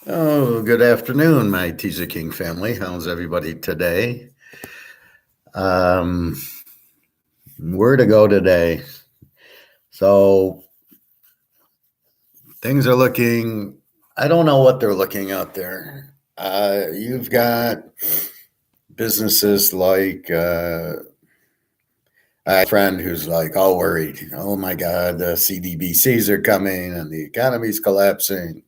Oh, good afternoon, my Teaserking family. How's everybody today? Um, where to go today? So things are looking. I don't know what they're looking out there. You've got businesses like I have a friend who's like all worried. Oh my God, the CDBCs are coming and the economy's collapsing.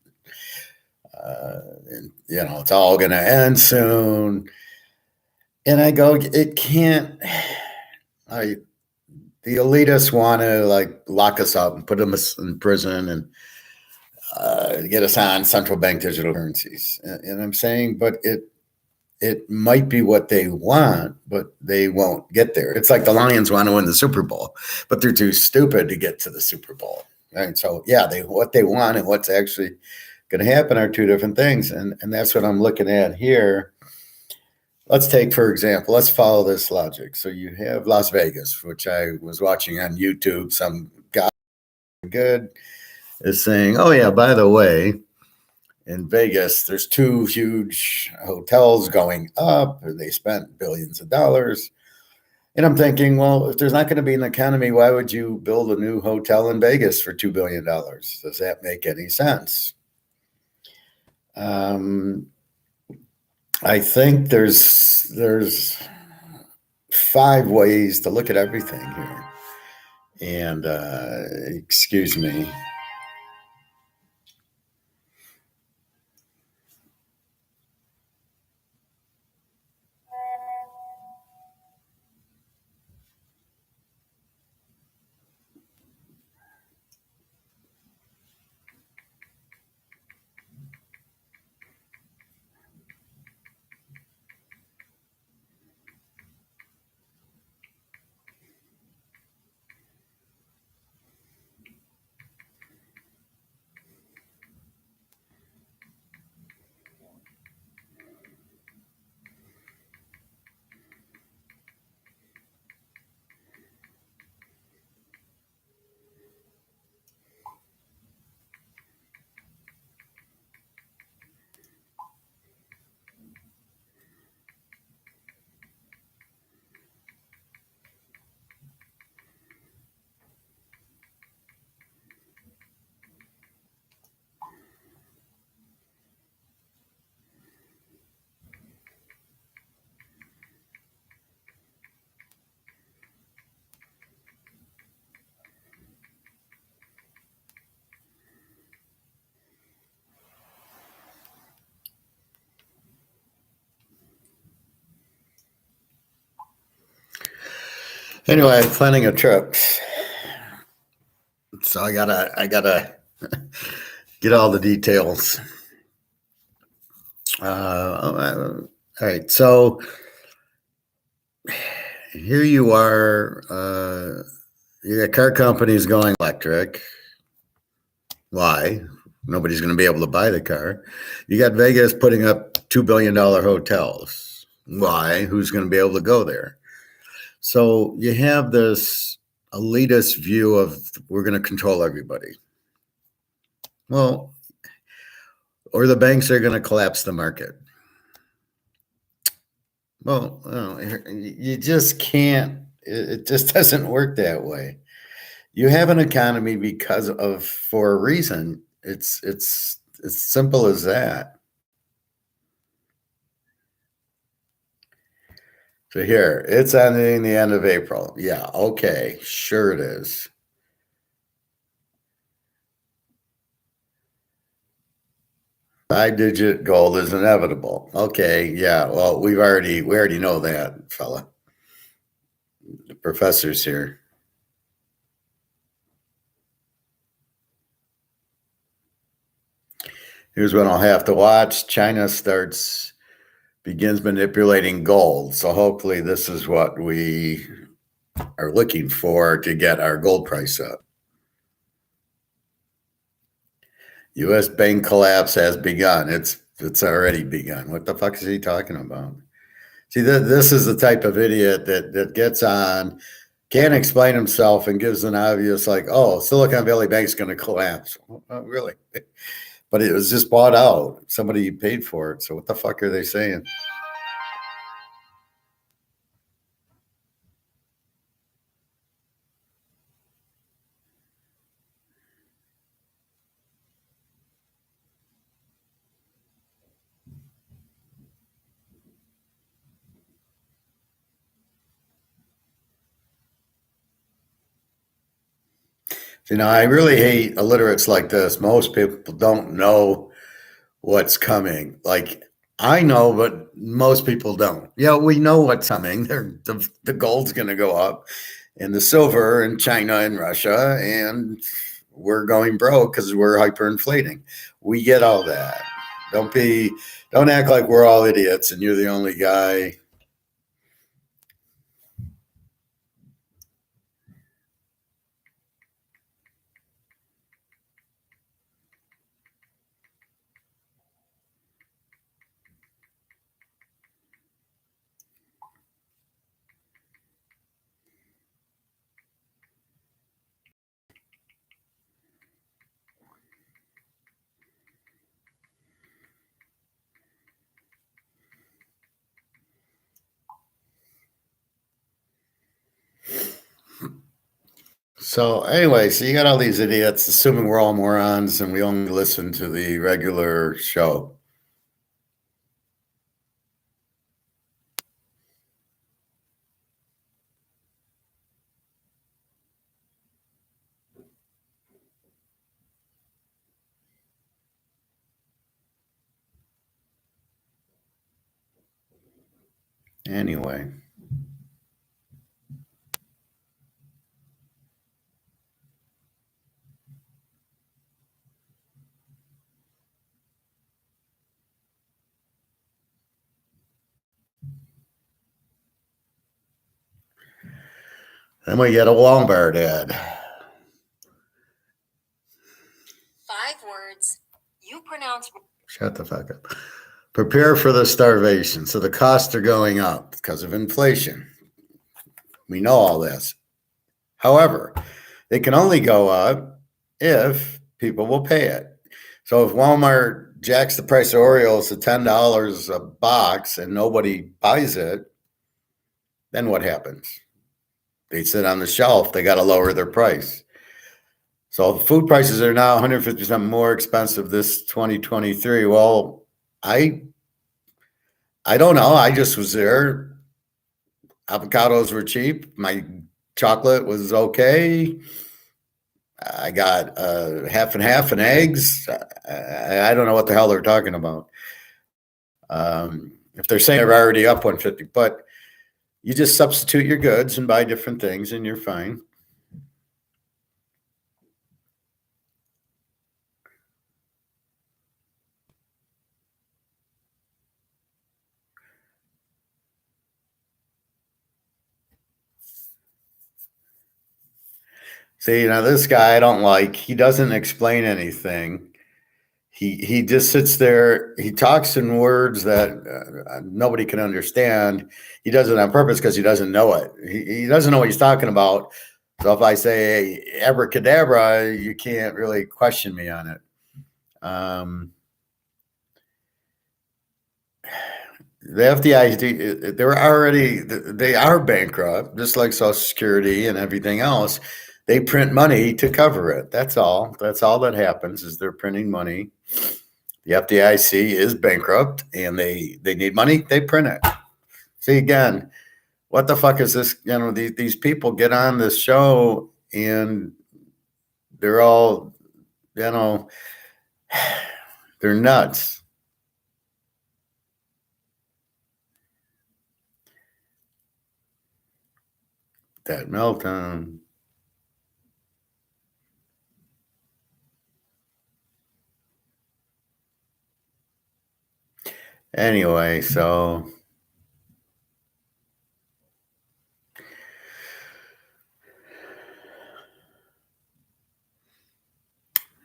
And it's all going to end soon. And I go, it can't. I The elitists want to like lock us up and put us in prison and get us on central bank digital currencies. And I'm saying, but it might be what they want, but they won't get there. It's like the Lions want to win the Super Bowl, but they're too stupid to get to the Super Bowl. Right. So yeah, what they want and what's actually going to happen are two different things. And that's what I'm looking at here. Let's take, for example, let's follow this logic. So you have Las Vegas, which I was watching on YouTube. Some guy good is saying, oh, yeah, by the way, in Vegas, there's two huge hotels going up. They spent billions of dollars. And I'm thinking, well, if there's not going to be an economy, why would you build a new hotel in Vegas for $2 billion? Does that make any sense? I think there's 5 ways to look at everything here. And excuse me. Anyway, planning a trip. So I gotta get all the details. All right. So here you are. You got car companies going electric. Why? Nobody's going to be able to buy the car. You got Vegas putting up $2 billion hotels. Why? Who's going to be able to go there? So you have this elitist view of we're going to control everybody. Well, or the banks are going to collapse the market. Well, you just can't. It just doesn't work that way. You have an economy for a reason. It's as simple as that. So here, it's ending the end of April. Yeah, okay, sure it is. Five-digit gold is inevitable. Okay, yeah. Well, we already know that, fella. The professor's here. Here's what I'll have to watch. China begins manipulating gold. So hopefully this is what we are looking for to get our gold price up. U.S. bank collapse has begun. It's already begun. What the fuck is he talking about? See, this is the type of idiot that gets on, can't explain himself, and gives an obvious like, oh, Silicon Valley Bank's going to collapse. Oh, really? but it was just bought out. Somebody paid for it. So what the fuck are they saying? I really hate illiterates like this. Most people don't know what's coming. Like I know, but most people don't. Yeah, we know what's coming. The gold's going to go up, and the silver in China and Russia, and we're going broke because we're hyperinflating. We get all that. Don't act like we're all idiots and you're the only guy. So anyway, so you got all these idiots assuming we're all morons and we only listen to the regular show. Anyway. Then we get a Walmart ad. 5 words you pronounce. Shut the fuck up. Prepare for the starvation. So the costs are going up because of inflation. We know all this. However, they can only go up if people will pay it. So if Walmart jacks the price of Oreos to $10 a box and nobody buys it, then what happens? They sit on the shelf. They got to lower their price. So food prices are now 150% more expensive this 2023. Well, I don't know. I just was there. Avocados were cheap. My chocolate was okay. I got half and half and eggs. I don't know what the hell they're talking about. If they're saying they're already up 150, but you just substitute your goods and buy different things and you're fine. See, this guy I don't like. He doesn't explain anything. He just sits there. He talks in words that nobody can understand. He does it on purpose because he doesn't know it. He doesn't know what he's talking about. So if I say abracadabra, you can't really question me on it. The FDIC, they are bankrupt, just like Social Security and everything else. They print money to cover it. That's all. That's all that happens is they're printing money. The FDIC is bankrupt and they need money. They print it. See, again, what the fuck is this? These people get on this show and they're all, they're nuts. That meltdown. Anyway, so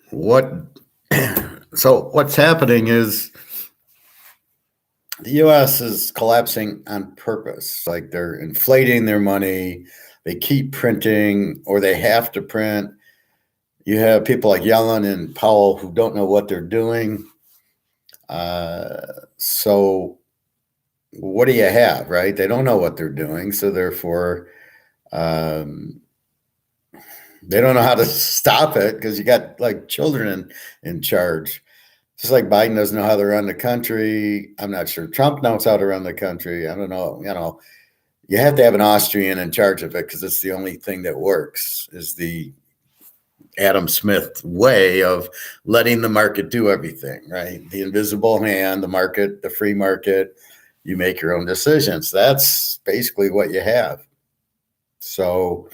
what's happening is the US is collapsing on purpose. Like they're inflating their money, they keep printing or they have to print. You have people like Yellen and Powell who don't know what they're doing. So what do you have, right? They don't know what they're doing. So therefore, they don't know how to stop it because you got like children in charge. Just like Biden doesn't know how to run the country. I'm not sure Trump knows how to run the country. I don't know. You have to have an Austrian in charge of it because it's the only thing that works, is the Adam Smith way of letting the market do everything, right? The invisible hand, the market, the free market, you make your own decisions. That's basically what you have. So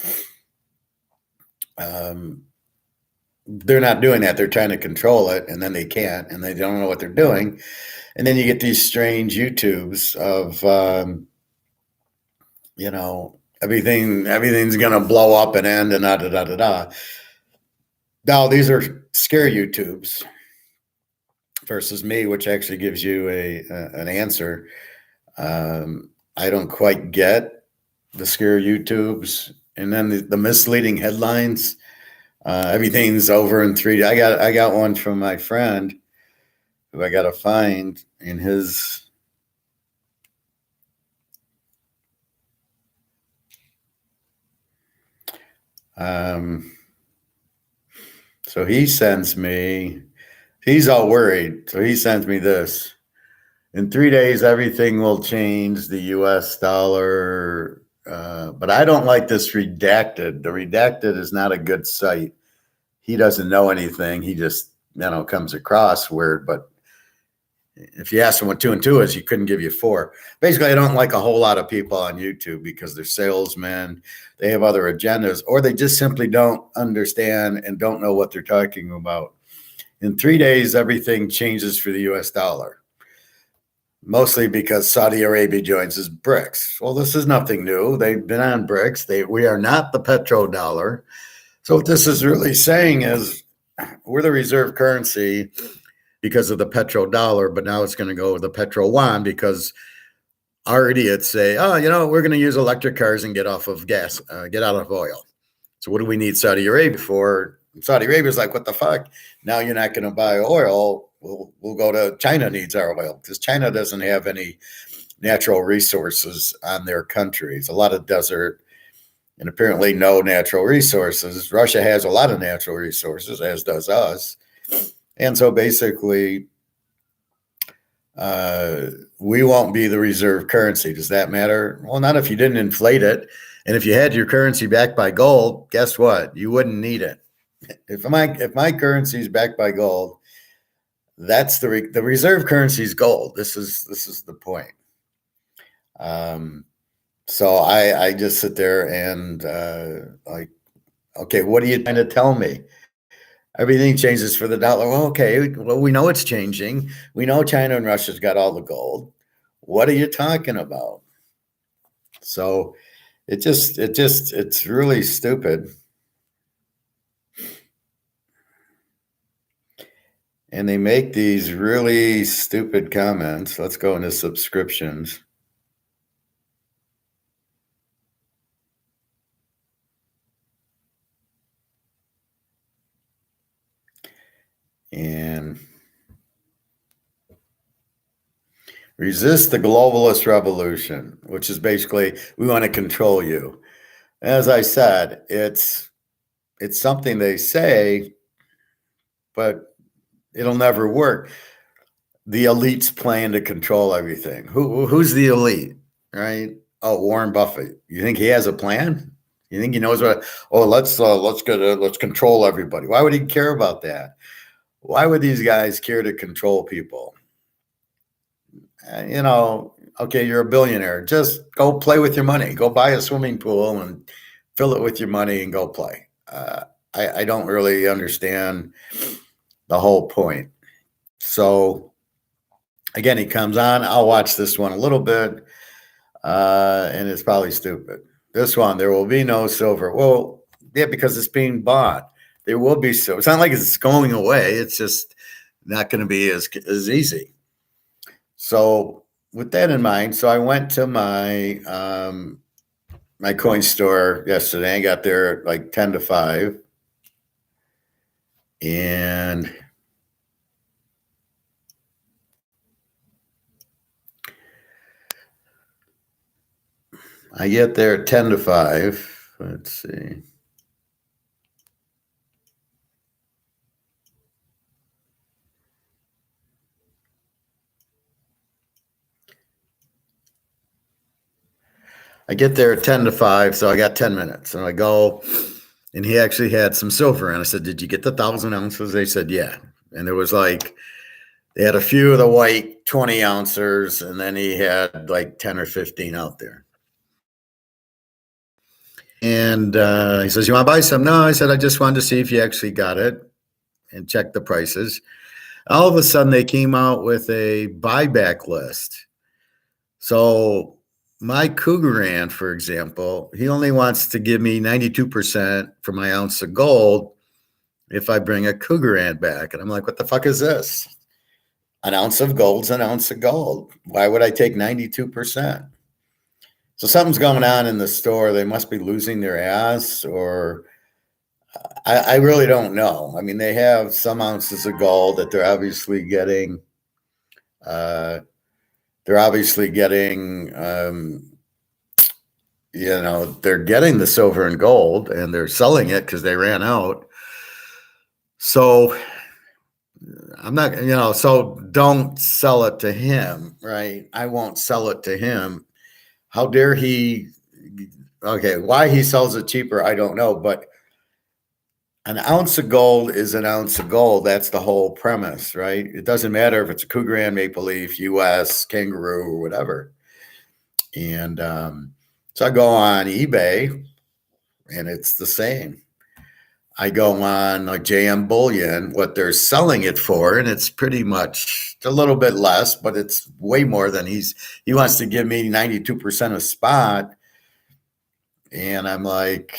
they're not doing that. They're trying to control it, and then they can't, and they don't know what they're doing. And then you get these strange YouTubes of, everything's going to blow up and end and da da da da da. Now, these are scare YouTubes versus me, which actually gives you an answer. I don't quite get the scare YouTubes, and then the misleading headlines. Everything's over in 3D. I got one from my friend who I got to find in his. So he sends me. He's all worried. So he sends me this. In 3 days, everything will change. The U.S. dollar. But I don't like this redacted. The redacted is not a good site. He doesn't know anything. He just, comes across weird. But if you ask him what 2 and 2 is, he couldn't give you 4. Basically, I don't like a whole lot of people on YouTube because they're salesmen. They have other agendas, or they just simply don't understand and don't know what they're talking about. In 3 days, everything changes for the U.S. dollar, mostly because Saudi Arabia joins as BRICS. Well, this is nothing new. They've been on BRICS. We are not the petrodollar. So what this is really saying is we're the reserve currency because of the petrodollar, but now it's going to go with the petro yuan because our idiots say, we're going to use electric cars and get off of gas, get out of oil. So what do we need Saudi Arabia for? And Saudi Arabia's like, what the fuck? Now you're not going to buy oil. We'll go to China needs our oil because China doesn't have any natural resources on their country. It's a lot of desert and apparently no natural resources. Russia has a lot of natural resources, as does us. And so basically, we won't be the reserve currency. Does that matter? Well, not if you didn't inflate it. And if you had your currency backed by gold, guess what? You wouldn't need it. If my currency is backed by gold, that's the reserve currency is gold. This is the point. So I just sit there and okay, what are you trying to tell me? Everything changes for the dollar. Well, okay, well, we know it's changing. We know China and Russia's got all the gold. What are you talking about? So it's really stupid. And they make these really stupid comments. Let's go into subscriptions. And resist the globalist revolution, which is basically we want to control you. As I said, it's something they say, but it'll never work. The elite's plan to control everything. Who's the elite, right? Oh, Warren Buffett. You think he has a plan? You think he knows what? Oh, let's control everybody. Why would he care about that? Why would these guys care to control people? Okay, you're a billionaire. Just go play with your money. Go buy a swimming pool and fill it with your money and go play. I don't really understand the whole point. So again, he comes on. I'll watch this one a little bit, and it's probably stupid. This one, there will be no silver. Well, yeah, because it's being bought. There will be silver. It's not like it's going away. It's just not going to be as easy. So with that in mind, so I went to my my coin store yesterday. I got there at like 10 to 5. And I get there at 10 to 5. Let's see. I get there at 10 to 5, so I got 10 minutes. And I go, and he actually had some silver. And I said, did you get the 1,000 ounces? They said, yeah. And there was like, they had a few of the white 20 ouncers, and then he had like 10 or 15 out there. And he says, you want to buy some? No, I said, I just wanted to see if you actually got it and check the prices. All of a sudden, they came out with a buyback list. So my Cougaran, for example, he only wants to give me 92% for my ounce of gold if I bring a Cougaran back. And I'm like, what the fuck is this? An ounce of gold's an ounce of gold. Why would I take 92%? So something's going on in the store. They must be losing their ass, or I really don't know. I mean, they have some ounces of gold that they're obviously getting. They're obviously getting, they're getting the silver and gold, and they're selling it because they ran out. So I'm not, so don't sell it to him, right? I won't sell it to him. How dare he? Okay, why he sells it cheaper, I don't know, but an ounce of gold is an ounce of gold. That's the whole premise, right? It doesn't matter if it's a Cougaran, Maple Leaf, US, Kangaroo, or whatever. And so I go on eBay, and it's the same. I go on like JM Bullion, what they're selling it for, and it's pretty much a little bit less, but it's way more than he wants to give me 92% of spot. And I'm like,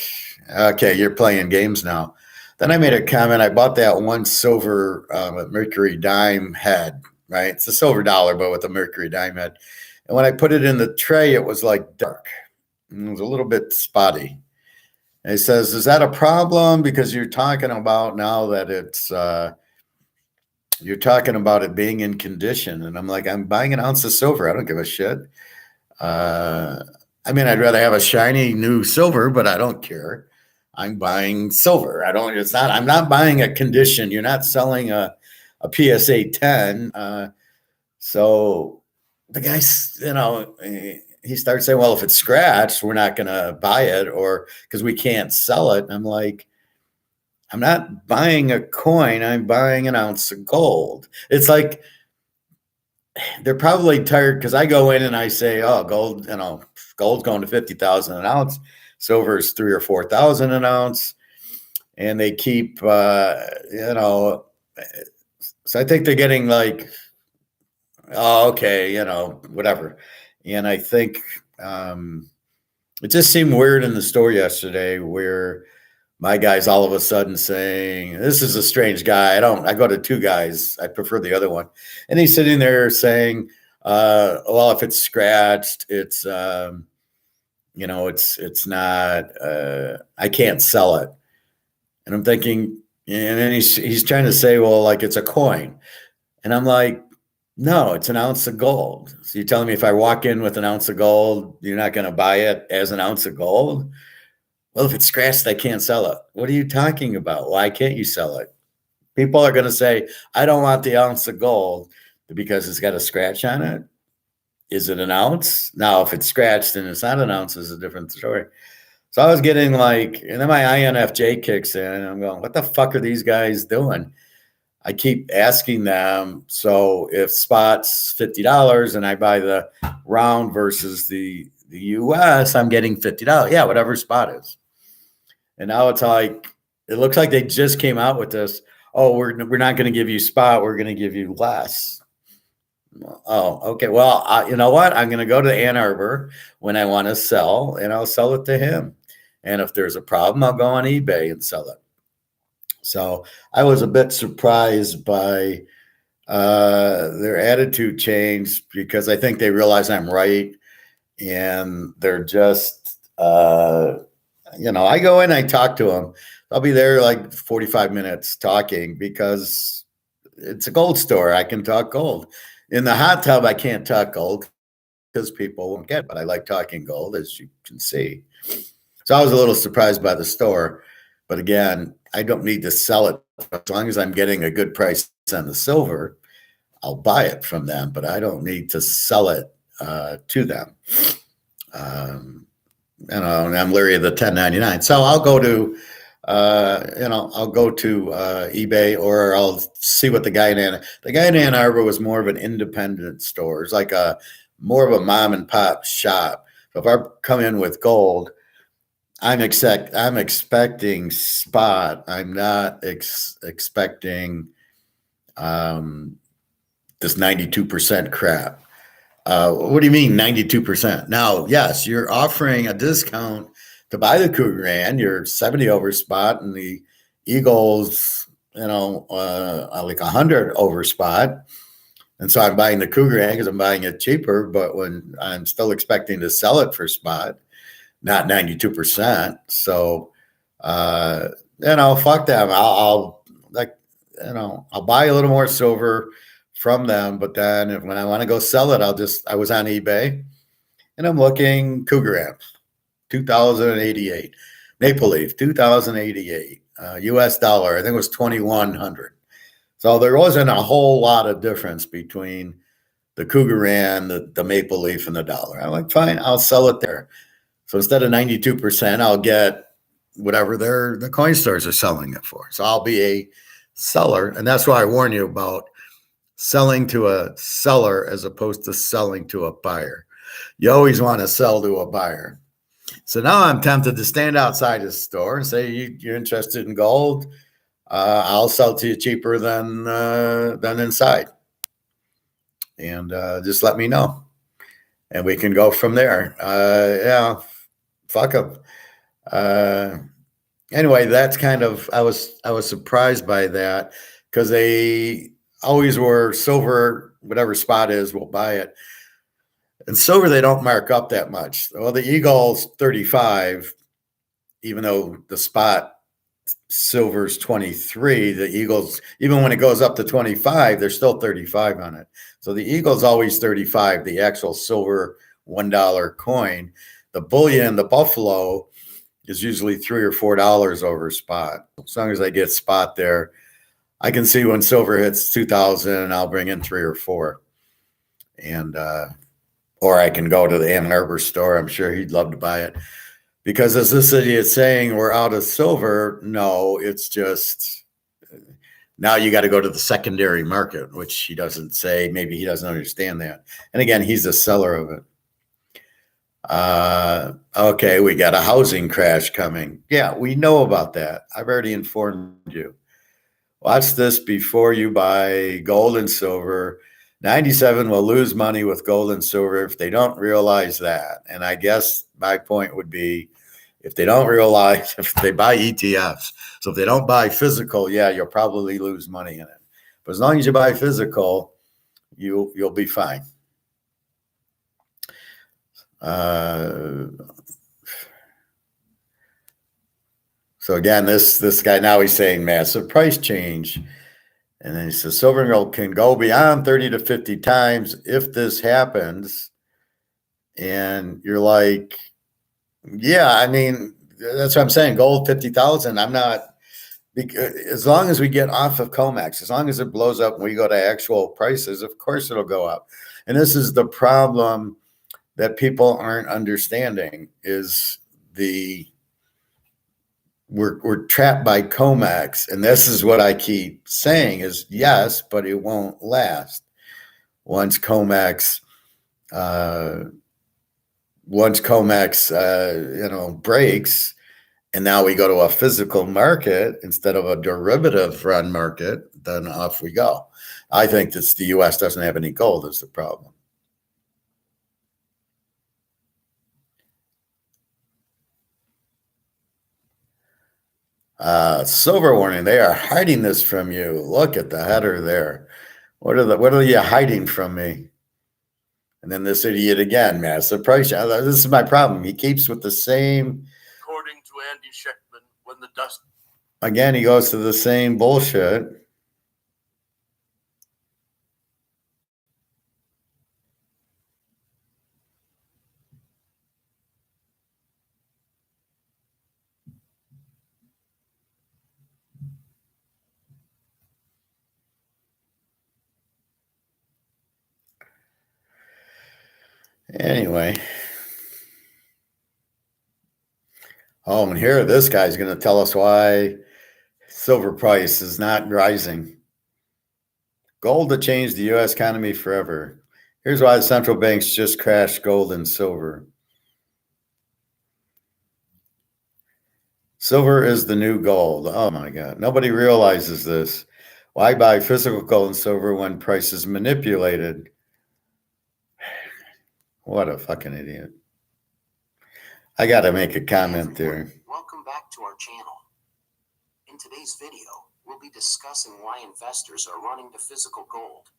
okay, you're playing games now. Then I made a comment. I bought that one silver Mercury dime head, right? It's a silver dollar, but with a Mercury dime head. And when I put it in the tray, it was like dark. It was a little bit spotty. And he says, is that a problem? Because you're talking about now that it's, you're talking about it being in condition. And I'm like, I'm buying an ounce of silver. I don't give a shit. I mean, I'd rather have a shiny new silver, but I don't care. I'm buying silver. I'm not buying a condition. You're not selling a PSA 10. So the guy's, he starts saying, well, if it's scratched, we're not going to buy it, or because we can't sell it. And I'm like, I'm not buying a coin. I'm buying an ounce of gold. It's like, they're probably tired because I go in and I say, oh, gold, gold's going to 50,000 an ounce. Silver is 3,000 or 4,000 an ounce. And they keep, so I think they're getting like, oh, okay, whatever. And I think it just seemed weird in the store yesterday where my guy's all of a sudden saying, this is a strange guy. I go to two guys. I prefer the other one. And he's sitting there saying, well, if it's scratched, it's, it's not, I can't sell it. And I'm thinking, and then he's trying to say, well, like it's a coin. And I'm like, no, it's an ounce of gold. So you're telling me if I walk in with an ounce of gold, you're not going to buy it as an ounce of gold? Well, if it's scratched, I can't sell it. What are you talking about? Why can't you sell it? People are going to say, I don't want the ounce of gold because it's got a scratch on it. Is it an ounce? Now, if it's scratched and it's not an ounce, it's a different story. So I was getting like, and then my INFJ kicks in, and I'm going, what the fuck are these guys doing? I keep asking them, so if spot's $50 and I buy the round versus the US, I'm getting $50. Yeah, whatever spot is. And now it's like, it looks like they just came out with this. Oh, we're not going to give you spot. We're going to give you less. Oh, okay. Well, you know what? I'm going to go to Ann Arbor when I want to sell, and I'll sell it to him. And if there's a problem, I'll go on eBay and sell it. So I was a bit surprised by their attitude change because I think they realize I'm right. And they're just, I go in, I talk to them. I'll be there like 45 minutes talking because it's a gold store. I can talk gold. In the hot tub, I can't talk gold because people won't get it, but I like talking gold, as you can see. So I was a little surprised by the store. But again, I don't need to sell it. As long as I'm getting a good price on the silver, I'll buy it from them, but I don't need to sell it to them. And I'm leery of the 1099. So I'll go to, eBay, or I'll see what the guy in Ann Arbor was more of an independent store. It's like more of a mom and pop shop. So if I come in with gold, I'm expecting spot. I'm not expecting this 92% crap. What do you mean 92%? Now, yes, you're offering a discount to buy the Cougar. You're 70 over spot, and the Eagles, like 100 over spot. And so I'm buying the Cougar because I'm buying it cheaper, but when I'm still expecting to sell it for spot, not 92%. So, fuck them. I'll buy a little more silver from them, but then when I want to go sell it, I was on eBay and I'm looking Cougar amps, 2088, Maple Leaf, 2088, US dollar. I think it was 2,100. So there wasn't a whole lot of difference between the Cougar, the Maple Leaf, and the dollar. I'm like, fine, I'll sell it there. So instead of 92%, I'll get whatever the coin stores are selling it for. So I'll be a seller. And that's why I warn you about selling to a seller as opposed to selling to a buyer. You always want to sell to a buyer. So now I'm tempted to stand outside the store and say, you're interested in gold? I'll sell to you cheaper than inside. And just let me know. And we can go from there. Fuck them. Anyway, that's kind of, I was surprised by that because they always were silver, whatever spot is, we'll buy it. And silver, they don't mark up that much. Well, the Eagles 35, even though the spot silver's 23, the Eagles, even when it goes up to 25, they're still 35 on it. So the Eagle's always 35, the actual silver $1 coin. The bullion, the Buffalo, is usually $3 or $4 over spot. As long as I get spot there, I can see when silver hits 2,000 and I'll bring in 3 or 4. And, or I can go to the Ann Arbor store. I'm sure he'd love to buy it. Because as this idiot saying, we're out of silver. No, it's just now you got to go to the secondary market, which he doesn't say. Maybe he doesn't understand that. And again, he's a seller of it. Okay, we got a housing crash coming. Yeah, we know about that. I've already informed you. Watch this before you buy gold and silver. 97 will lose money with gold and silver if they don't realize that. And I guess my point would be, if they don't realize, if they buy ETFs, so if they don't buy physical, yeah, you'll probably lose money in it. But as long as you buy physical, you'll be fine. So again, this guy now he's saying massive price change. And then he says silver and gold can go beyond 30 to 50 times if this happens. And you're like, yeah, I mean, that's what I'm saying. Gold 50,000. I'm not, as long as we get off of COMEX, as long as it blows up and we go to actual prices, of course it'll go up. And this is the problem that people aren't understanding is we're trapped by COMEX. And this is what I keep saying is yes, but it won't last. Once COMEX breaks, and now we go to a physical market instead of a derivative run market, then off we go. I think that the U.S. doesn't have any gold is the problem. Silver warning, they are hiding this from you. Look at the header there. What are you hiding from me? And then this idiot again, massive price. This is my problem. He keeps with the same. According to to Andy Schechtman when the dust. Again, he goes to the same bullshit. Anyway. Oh, and here this guy's going to tell us why silver price is not rising. Gold to change the U.S. economy forever. Here's why the central banks just crashed gold and silver. Silver is the new gold. Oh my God. Nobody realizes this. Why buy physical gold and silver when price is manipulated? What a fucking idiot. I got to make a comment there. Welcome back to our channel. In today's video, we'll be discussing why investors are running to physical gold.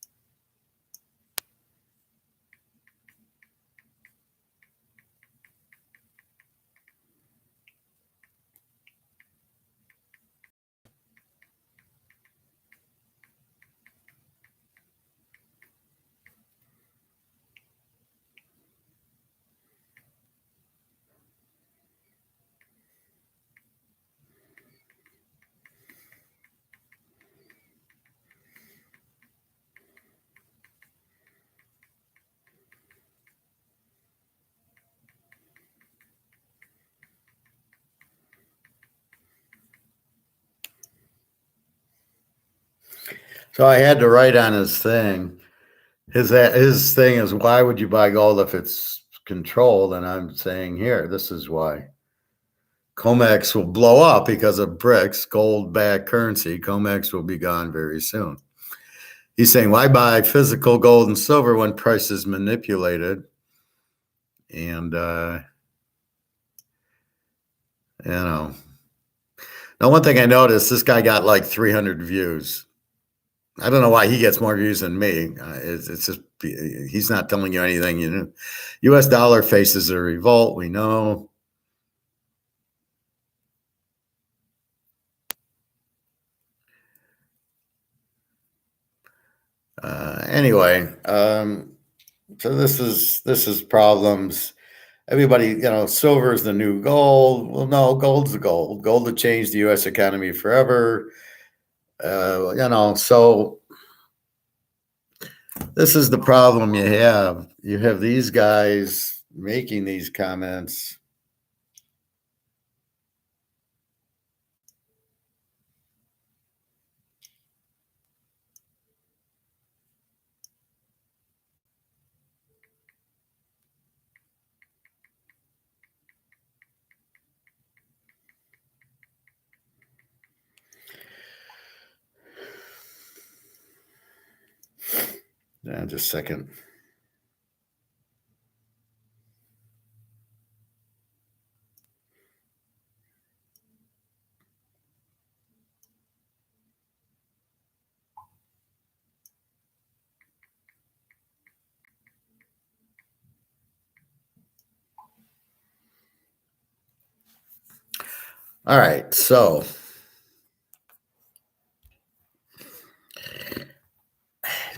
So I had to write on his thing. His thing is, why would you buy gold if it's controlled? And I'm saying here, this is why. COMEX will blow up because of BRICS, gold-backed currency. COMEX will be gone very soon. He's saying, why buy physical gold and silver when price is manipulated? And, now one thing I noticed, this guy got like 300 views. I don't know why he gets more views than me. It's just, he's not telling you anything you know. U.S. dollar faces a revolt, we know. Anyway, so this is problems. Everybody, silver is the new gold. Well, no, gold's the gold. Gold to change the U.S. economy forever. So this is the problem you have. You have these guys making these comments. Just a second. All right, so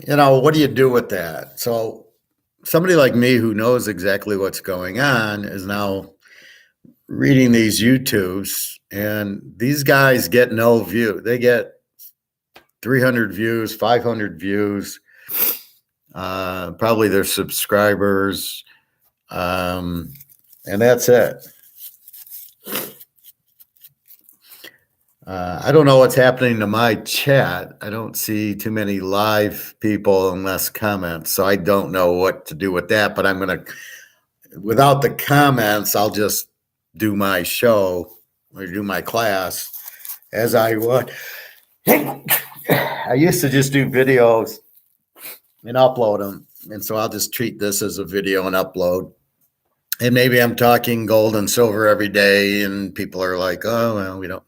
what do you do with that? So somebody like me who knows exactly what's going on is now reading these YouTubes, and these guys get no view. They get 300 views, 500 views. Probably their subscribers, and that's it. I don't know what's happening to my chat. I don't see too many live people and less comments, so I don't know what to do with that. But I'm going to, without the comments, I'll just do my show or do my class as I would. I used to just do videos and upload them, and so I'll just treat this as a video and upload. And maybe I'm talking gold and silver every day, and people are like, "Oh, well,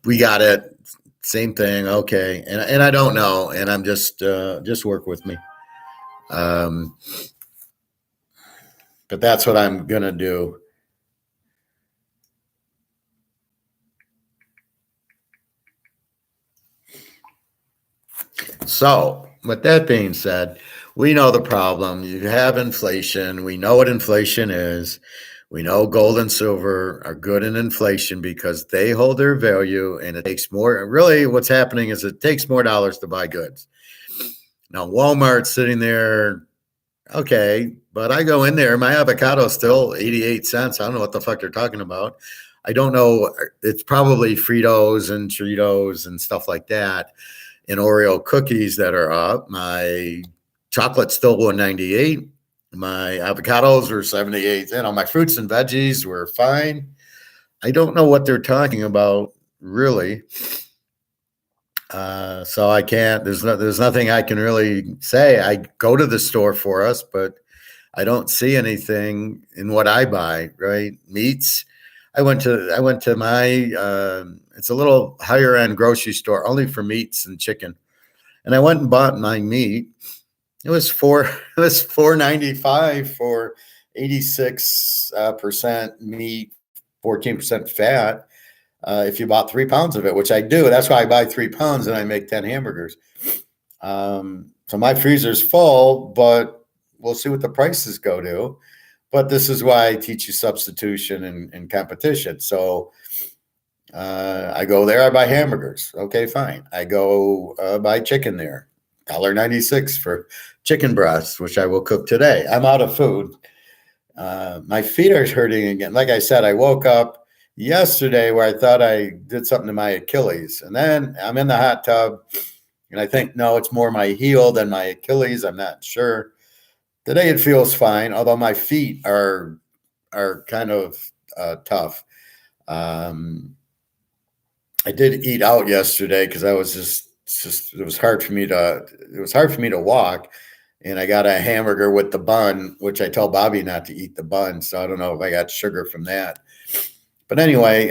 we got it, same thing, okay." And I don't know, and I'm just work with me. But that's what I'm gonna do. So, with that being said, we know the problem. You have inflation. We know what inflation is. We know gold and silver are good in inflation because they hold their value and it takes more. Really, what's happening is it takes more dollars to buy goods. Now, Walmart's sitting there, okay, but I go in there, my avocado's still 88 cents. I don't know what the fuck they're talking about. I don't know. It's probably Fritos and Cheetos and stuff like that and Oreo cookies that are up. My chocolate's still 198. My avocados are 78. My fruits and veggies were fine. I don't know what they're talking about really. So I can't. There's nothing I can really say. I go to the store for us, but I don't see anything in what I buy. Right, meats. I went to my. It's a little higher end grocery store only for meats and chicken, and I went and bought my meat. It was $4.95 for 86% meat, 14% fat. If you bought 3 pounds of it, which I do, that's why I buy 3 pounds and I make 10 hamburgers. So my freezer's full, but we'll see what the prices go to. But this is why I teach you substitution and competition. So I go there, I buy hamburgers. Okay, fine. I go buy chicken there. $1.96 for chicken breasts, which I will cook today. I'm out of food. My feet are hurting again. Like I said, I woke up yesterday where I thought I did something to my Achilles. And then I'm in the hot tub and I think, no, it's more my heel than my Achilles. I'm not sure. Today it feels fine, although my feet are kind of tough. I did eat out yesterday because I was just it was hard for me to walk, and I got a hamburger with the bun, which I told Bobby not to eat the bun, so I don't know if I got sugar from that. But anyway,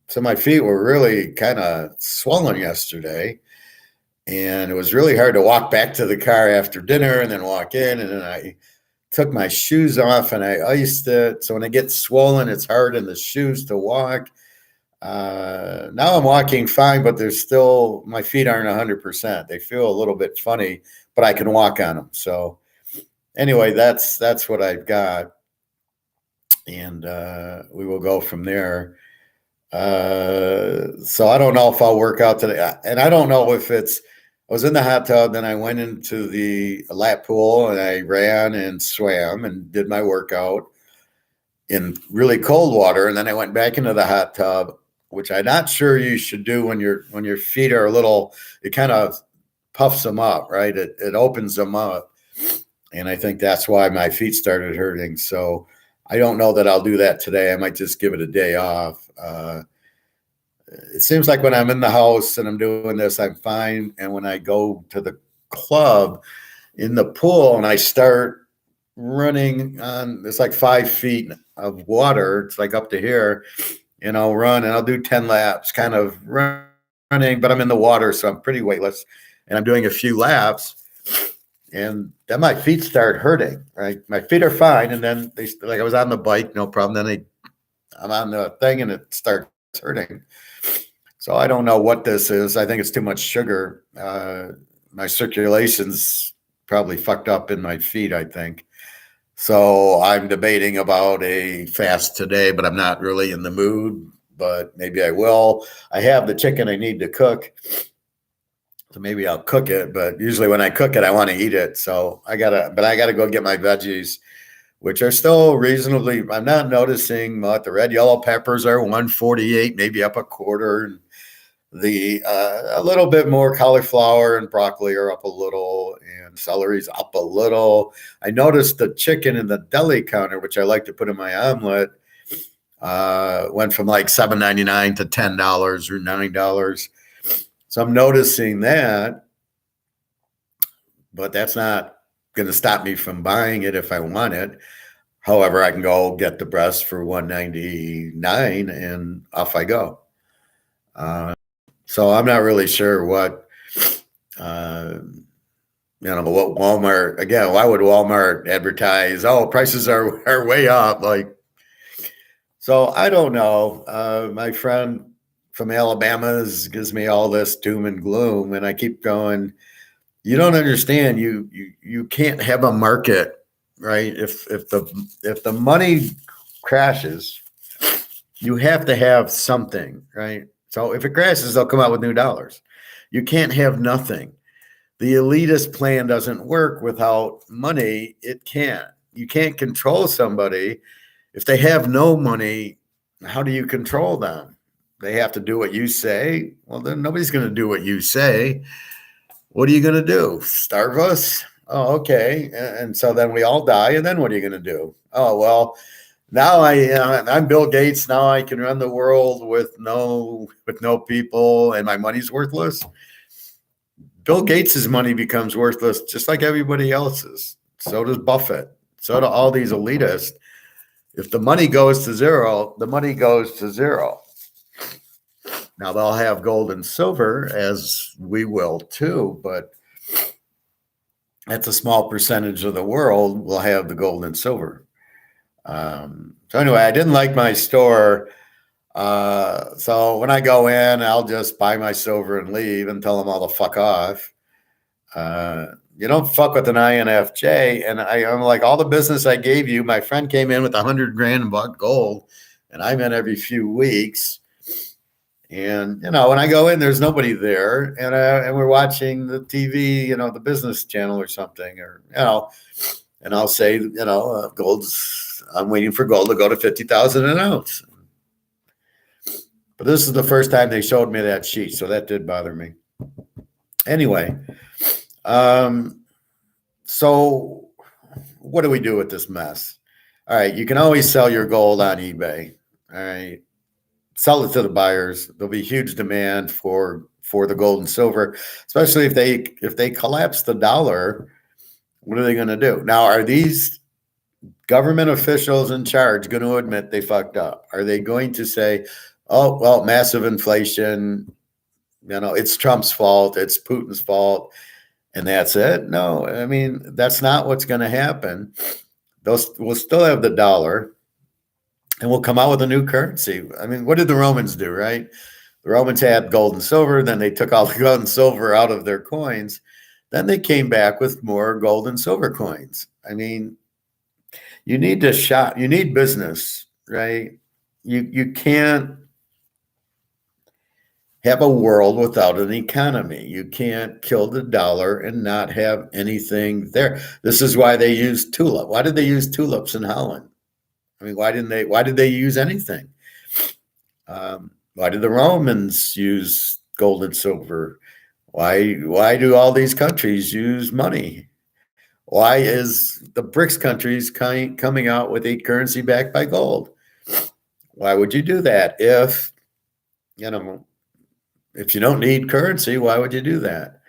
so my feet were really kind of swollen yesterday, and it was really hard to walk back to the car after dinner and then walk in, and then I took my shoes off and I iced it. So when it gets swollen, it's hard in the shoes to walk. Now I'm walking fine, but there's still, my feet aren't 100%. They feel a little bit funny, but I can walk on them. So anyway, that's what I've got. And we will go from there. So I don't know if I'll work out today. And I don't know if I was in the hot tub, then I went into the lap pool and I ran and swam and did my workout in really cold water. And then I went back into the hot tub, which I'm not sure you should do when your feet are a little, it kind of puffs them up, right? It opens them up. And I think that's why my feet started hurting. So I don't know that I'll do that today. I might just give it a day off. It seems like when I'm in the house and I'm doing this, I'm fine. And when I go to the club in the pool and I start running on, it's like 5 feet of water. It's like up to here. And I'll run and I'll do 10 laps, kind of running, but I'm in the water, so I'm pretty weightless. And I'm doing a few laps, and then my feet start hurting, right? My feet are fine. And then like I was on the bike, no problem. Then I'm on the thing and it starts hurting. So I don't know what this is. I think it's too much sugar. My circulation's probably fucked up in my feet, I think. So I'm debating about a fast today, but I'm not really in the mood, but maybe I will. I have the chicken I need to cook, so maybe I'll cook it, but usually when I cook it, I want to eat it. So I gotta go get my veggies, which are still reasonably, I'm not noticing much. The red, yellow peppers are 148, maybe up a quarter. The a little bit more cauliflower and broccoli are up a little, and celery's up a little. I noticed the chicken in the deli counter, which I like to put in my omelet, went from like $7.99 to $10 or $9. So I'm noticing that, but that's not going to stop me from buying it if I want it. However, I can go get the breast for $1.99 and off I go. So I'm not really sure what, what Walmart, again, why would Walmart advertise, oh, prices are way up? Like, so I don't know. My friend from Alabama gives me all this doom and gloom, and I keep going, You don't understand. You can't have a market, right? If the money crashes, you have to have something, right? So if it crashes, they'll come out with new dollars. You can't have nothing. The elitist plan doesn't work without money. It can't. You can't control somebody. If they have no money, how do you control them? They have to do what you say. Well, then nobody's going to do what you say. What are you going to do? Starve us? Oh, okay. And so then we all die. And then what are you going to do? Oh, well, now I'm Bill Gates. Now I can run the world with no people, and my money's worthless. Bill Gates's money becomes worthless just like everybody else's. So does Buffett. So do all these elitists. If the money goes to zero, the money goes to zero. Now they'll have gold and silver, as we will too, but that's a small percentage of the world will have the gold and silver. So anyway, I didn't like my store. So when I go in, I'll just buy my silver and leave and tell them all to fuck off. You don't fuck with an INFJ. And I'm like, all the business I gave you, my friend came in with 100 grand and bought gold, and I'm in every few weeks. And, when I go in, there's nobody there. And we're watching the TV, the business channel or something, or, and I'll say, I'm waiting for gold to go to 50,000 an ounce. But this is the first time they showed me that sheet, so that did bother me. Anyway, so what do we do with this mess? All right, you can always sell your gold on eBay. All right, sell it to the buyers. There'll be huge demand for the gold and silver, especially if they collapse the dollar. What are they going to do? Now, are these government officials in charge going to admit they fucked up? Are they going to say, oh, well, massive inflation, it's Trump's fault, it's Putin's fault, and that's it? No, I mean, that's not what's going to happen. We'll still have the dollar, and we'll come out with a new currency. I mean, what did the Romans do, right? The Romans had gold and silver, then they took all the gold and silver out of their coins. Then they came back with more gold and silver coins. I mean, you need to shop, you need business, right? You can't have a world without an economy. You can't kill the dollar and not have anything there. This is why they use tulip. Why did they use tulips in Holland? I mean, why did they use anything? Why did the Romans use gold and silver? Why do all these countries use money? Why is the BRICS countries coming out with a currency backed by gold? Why would you do that? If you don't need currency, why would you do that?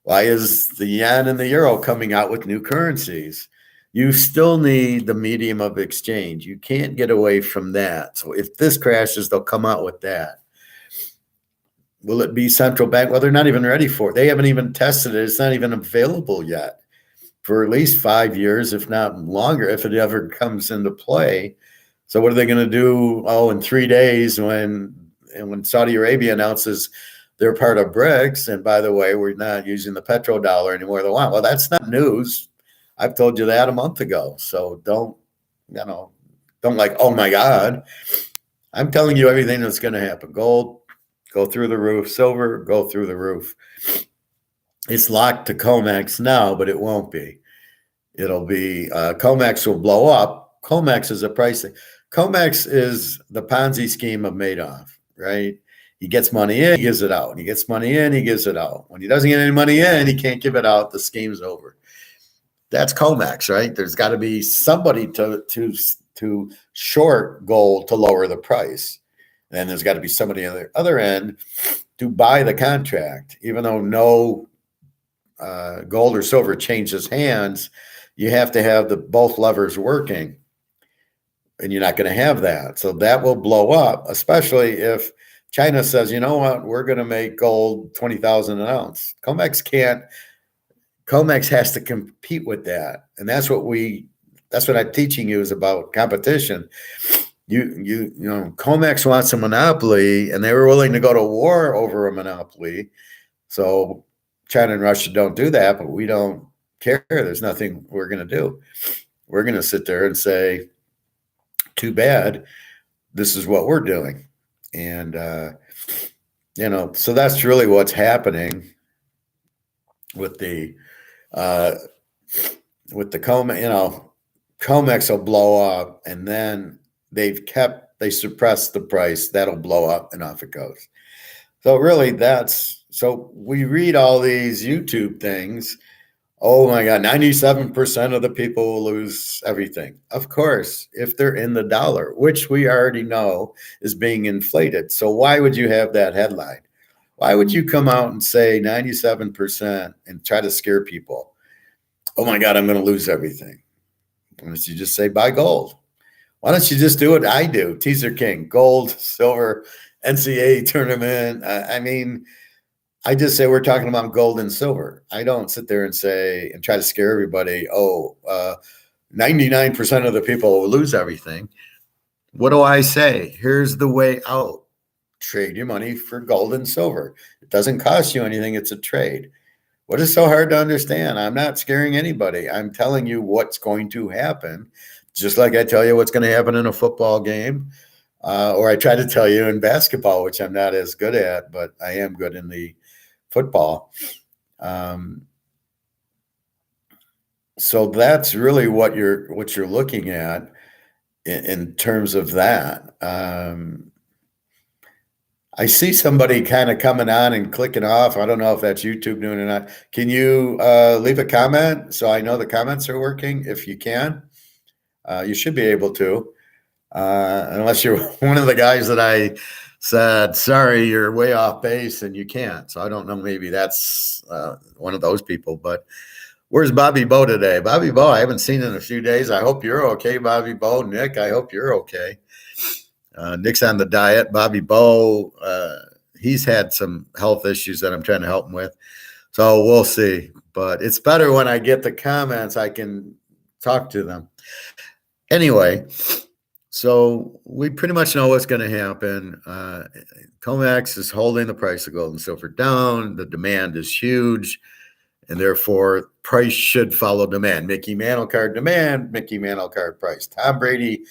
Why is the yen and the euro coming out with new currencies? You still need the medium of exchange. You can't get away from that. So if this crashes, they'll come out with that. Will it be central bank? Well, they're not even ready for it. They haven't even tested it. It's not even available yet for at least 5 years, if not longer, if it ever comes into play. So what are they going to do? Oh, in 3 days when Saudi Arabia announces they're part of BRICS, and by the way, we're not using the petrodollar anymore. They want. Well, that's not news. I've told you that a month ago. So don't like, oh my God. I'm telling you everything that's going to happen. Gold, go through the roof. Silver, go through the roof. It's locked to COMEX now, but it won't be. It'll be, COMEX will blow up. COMEX is a pricing. COMEX is the Ponzi scheme of Madoff, right? He gets money in, he gives it out. When he gets money in, he gives it out. When he doesn't get any money in, he can't give it out. The scheme's over. That's COMEX, right? There's got to be somebody to short gold to lower the price. And there's got to be somebody on the other end to buy the contract. Even though no gold or silver changes hands, you have to have both levers working. And you're not going to have that. So that will blow up, especially if China says, you know what, we're going to make gold 20,000 an ounce. COMEX has to compete with that. And that's what I'm teaching you is about competition. COMEX wants a monopoly, and they were willing to go to war over a monopoly. So China and Russia don't do that, but we don't care. There's nothing we're going to do. We're going to sit there and say, too bad, this is what we're doing. And, so that's really what's happening with the Comex will blow up, and then they suppress the price. That'll blow up, and off it goes. So really, so we read all these YouTube things. Oh my God, 97% of the people will lose everything. Of course, if they're in the dollar, which we already know is being inflated. So why would you have that headline? Why would you come out and say 97% and try to scare people? Oh my God, I'm going to lose everything. Why don't you just say buy gold? Why don't you just do what I do? Teaserking, gold, silver, NCAA tournament. I just say we're talking about gold and silver. I don't sit there and say and try to scare everybody. 99% of the people will lose everything. What do I say? Here's the way out. Trade your money for gold and silver. It doesn't cost you anything. It's a trade. What is so hard to understand? I'm not scaring anybody. I'm telling you what's going to happen, just like I tell you what's going to happen in a football game, or I try to tell you in basketball, which I'm not as good at, but I am good in the football. So that's really what you're looking at in terms of that. I see somebody kind of coming on and clicking off. I don't know if that's YouTube doing it or not. Can you leave a comment so I know the comments are working? If you can, you should be able to, unless you're one of the guys that I said, sorry, you're way off base and you can't. So I don't know. Maybe that's one of those people. But where's Bobby Bo today? Bobby Bo, I haven't seen in a few days. I hope you're okay, Bobby Bo. Nick, I hope you're okay. Nick's on the diet. Bobby Bo, he's had some health issues that I'm trying to help him with. So we'll see. But it's better when I get the comments, I can talk to them. Anyway, so we pretty much know what's going to happen. COMEX is holding the price of gold and silver down. The demand is huge, and therefore price should follow demand. Mickey Mantle card demand, Mickey Mantle card price. Tom Brady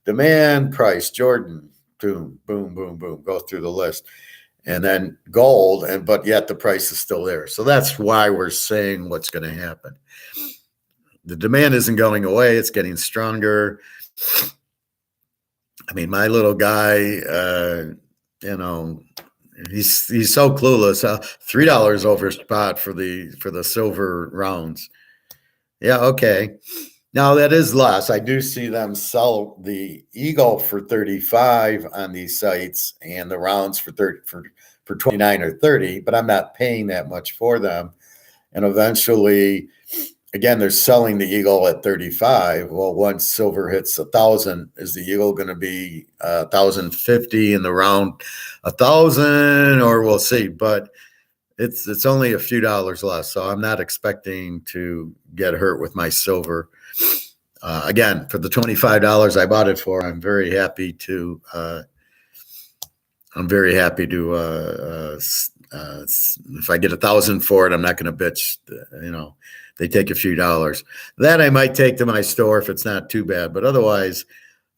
demand, price. Jordan, boom, boom, boom, boom. Go through the list. And then gold, but yet the price is still there. So that's why we're saying what's going to happen. The demand isn't going away. It's getting stronger. I mean, my little guy, he's so clueless. $3 over spot for the silver rounds. Yeah, okay. Now that is less. I do see them sell the Eagle for 35 on these sites and the rounds for 29 or 30, but I'm not paying that much for them. And eventually, again, they're selling the Eagle at 35. Well, once silver hits 1,000, is the Eagle going to be 1,050 and the round 1,000, or we'll see. But it's only a few dollars less, so I'm not expecting to get hurt with my silver. Again, for the $25 I bought it for, I'm very happy to. If I get 1,000 for it, I'm not going to bitch. They take a few dollars. That I might take to my store if it's not too bad, but otherwise,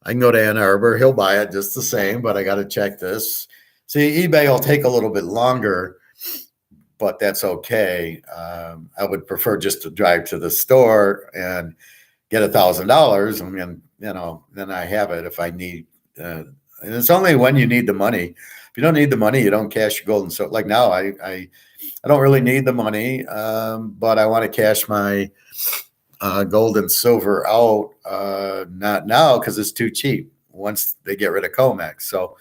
I can go to Ann Arbor. He'll buy it just the same, but I got to check this. See, eBay will take a little bit longer, but that's okay. I would prefer just to drive to the store and get $1,000. I mean, then I have it if I need. And it's only when you need the money. If you don't need the money, you don't cash your gold and silver. Like now, I don't really need the money, but I want to cash my gold and silver out. Not now because it's too cheap. Once they get rid of COMEX, so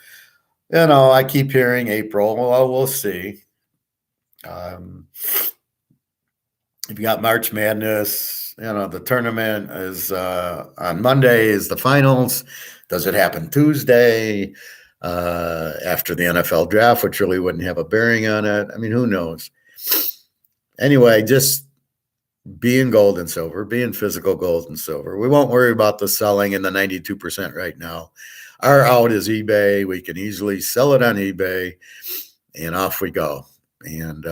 I keep hearing April. Well, we'll see. If you got March Madness, the tournament is on Monday is the finals. Does it happen Tuesday after the NFL draft, which really wouldn't have a bearing on it? I mean, who knows? Anyway, just be in gold and silver, be in physical gold and silver. We won't worry about the selling in the 92% right now. Our out is eBay. We can easily sell it on eBay, and off we go. And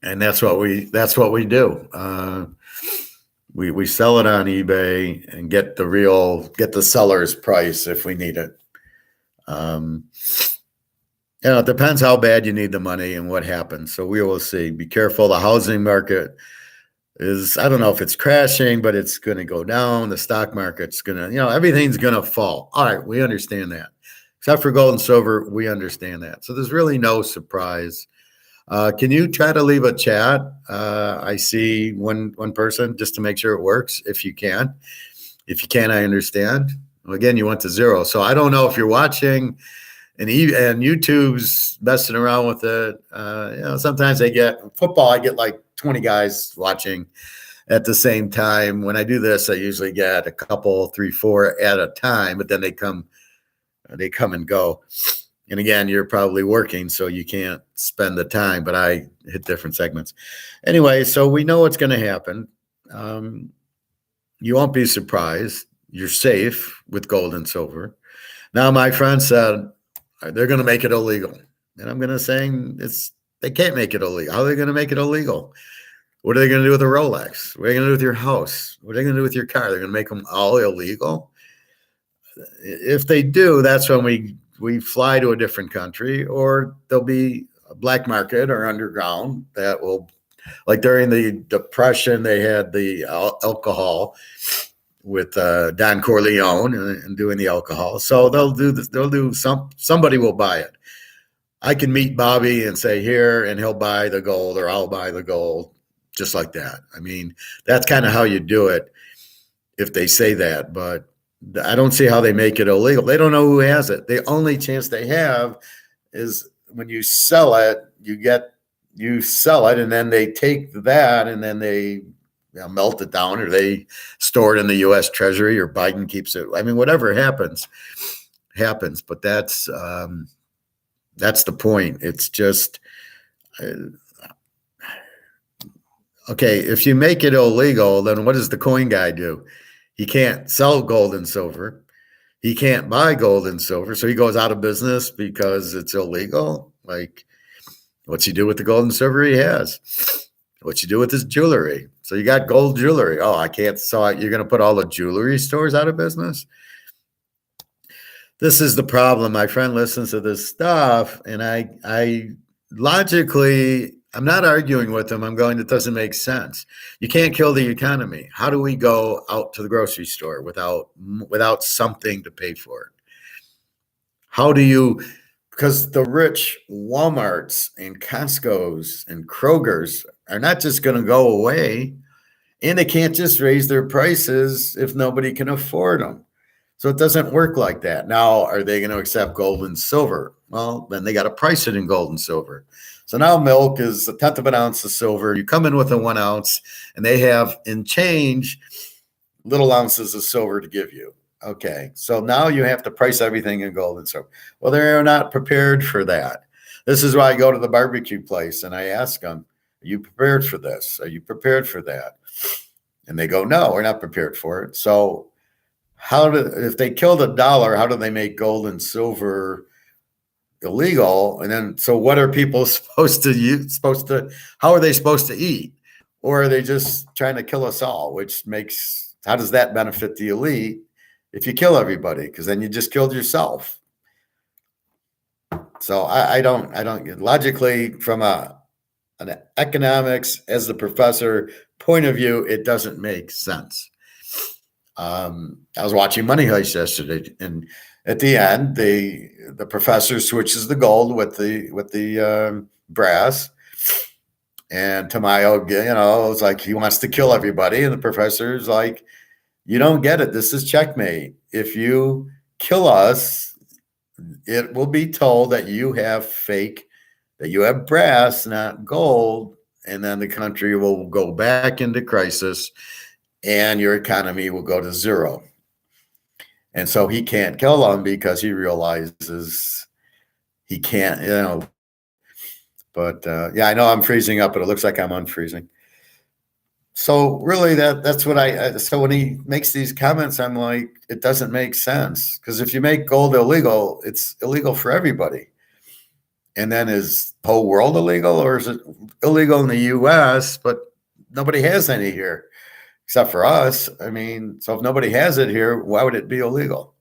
And that's what we do. We sell it on eBay and get the seller's price if we need it. It depends how bad you need the money and what happens. So we will see. Be careful. The housing market I don't know if it's crashing, but it's going to go down. The stock market's going to, everything's going to fall. All right. We understand that. Except for gold and silver, we understand that. So there's really no surprise. Can you try to leave a chat? I see one person just to make sure it works. If you can. If you can't, I understand. Well, again, you went to 0. So I don't know if you're watching and YouTube's messing around with it. Sometimes I get like 20 guys watching at the same time. When I do this, I usually get a couple, 3, 4 at a time, but then they come and go. And again, you're probably working, so you can't spend the time, but I hit different segments. Anyway, so we know what's going to happen. You won't be surprised. You're safe with gold and silver. Now, my friend said they're going to make it illegal. And I'm going to say they can't make it illegal. How are they going to make it illegal? What are they going to do with a Rolex? What are they going to do with your house? What are they going to do with your car? They're going to make them all illegal? If they do, that's when we fly to a different country, or there'll be a black market or underground that will, like during the Depression, they had the alcohol with Don Corleone and doing the alcohol. So they'll do this. Somebody will buy it. I can meet Bobby and say here, and he'll buy the gold, or I'll buy the gold, just like that. I mean, that's kind of how you do it if they say that, but I don't see how they make it illegal. They don't know who has it. The only chance they have is when you sell it, you sell it, and then they take that and then they melt it down, or they store it in the U.S. Treasury, or Biden keeps it. I mean, whatever happens. But that's the point. It's just, okay, if you make it illegal, then what does the coin guy do? He can't sell gold and silver. He can't buy gold and silver. So he goes out of business because it's illegal. Like, what's he do with the gold and silver he has? What you do with his jewelry? So you got gold jewelry. Oh, I can't sell it. You're going to put all the jewelry stores out of business? This is the problem. My friend listens to this stuff, and I logically, I'm not arguing with him. I'm going, it doesn't make sense. You can't kill the economy. How do we go out to the grocery store without something to pay for it? How do you, because the rich Walmarts and Costco's and Kroger's are not just going to go away, and they can't just raise their prices if nobody can afford them. So it doesn't work like that. Now, are they going to accept gold and silver? Well, then they got to price it in gold and silver. So now milk is 1/10 of an ounce of silver. You come in with a 1 ounce, and they have in change little ounces of silver to give you. Okay, so now you have to price everything in gold and silver. Well, they're not prepared for that. This is why I go to the barbecue place and I ask them, are you prepared for this? Are you prepared for that? And they go, no, we're not prepared for it. So if they killed $1, how do they make gold and silver illegal? And then, so what are people supposed to how are they supposed to eat? Or are they just trying to kill us all? How does that benefit the elite if you kill everybody? Because then you just killed yourself. So I don't logically, from an economics as the professor point of view, it doesn't make sense. I was watching Money Heist yesterday, and at the end, the professor switches the gold with the brass, and Tamayo, it's like he wants to kill everybody, and the professor's like, you don't get it. This is checkmate. If you kill us, it will be told that you have brass, not gold, and then the country will go back into crisis, and your economy will go to zero. And so he can't kill them because he realizes he can't, But I know I'm freezing up, but it looks like I'm unfreezing. So really that's what so when he makes these comments, I'm like, it doesn't make sense. Because if you make gold illegal, it's illegal for everybody. And then is the whole world illegal, or is it illegal in the US, but nobody has any here except for us? I mean, so if nobody has it here, why would it be illegal?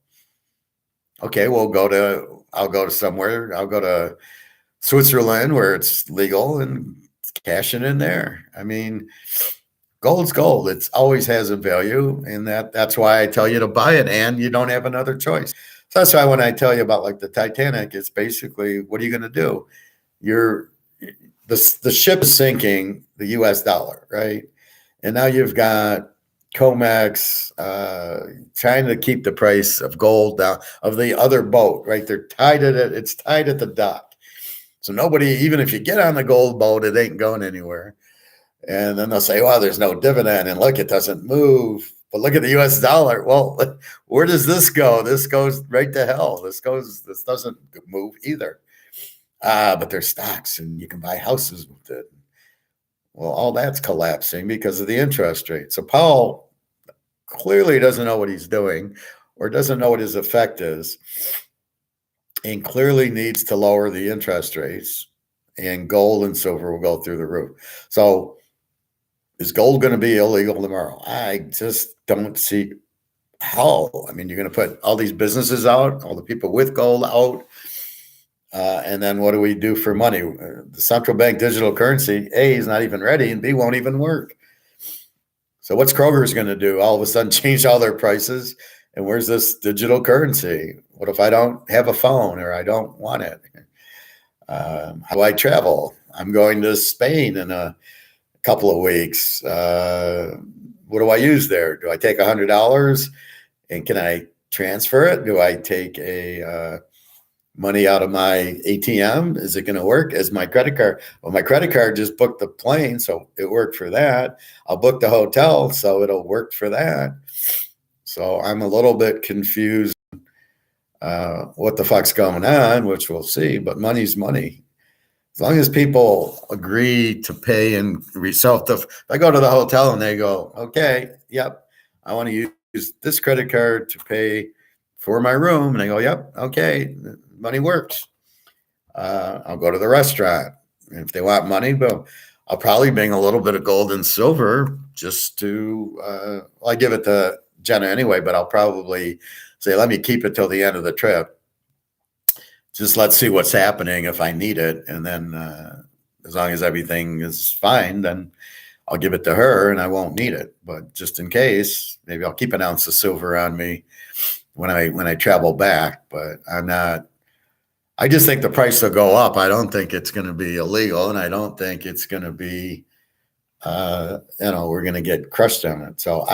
Okay, I'll go to somewhere. I'll go to Switzerland where it's legal and cash it in there. I mean, gold's gold. It always has a value, and that's why I tell you to buy it, and you don't have another choice. So that's why when I tell you about like the Titanic, it's basically, what are you going to do? The ship is sinking, the U.S. dollar, right? And now you've got COMEX trying to keep the price of gold down, of the other boat, right? They're tied at it. It's tied at the dock. So nobody, even if you get on the gold boat, it ain't going anywhere. And then they'll say, well, there's no dividend. And look, it doesn't move. But look at the US dollar. Well, where does this go? This goes right to hell. This doesn't move either. But there's stocks and you can buy houses with it. Well, all that's collapsing because of the interest rate. So Powell clearly doesn't know what he's doing, or doesn't know what his effect is, and clearly needs to lower the interest rates, and gold and silver will go through the roof. So is gold going to be illegal tomorrow? I just don't see how. I mean, you're going to put all these businesses out, all the people with gold out. And then what do we do for money? The central bank digital currency, A, is not even ready, and B, won't even work. So what's Kroger's going to do? All of a sudden change all their prices? And where's this digital currency? What if I don't have a phone, or I don't want it? How do I travel? I'm going to Spain in a couple of weeks. What do I use there? Do I take $100 and can I transfer it? Do I take money out of my ATM? Is it going to work as my credit card? Well, my credit card just booked the plane, so it worked for that. I'll book the hotel, so it'll work for that. So I'm a little bit confused what the fuck's going on, which we'll see, but money's money. As long as people agree to pay and resell, if I go to the hotel and they go, okay, yep, I want to use this credit card to pay for my room, and I go, yep, okay, money works. I'll go to the restaurant, and if they want money, but I'll probably bring a little bit of gold and silver just to, I give it to Jenna anyway, but I'll probably say, let me keep it till the end of the trip. Just let's see what's happening if I need it. And then as long as everything is fine, then I'll give it to her and I won't need it. But just in case, maybe I'll keep an ounce of silver on me when I travel back. But I just think the price will go up. I don't think it's going to be illegal, and I don't think it's going to be, we're going to get crushed on it. So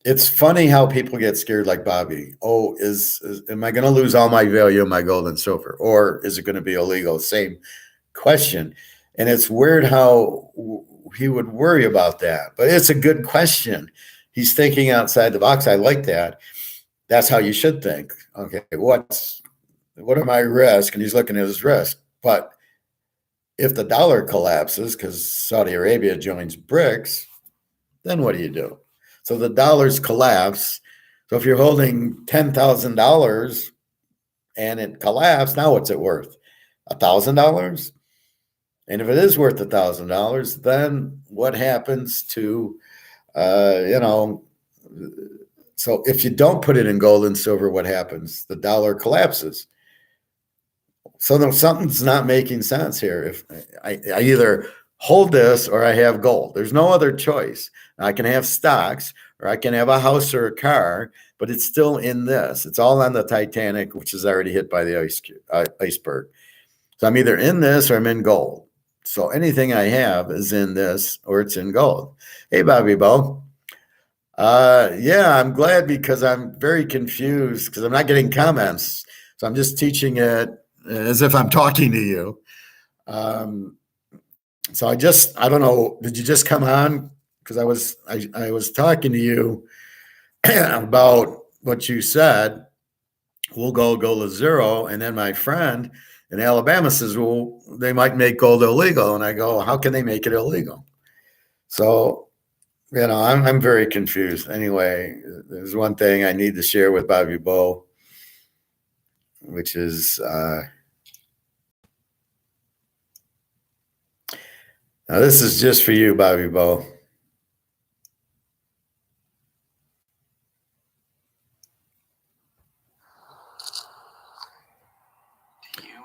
it's funny how people get scared like Bobby. Oh, am I going to lose all my value of my gold and silver? Or is it going to be illegal? Same question. And it's weird how he would worry about that. But it's a good question. He's thinking outside the box. I like that. That's how you should think. Okay, what are my risks? And he's looking at his risk. But if the dollar collapses because Saudi Arabia joins BRICS, then what do you do? So the dollars collapse. So if you're holding $10,000 and it collapsed, now what's it worth? $1,000? And if it is worth $1,000, then what happens to, so if you don't put it in gold and silver, what happens? The dollar collapses. So something's not making sense here. If I either hold this or I have gold. There's no other choice. I can have stocks or I can have a house or a car, but it's still in this. It's all on the Titanic, which is already hit by the iceberg. So I'm either in this or I'm in gold. So anything I have is in this or it's in gold. Hey, Bobby Bo. Yeah, I'm glad because I'm very confused because I'm not getting comments. So I'm just teaching it as if I'm talking to you. So I don't know, did you just come on? Because I was talking to you about what you said. We'll go to zero. And then my friend in Alabama says, well, they might make gold illegal. And I go, how can they make it illegal? So, I'm very confused. Anyway, there's one thing I need to share with Bobby Bo, which is Now this is just for you, Bobby Bo. Do you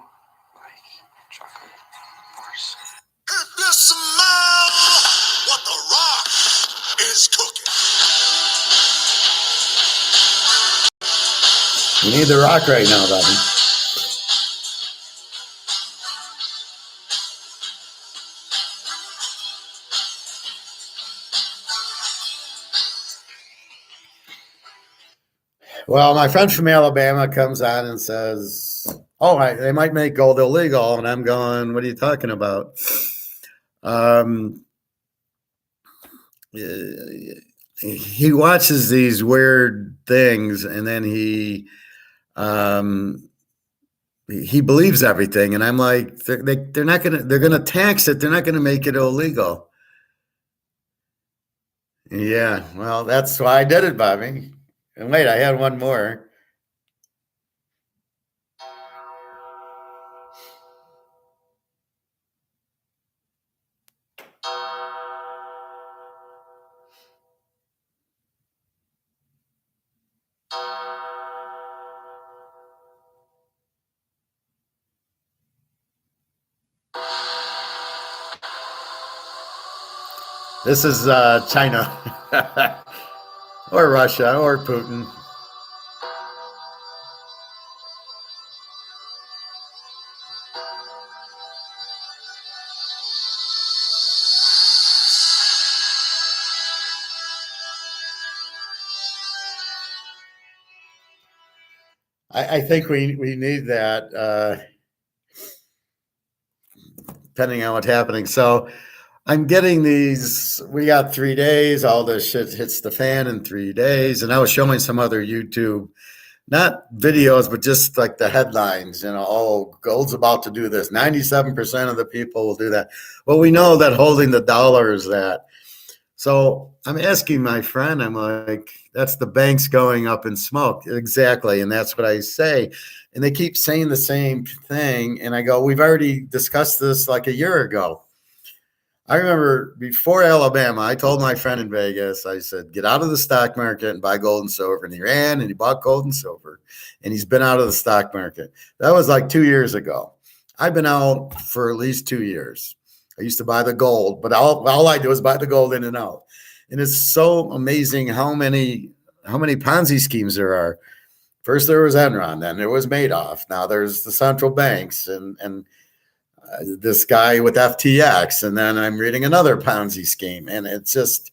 like chocolate bars? Hit this man! What the Rock is cooking. You need the rock right now, Bobby. Well, my friend from Alabama comes on and says, "Oh, they might make gold illegal," and I'm going, "What are you talking about?" He watches these weird things, and then he believes everything, and I'm like, they're not gonna, they're gonna tax it. They're not gonna make it illegal. Yeah, well, that's why I did it, Bobby. And wait, I had one more. This is China or Russia or Putin. I think we need that, depending on what's happening. So I'm getting these. We got 3 days. All this shit hits the fan in 3 days. And I was showing some other YouTube, not videos, but just like the headlines. Oh, gold's about to do this. 97% of the people will do that. Well, we know that holding the dollar is that. So I'm asking my friend, I'm like, that's the banks going up in smoke. Exactly. And that's what I say. And they keep saying the same thing. And I go, we've already discussed this like a year ago. I remember before Alabama, I told my friend in Vegas, I said, get out of the stock market and buy gold and silver. And he ran and he bought gold and silver. And he's been out of the stock market. That was like 2 years ago. I've been out for at least 2 years. I used to buy the gold, but all I do is buy the gold in and out. And it's so amazing how many Ponzi schemes there are. First there was Enron, then there was Madoff. Now there's the central banks and this guy with FTX. And then I'm reading another Ponzi scheme. And it's just,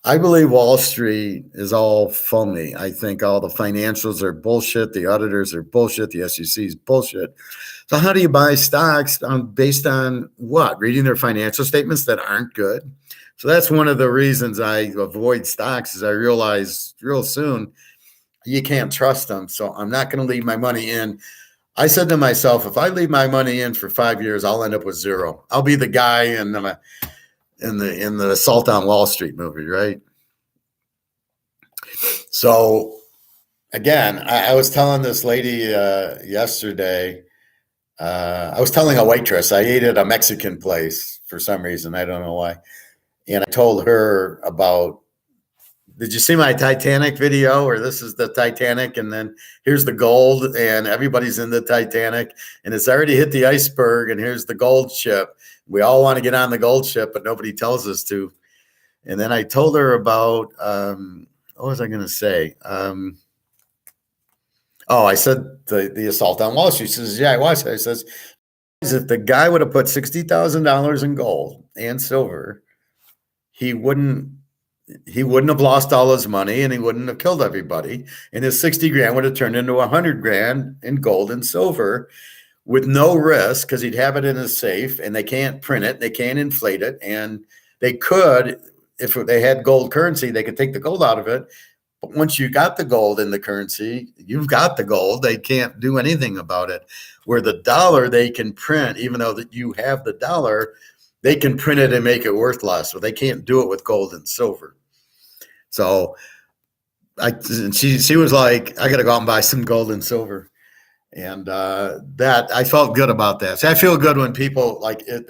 I believe Wall Street is all phony. I think all the financials are bullshit. The auditors are bullshit. The SEC is bullshit. So how do you buy stocks based on what? Reading their financial statements that aren't good. So that's one of the reasons I avoid stocks is I realize real soon you can't trust them. So I'm not going to leave my money in. I said to myself, if I leave my money in for 5 years, I'll end up with zero. I'll be the guy in the Assault on Wall Street movie, right? So again, I was telling this lady yesterday. I was telling a waitress, I ate at a Mexican place for some reason. I don't know why. And I told her about, did you see my Titanic video where this is the Titanic and then here's the gold and everybody's in the Titanic and it's already hit the iceberg and here's the gold ship. We all want to get on the gold ship, but nobody tells us to. And then I told her about, what was I going to say? I said the Assault on Wall Street. She says, yeah, I watched it. I says, if the guy would have put $60,000 in gold and silver, he wouldn't have lost all his money and he wouldn't have killed everybody. And his 60 grand would have turned into 100 grand in gold and silver with no risk because he'd have it in his safe and they can't print it. They can't inflate it. And they could, if they had gold currency, they could take the gold out of it. But once you got the gold in the currency, you've got the gold. They can't do anything about it. Where the dollar, they can print, even though that you have the dollar, they can print it and make it worth less. But they can't do it with gold and silver. So she was like, I got to go out and buy some gold and silver. And that I felt good about that. So I feel good when people like it,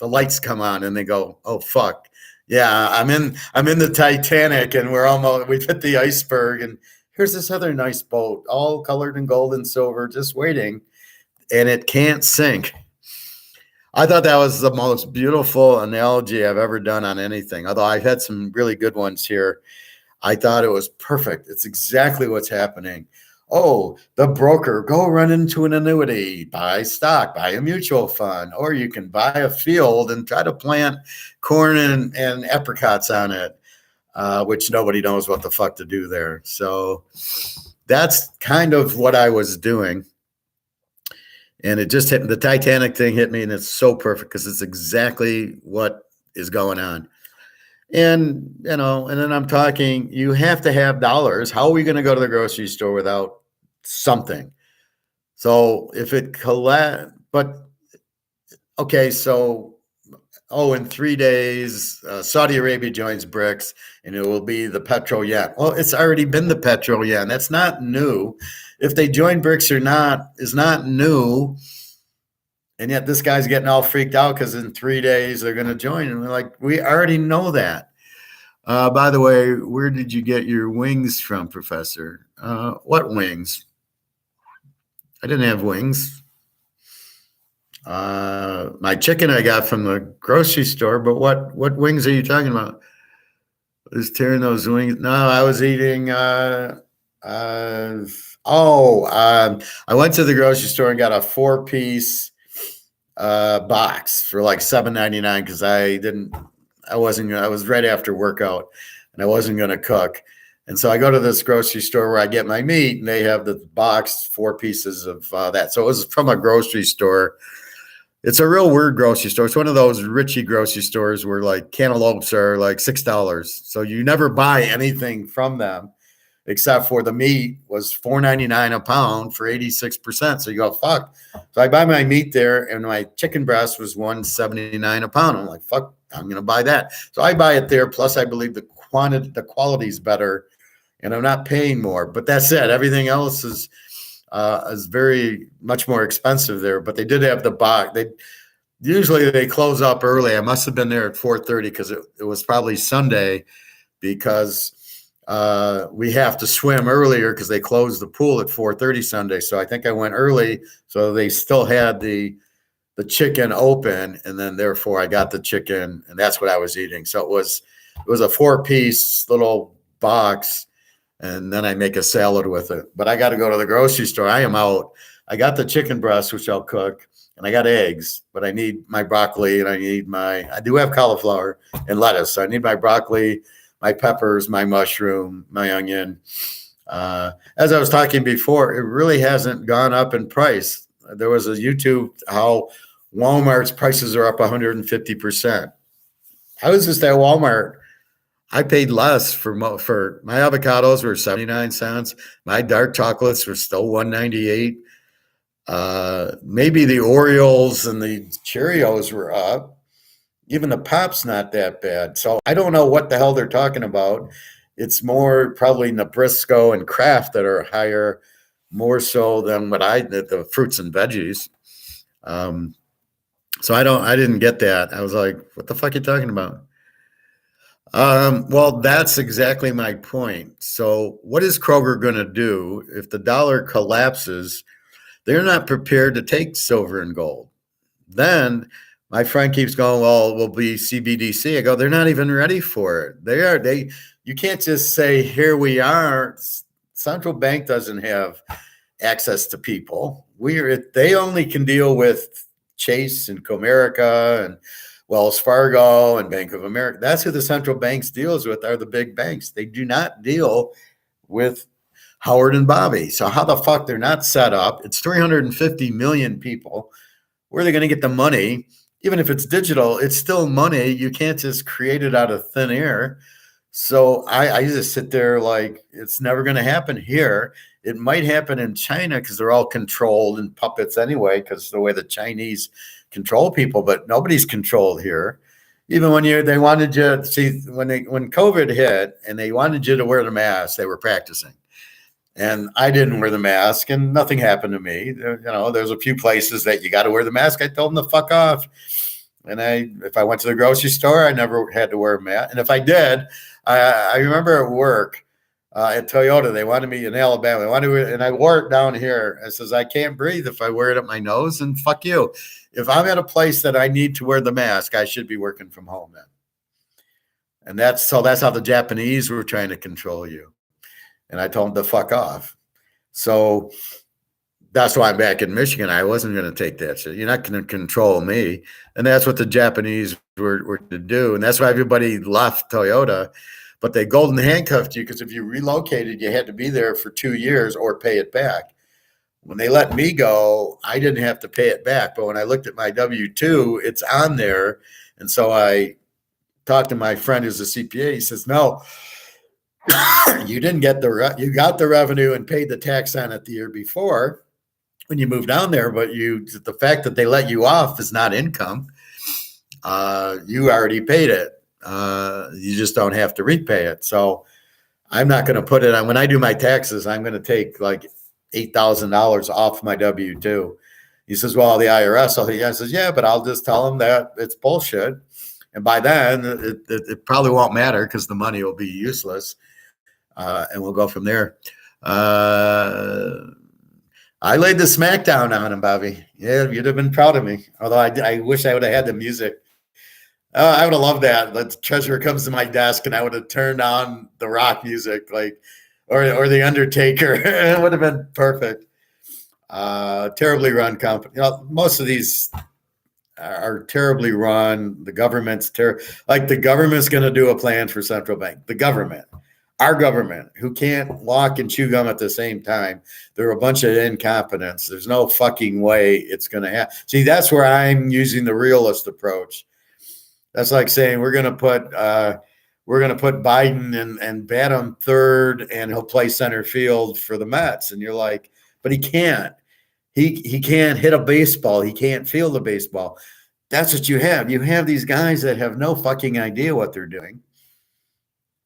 the lights come on and they go, oh fuck. Yeah, I'm in the Titanic and we've hit the iceberg and here's this other nice boat, all colored in gold and silver, just waiting, and it can't sink. I thought that was the most beautiful analogy I've ever done on anything. Although I've had some really good ones here. I thought it was perfect. It's exactly what's happening. Oh, the broker, go run into an annuity, buy stock, buy a mutual fund, or you can buy a field and try to plant corn and apricots on it, which nobody knows what the fuck to do there. So that's kind of what I was doing. And it just hit, the Titanic thing hit me, and it's so perfect because it's exactly what is going on. And, you know, and then I'm talking, you have to have dollars. How are we going to go to the grocery store without something? So if it but okay, so, in 3 days, Saudi Arabia joins BRICS and it will be the petro yen. Well, it's already been the petro yen. That's not new. If they join BRICS or not is not new. And yet this guy's getting all freaked out because in 3 days they're going to join. And we're like, we already know that. By the way, where did you get your wings from, Professor? What wings? I didn't have wings. My chicken I got from the grocery store, but what wings are you talking about? I was tearing those wings. No, I was eating. I went to the grocery store and got a 4-piece box for like $7.99 because I was right after workout and I wasn't going to cook. And so I go to this grocery store where I get my meat and they have the box, 4 pieces of that. So it was from a grocery store. It's a real weird grocery store. It's one of those Richie grocery stores where like cantaloupes are like $6. So you never buy anything from them except for the meat was $4.99 a pound for 86%. So you go, fuck. So I buy my meat there and my chicken breast was $1.79 a pound. I'm like, fuck, I'm going to buy that. So I buy it there. Plus I believe the quality is better and I'm not paying more. But that said, everything else is very much more expensive there, but they did have the box. Usually they close up early. I must have been there at 4:30 because it was probably Sunday because we have to swim earlier because they closed the pool at 4:30 Sunday. So I think I went early, so they still had the chicken open, and then therefore I got the chicken, and that's what I was eating. So it was a 4-piece little box. And then I make a salad with it. But I got to go to the grocery store. I am out. I got the chicken breast, which I'll cook, and I got eggs, but I need my broccoli and I do have cauliflower and lettuce. So I need my broccoli, my peppers, my mushroom, my onion. As I was talking before, it really hasn't gone up in price. There was a YouTube how Walmart's prices are up 150%. How is this that Walmart? I paid less for my avocados were 79 cents. My dark chocolates were still 198. Maybe the Oreos and the Cheerios were up. Even the Pop's not that bad. So I don't know what the hell they're talking about. It's more probably Nabisco and Kraft that are higher, more so than the fruits and veggies. So I didn't get that. I was like, what the fuck are you talking about? Well, that's exactly my point. So what is Kroger going to do if the dollar collapses? They're not prepared to take silver and gold. Then my friend keeps going, well, we'll be CBDC. I go, they're not even ready for it. You can't just say, here we are. Central bank doesn't have access to people. They only can deal with Chase and Comerica and Wells Fargo and Bank of America. That's who the central banks deals with, are the big banks. They do not deal with Howard and Bobby. So how the fuck they're not set up? It's 350 million people. Where are they going to get the money? Even if it's digital, it's still money. You can't just create it out of thin air. So I just sit there like it's never going to happen here. It might happen in China because they're all controlled and puppets anyway, because the way the Chinese control people, but nobody's controlled here. Even when they wanted you to see when COVID hit and they wanted you to wear the mask, they were practicing. And I didn't wear the mask and nothing happened to me. There's a few places that you got to wear the mask. I told them to fuck off. And if I went to the grocery store, I never had to wear a mask. And if I did, I remember at work at Toyota, they wanted me in Alabama. They wanted and I wore it down here. I says, I can't breathe if I wear it up my nose, and fuck you. If I'm at a place that I need to wear the mask, I should be working from home then. And that's how the Japanese were trying to control you. And I told them to fuck off. So that's why I'm back in Michigan. I wasn't going to take that shit. You're not going to control me. And that's what the Japanese were to do. And that's why everybody left Toyota. But they golden handcuffed you because if you relocated, you had to be there for 2 years or pay it back. When they let me go, I didn't have to pay it back. But when I looked at my W-2, it's on there. And so I talked to my friend who's a CPA. He says, no, you didn't get you got the revenue and paid the tax on it the year before when you moved down there, but the fact that they let you off is not income. You already paid it. You just don't have to repay it. So I'm not going to put it on. When I do my taxes, I'm going to take like $8,000 off my W-2. He says, well, the IRS. I says, yeah, but I'll just tell them that it's bullshit. And by then it probably won't matter because the money will be useless. And we'll go from there. I laid the smackdown on him, Bobby. Yeah, you'd have been proud of me. Although I wish I would have had the music. I would have loved that. The treasurer comes to my desk and I would have turned on the rock music, or the Undertaker. It would have been perfect. Terribly run company. Most of these are terribly run. The government's the government's going to do a plan for central bank. The government. Our government, who can't walk and chew gum at the same time, they're a bunch of incompetents. There's no fucking way it's going to happen. See, that's where I'm using the realist approach. That's like saying we're going to put Biden and bat him third, and he'll play center field for the Mets. And you're like, but he can't. He can't hit a baseball. He can't field a baseball. That's what you have. You have these guys that have no fucking idea what they're doing,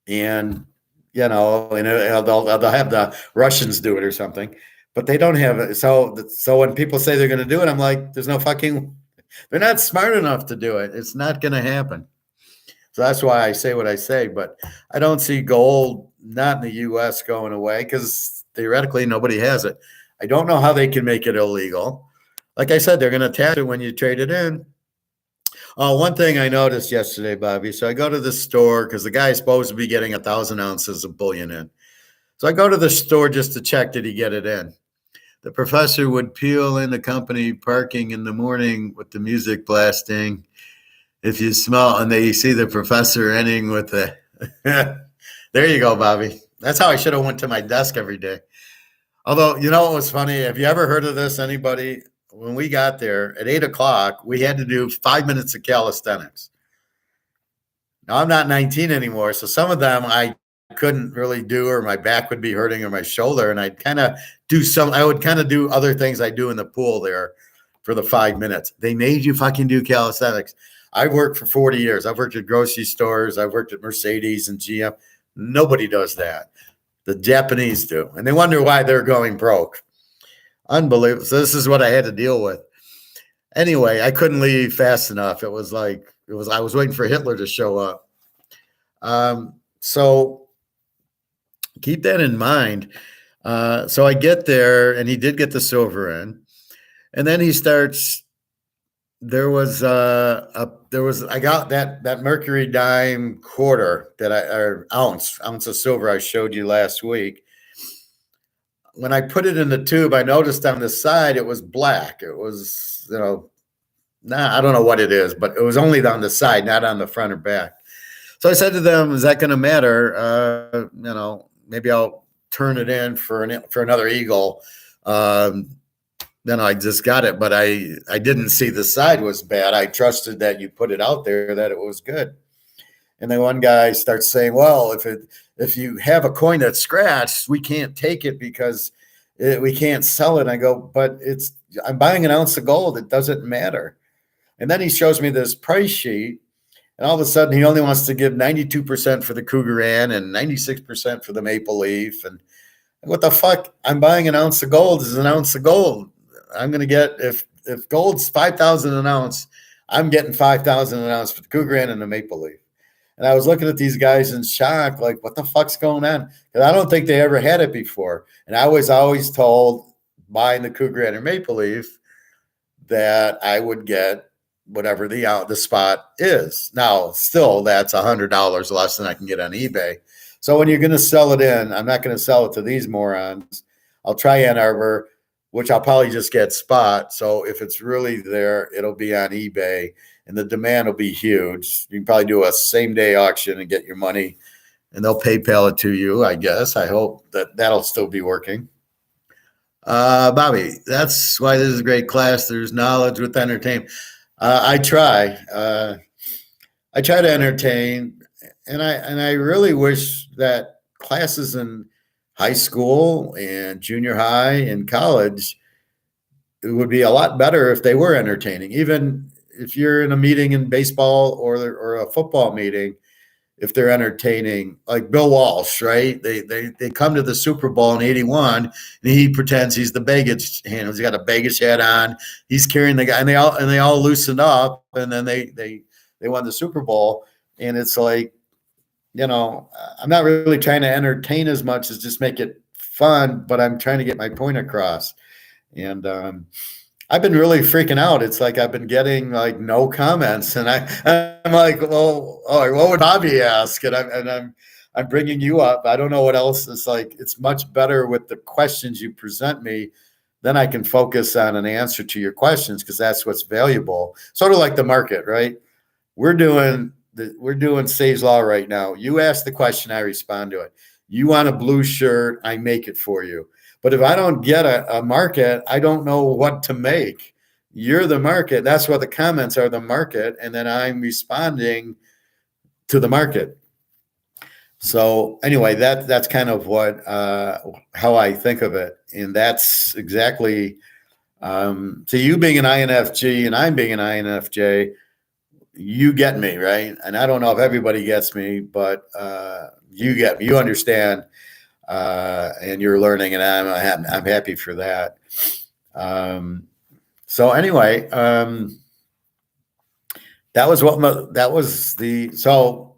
and they'll have the Russians do it or something, but they don't have it. So when people say they're going to do it, I'm like, there's no fucking, they're not smart enough to do it. It's not going to happen. So that's why I say what I say, but I don't see gold, not in the U.S., going away because theoretically nobody has it. I don't know how they can make it illegal. Like I said, they're going to tax it when you trade it in. One thing I noticed yesterday, Bobby, so I go to the store because the guy's supposed to be getting 1,000 ounces of bullion in. So I go to the store just to check, did he get it in? The professor would peel in the company parking in the morning with the music blasting. If you smell, and you see the professor ending with the, there you go, Bobby. That's how I should have went to my desk every day. Although, what was funny? Have you ever heard of this, anybody? When we got there at 8:00, we had to do 5 minutes of calisthenics. Now I'm not 19 anymore, so some of them I couldn't really do, or my back would be hurting, or my shoulder, and I'd kind of I would kind of do other things I do in the pool there for the 5 minutes. They made you fucking do calisthenics. I've worked for 40 years. I've worked at grocery stores. I've worked at Mercedes and GM. Nobody does that. The Japanese do, and they wonder why they're going broke. Unbelievable. So this is what I had to deal with. Anyway, I couldn't leave fast enough. I was waiting for Hitler to show up. So keep that in mind. So I get there, and he did get the silver in, and then he starts. I got that mercury dime quarter or ounce of silver I showed you last week. When I put it in the tube, I noticed on the side it was black. It was, I don't know what it is, but it was only on the side, not on the front or back. So I said to them, is that going to matter? Maybe I'll turn it in for another eagle. Then I just got it, but I didn't see the side was bad. I trusted that you put it out there that it was good. And then one guy starts saying, well, if you have a coin that's scratched, we can't take it because we can't sell it. And I go, but I'm buying an ounce of gold. It doesn't matter. And then he shows me this price sheet, and all of a sudden he only wants to give 92% for the Cougar Ann and 96% for the Maple Leaf. And what the fuck? I'm buying an ounce of gold is an ounce of gold. I'm going to get, if gold's 5,000 an ounce, I'm getting 5,000 an ounce for the Cougar and the Maple Leaf. And I was looking at these guys in shock, like, what the fuck's going on? Because I don't think they ever had it before. And I was always told buying the Cougar and or Maple Leaf that I would get whatever the spot is. Now, still, that's $100 less than I can get on eBay. So when you're going to sell it in, I'm not going to sell it to these morons. I'll try Ann Arbor, which I'll probably just get spot. So if it's really there, it'll be on eBay, and the demand will be huge. You can probably do a same day auction and get your money, and they'll PayPal it to you, I guess. I hope that that'll still be working. Bobby, that's why this is a great class. There's knowledge with entertainment. I try. I try to entertain, and I really wish that classes in high school and junior high and college, it would be a lot better if they were entertaining. Even if you're in a meeting in baseball or a football meeting, if they're entertaining, like Bill Walsh, right? They come to the Super Bowl in '81, and he pretends he's the baggage handler. He's got a baggage hat on. He's carrying the guy, and they all loosen up, and then they won the Super Bowl. And it's like, I'm not really trying to entertain as much as just make it fun, but I'm trying to get my point across. And I've been really freaking out. It's like I've been getting like no comments, and I'm like, well, what would Bobby ask? And I'm bringing you up. I don't know what else. It's like it's much better with the questions you present me. Then I can focus on an answer to your questions because that's what's valuable. Sort of like the market, right? We're doing Sage Law right now. You ask the question, I respond to it. You want a blue shirt, I make it for you. But if I don't get a market, I don't know what to make. You're the market. That's what the comments are, the market. And then I'm responding to the market. So anyway, that's kind of what how I think of it. And that's exactly so you being an INFG and I'm being an INFJ, you get me, right? And I don't know if everybody gets me, but you get me. You understand. And you're learning, and I'm happy for that. So anyway, that was so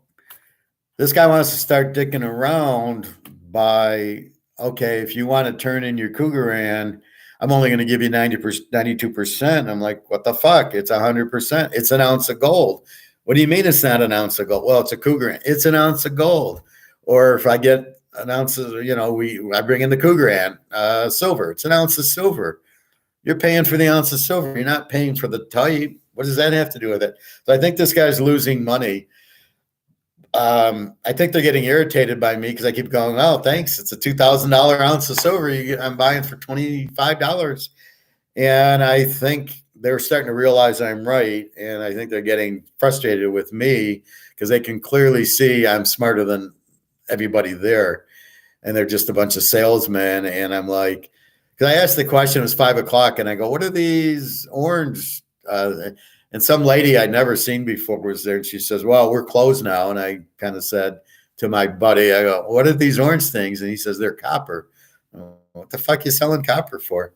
this guy wants to start dicking around by, okay, if you want to turn in your Cougaran, I'm only going to give you 90%, 92%. I'm like, what the fuck? It's 100%. It's an ounce of gold. What do you mean it's not an ounce of gold? Well, it's a Cougaran. It's an ounce of gold. Or if I get an ounce of, I bring in the Cougaran silver. It's an ounce of silver. You're paying for the ounce of silver. You're not paying for the type. What does that have to do with it? So I think this guy's losing money. I think they're getting irritated by me because I keep going, oh, thanks. It's a $2,000 ounce of silver I'm buying for $25. And I think they're starting to realize I'm right. And I think they're getting frustrated with me because they can clearly see I'm smarter than everybody there. And they're just a bunch of salesmen. And I'm like, because I asked the question, it was 5:00, and I go, what are these orange? And some lady I'd never seen before was there, and she says, well, we're closed now. And I kind of said to my buddy, I go, what are these orange things? And he says, they're copper. What the fuck are you selling copper for?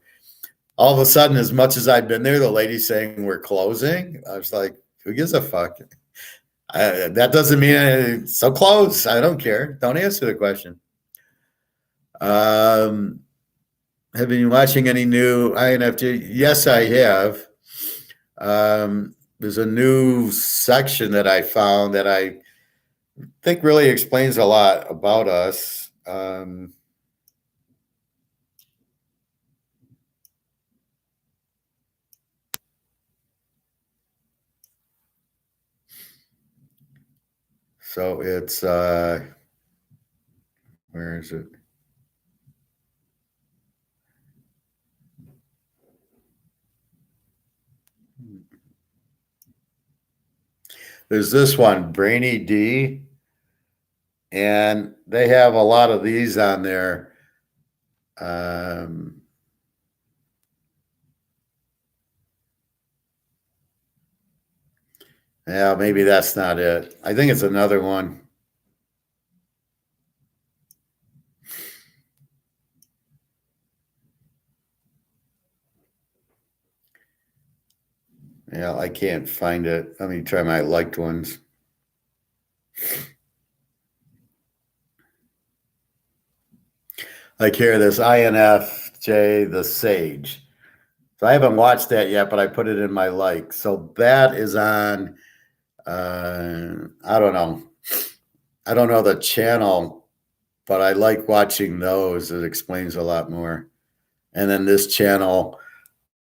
All of a sudden, as much as I'd been there, the lady's saying we're closing. I was like, who gives a fuck? That doesn't mean it's so close. I don't care. Don't answer the question. Have you been watching any new INFJ? Yes, I have. There's a new section that I found that I think really explains a lot about us. So it's where is it? There's this one, Brainy D, and they have a lot of these on there. Yeah, maybe that's not it. I think it's another one. Yeah, I can't find it. Let me try my liked ones. Like here, this INFJ, the Sage. So I haven't watched that yet, but I put it in my like. So that is on, I don't know. I don't know the channel, but I like watching those. It explains a lot more. And then this channel,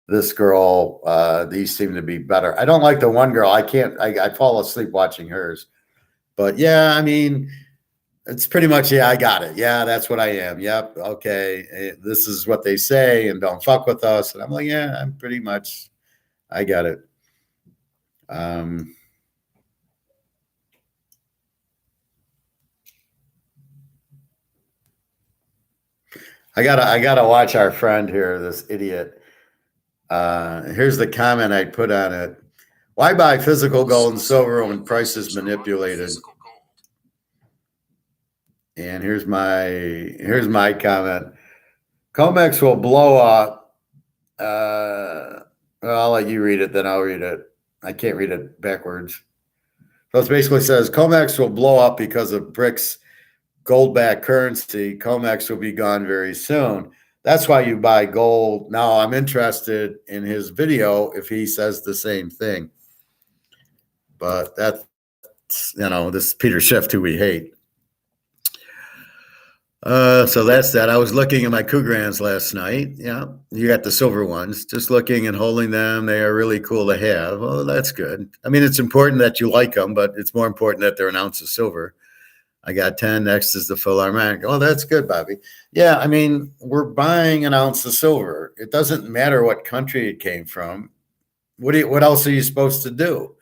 this girl, these seem to be better. I don't like the one girl. I fall asleep watching hers. But yeah, I mean, it's pretty much, yeah, I got it. Yeah, that's what I am. Yep. Okay. This is what they say and don't fuck with us. And I'm like, yeah, I'm pretty much, I got it. I gotta watch our friend here, this idiot. Here's the comment I put on it. Why buy physical gold and silver when price is manipulated? And here's my comment. COMEX will blow up. I'll let you read it, then I'll read it. I can't read it backwards. So it basically says COMEX will blow up because of BRICS gold-backed currency. COMEX will be gone very soon. That's why you buy gold. Now I'm interested in his video if he says the same thing. But that's, this Peter Schiff who we hate. So that's that. I was looking at my Cougarans last night. Yeah, you got the silver ones. Just looking and holding them. They are really cool to have. Well, that's good. I mean, it's important that you like them, but it's more important that they're an ounce of silver. I got 10. Next is the Philharmonic. Oh, that's good, Bobby. Yeah, I mean, we're buying an ounce of silver. It doesn't matter what country it came from. What else are you supposed to do?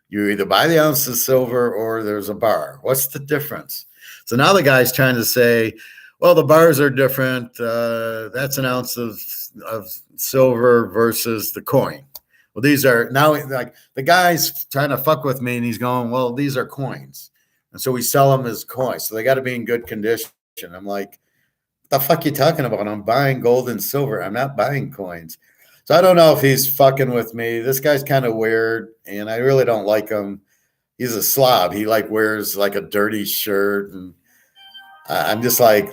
You either buy the ounce of silver or there's a bar. What's the difference? So now the guy's trying to say, well, the bars are different. That's an ounce of silver versus the coin. Well, these are now, like, the guy's trying to fuck with me and he's going, well, these are coins. And so we sell them as coins. So they got to be in good condition. I'm like, what the fuck you talking about? I'm buying gold and silver. I'm not buying coins. So I don't know if he's fucking with me. This guy's kind of weird and I really don't like him. He's a slob. He like wears like a dirty shirt. And I'm just like,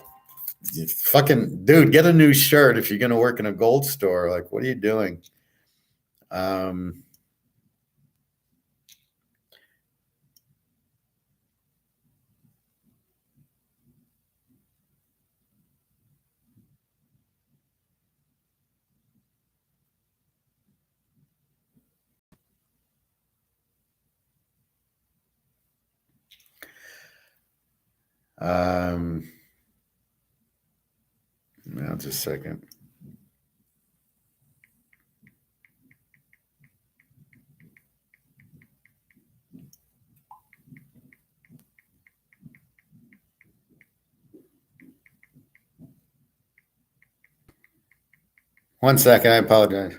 fucking dude, get a new shirt if you're going to work in a gold store. Like, what are you doing? Now just a second. One second, I apologize.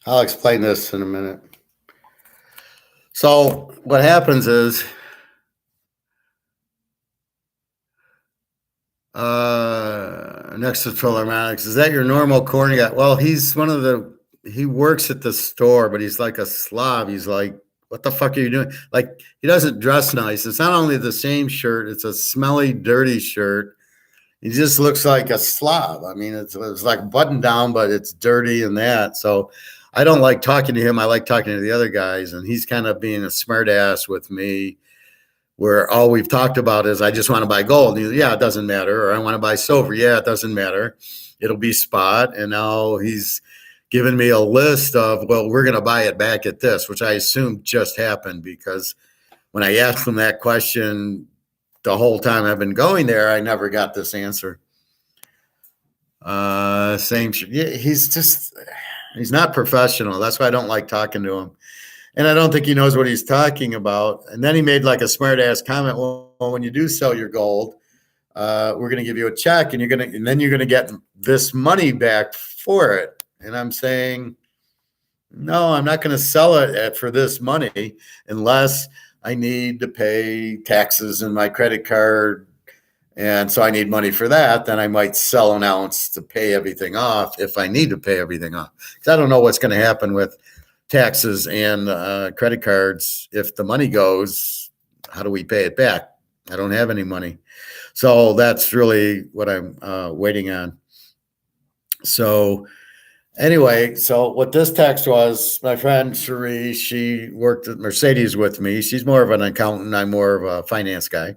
I'll explain this in a minute. So what happens is, next to Philharmonics, is that your normal corny guy? Well, he's he works at the store, but he's like a slob. He's like, what the fuck are you doing? Like, he doesn't dress nice. It's not only the same shirt, it's a smelly, dirty shirt. He just looks like a slob. I mean, it's like button down, but it's dirty and that. So I don't like talking to him. I like talking to the other guys, and he's kind of being a smart ass with me, where all we've talked about is I just want to buy gold. Yeah, it doesn't matter. Or I want to buy silver. Yeah, it doesn't matter. It'll be spot. And now he's given me a list of, well, we're going to buy it back at this, which I assume just happened because when I asked him that question the whole time I've been going there, I never got this answer. He's not professional. That's why I don't like talking to him. And I don't think he knows what he's talking about. And then he made like a smart ass comment. Well, when you do sell your gold, we're going to give you a check, and then you're going to get this money back for it. And I'm saying, no, I'm not going to sell it for this money unless I need to pay taxes and my credit card. And so I need money for that. Then I might sell an ounce to pay everything off if I need to pay everything off. Because I don't know what's going to happen with taxes and credit cards. If the money goes, how do we pay it back? I don't have any money. So that's really what I'm waiting on. So anyway, so what this text was, my friend Cherie, she worked at Mercedes with me. She's more of an accountant. I'm more of a finance guy.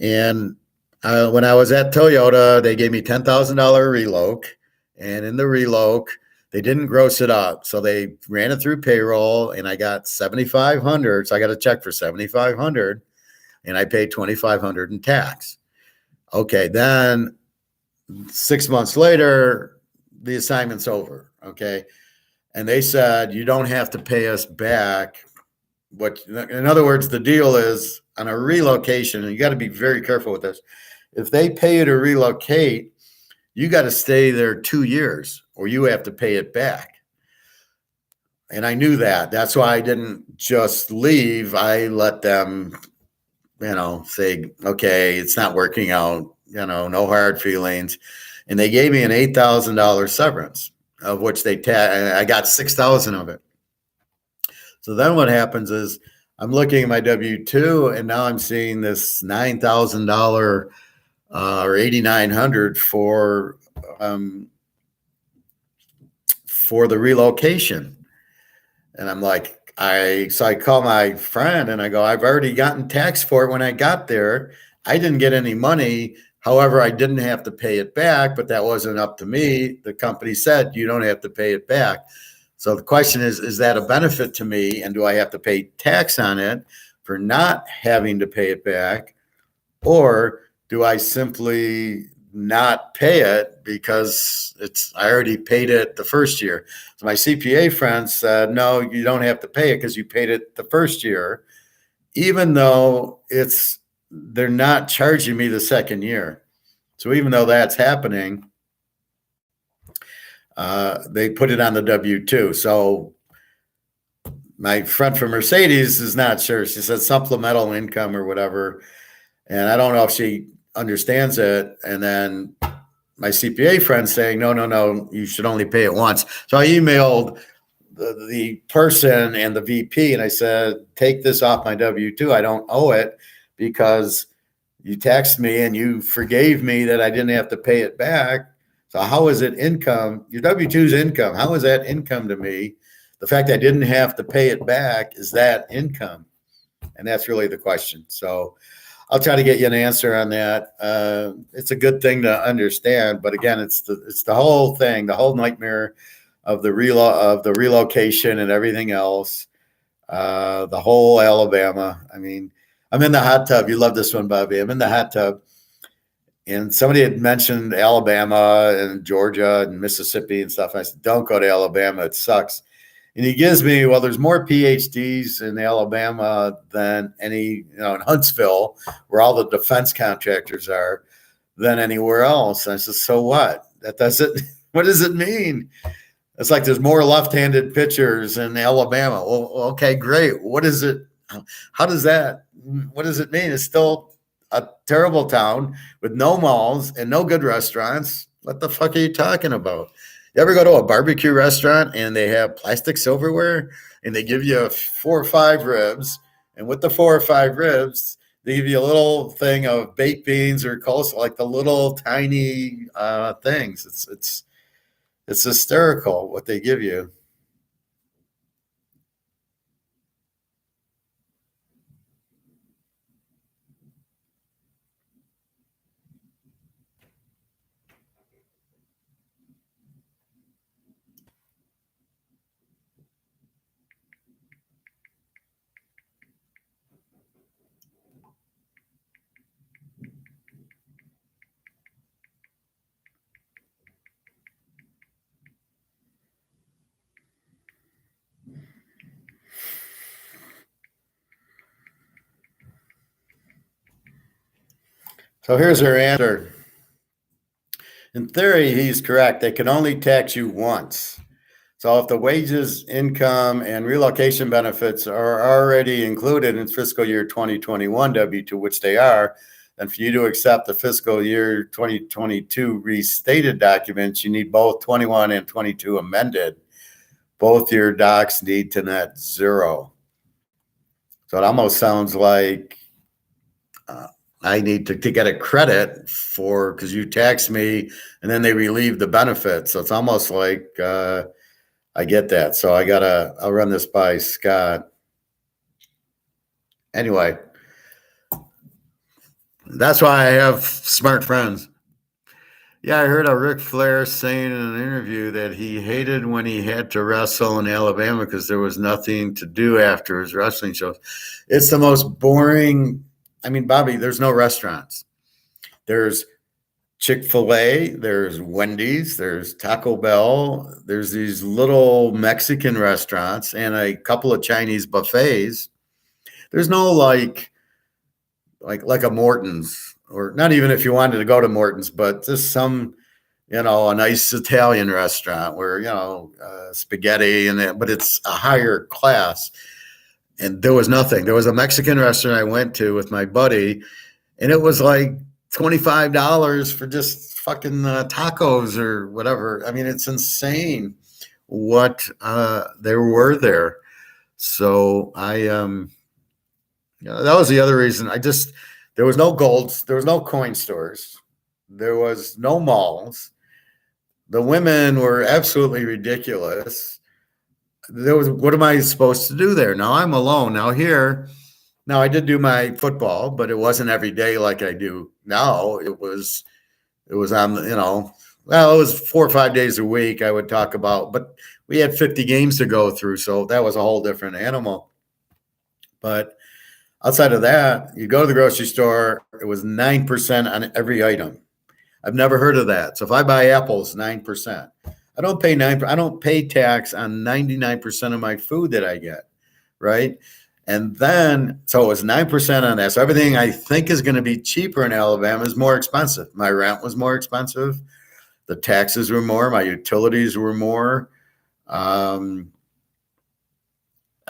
And when I was at Toyota, they gave me $10,000 reloc. And in the reloc, they didn't gross it up. So they ran it through payroll, and I got $7,500. So I got a check for $7,500, and I paid $2,500 in tax. Okay, then 6 months later, the assignment's over. Okay. And they said, you don't have to pay us back. In other words, the deal is on a relocation, and you got to be very careful with this. If they pay you to relocate, you got to stay there 2 years or you have to pay it back. And I knew that. That's why I didn't just leave. I let them, say, okay, it's not working out, no hard feelings. And they gave me an $8,000 severance, of which I got 6,000 of it. So then what happens is I'm looking at my W-2, and now I'm seeing this $9,000 or $8,900 for the relocation. And I'm like, so I call my friend and I go, I've already gotten taxed for it when I got there. I didn't get any money. However, I didn't have to pay it back, but that wasn't up to me. The company said, you don't have to pay it back. So the question is that a benefit to me? And do I have to pay tax on it for not having to pay it back? Or do I simply not pay it because I already paid it the first year? So my CPA friend said, no, you don't have to pay it because you paid it the first year, even though they're not charging me the second year. So even though that's happening, they put it on the W-2. So my friend from Mercedes is not sure. She said supplemental income or whatever. And I don't know if she understands it. And then my CPA friend saying, no, you should only pay it once. So I emailed the person and the VP, and I said, take this off my W-2. I don't owe it because you taxed me and you forgave me that I didn't have to pay it back. So how is it income? Your W-2 is income. How is that income to me? The fact I didn't have to pay it back, is that income? And that's really the question. So I'll try to get you an answer on that. It's a good thing to understand, but again, it's the whole thing, the whole nightmare of the relocation and everything else. The whole Alabama. I mean, I'm in the hot tub. You love this one, Bobby. I'm in the hot tub, and somebody had mentioned Alabama and Georgia and Mississippi and stuff. I said, don't go to Alabama. It sucks. And he gives me, well, there's more PhDs in Alabama than in Huntsville, where all the defense contractors are, than anywhere else. And I said, so what? What does it mean? It's like there's more left-handed pitchers in Alabama. Well, okay, great. What does it mean? It's still a terrible town with no malls and no good restaurants. What the fuck are you talking about? You ever go to a barbecue restaurant and they have plastic silverware and they give you 4 or 5 ribs, and with the 4 or 5 ribs, they give you a little thing of baked beans or coleslaw, like the little tiny things. It's hysterical what they give you. So here's her answer. In theory, he's correct. They can only tax you once. So if the wages, income, and relocation benefits are already included in fiscal year 2021 W-2, which they are, then for you to accept the fiscal year 2022 restated documents, you need both 21 and 22 amended. Both your docs need to net zero. So it almost sounds like I need to get a credit for, because you tax me and then they relieve the benefits. So it's almost like I get that. So I'll run this by Scott. Anyway, that's why I have smart friends. Yeah, I heard a Ric Flair saying in an interview that he hated when he had to wrestle in Alabama because there was nothing to do after his wrestling shows. It's the most boring. I mean, Bobby, there's no restaurants. There's Chick-fil-A, there's Wendy's, there's Taco Bell, there's these little Mexican restaurants and a couple of Chinese buffets. There's no like a Morton's, or not even if you wanted to go to Morton's, but just some, a nice Italian restaurant where, spaghetti and that, but it's a higher class. And there was nothing. There was a Mexican restaurant I went to with my buddy, and it was like $25 for just fucking tacos or whatever. I mean, it's insane what there were there. So that was the other reason. There was no golds, there was no coin stores, there was no malls. The women were absolutely ridiculous. What am I supposed to do there? Now I'm alone. Now I did do my football, but it wasn't every day like I do now. It was on, it was 4 or 5 days a week I would talk about, but we had 50 games to go through. So that was a whole different animal. But outside of that, you go to the grocery store, it was 9% on every item. I've never heard of that. So if I buy apples, 9%. I don't pay tax on 99% of my food that I get, right? And then, so it was 9% on that. So everything I think is going to be cheaper in Alabama is more expensive. My rent was more expensive. The taxes were more. My utilities were more. I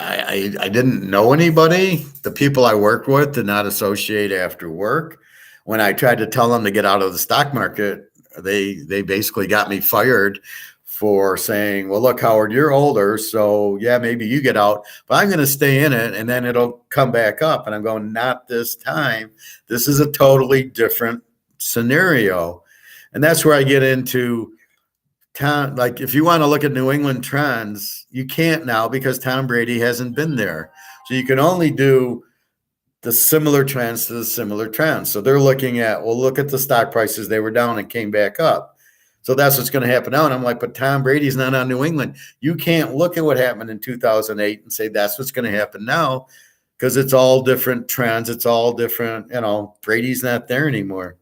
didn't know anybody. The people I worked with did not associate after work. When I tried to tell them to get out of the stock market, they basically got me fired for saying, well, look, Howard, you're older, so yeah, maybe you get out, but I'm going to stay in it and then it'll come back up. And I'm going, not this time. This is a totally different scenario. And that's where I get into town. Like, if you want to look at New England trends, you can't now because Tom Brady hasn't been there. So you can only do the similar trends to the similar trends. So they're looking at, well, look at the stock prices. They were down and came back up. So that's what's going to happen now. And I'm like, but Tom Brady's not on New England. You can't look at what happened in 2008 and say that's what's going to happen now, because it's all different trends. It's all different. Brady's not there anymore.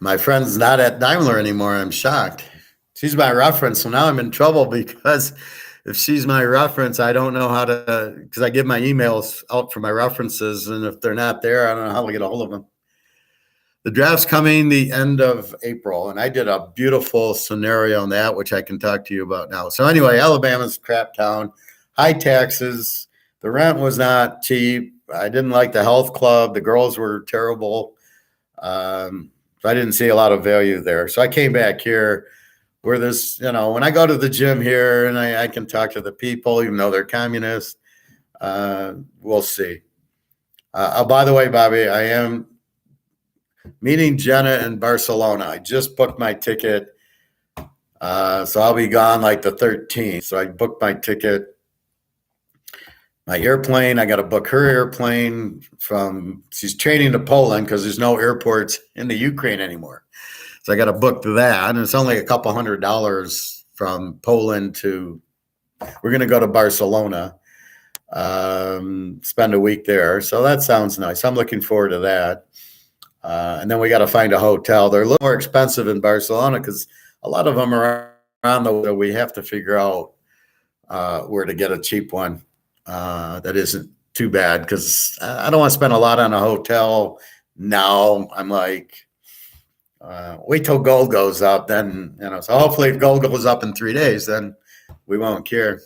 My friend's not at Daimler anymore. I'm shocked. She's my reference. So now I'm in trouble because if she's my reference, I don't know how to, because I give my emails out for my references. And if they're not there, I don't know how to get a hold of them. The draft's coming the end of April. And I did a beautiful scenario on that, which I can talk to you about now. So anyway, Alabama's a crap town, high taxes. The rent was not cheap. I didn't like the health club. The girls were terrible. So I didn't see a lot of value there. So I came back here where there's, when I go to the gym here and I can talk to the people, even though they're communists, we'll see. By the way, Bobby, I am meeting Jenna in Barcelona. I just booked my ticket. So I'll be gone like the 13th. So I booked my ticket. My airplane, I got to book her airplane she's training to Poland because there's no airports in the Ukraine anymore. So I got to book that. And it's only a couple $100 from Poland we're going to go to Barcelona, spend a week there. So that sounds nice. I'm looking forward to that. And then we got to find a hotel. They're a little more expensive in Barcelona because a lot of them are around the world. We have to figure out where to get a cheap one that isn't too bad, because I don't want to spend a lot on a hotel now. I'm like, wait till gold goes up, then, so hopefully if gold goes up in 3 days, then we won't care.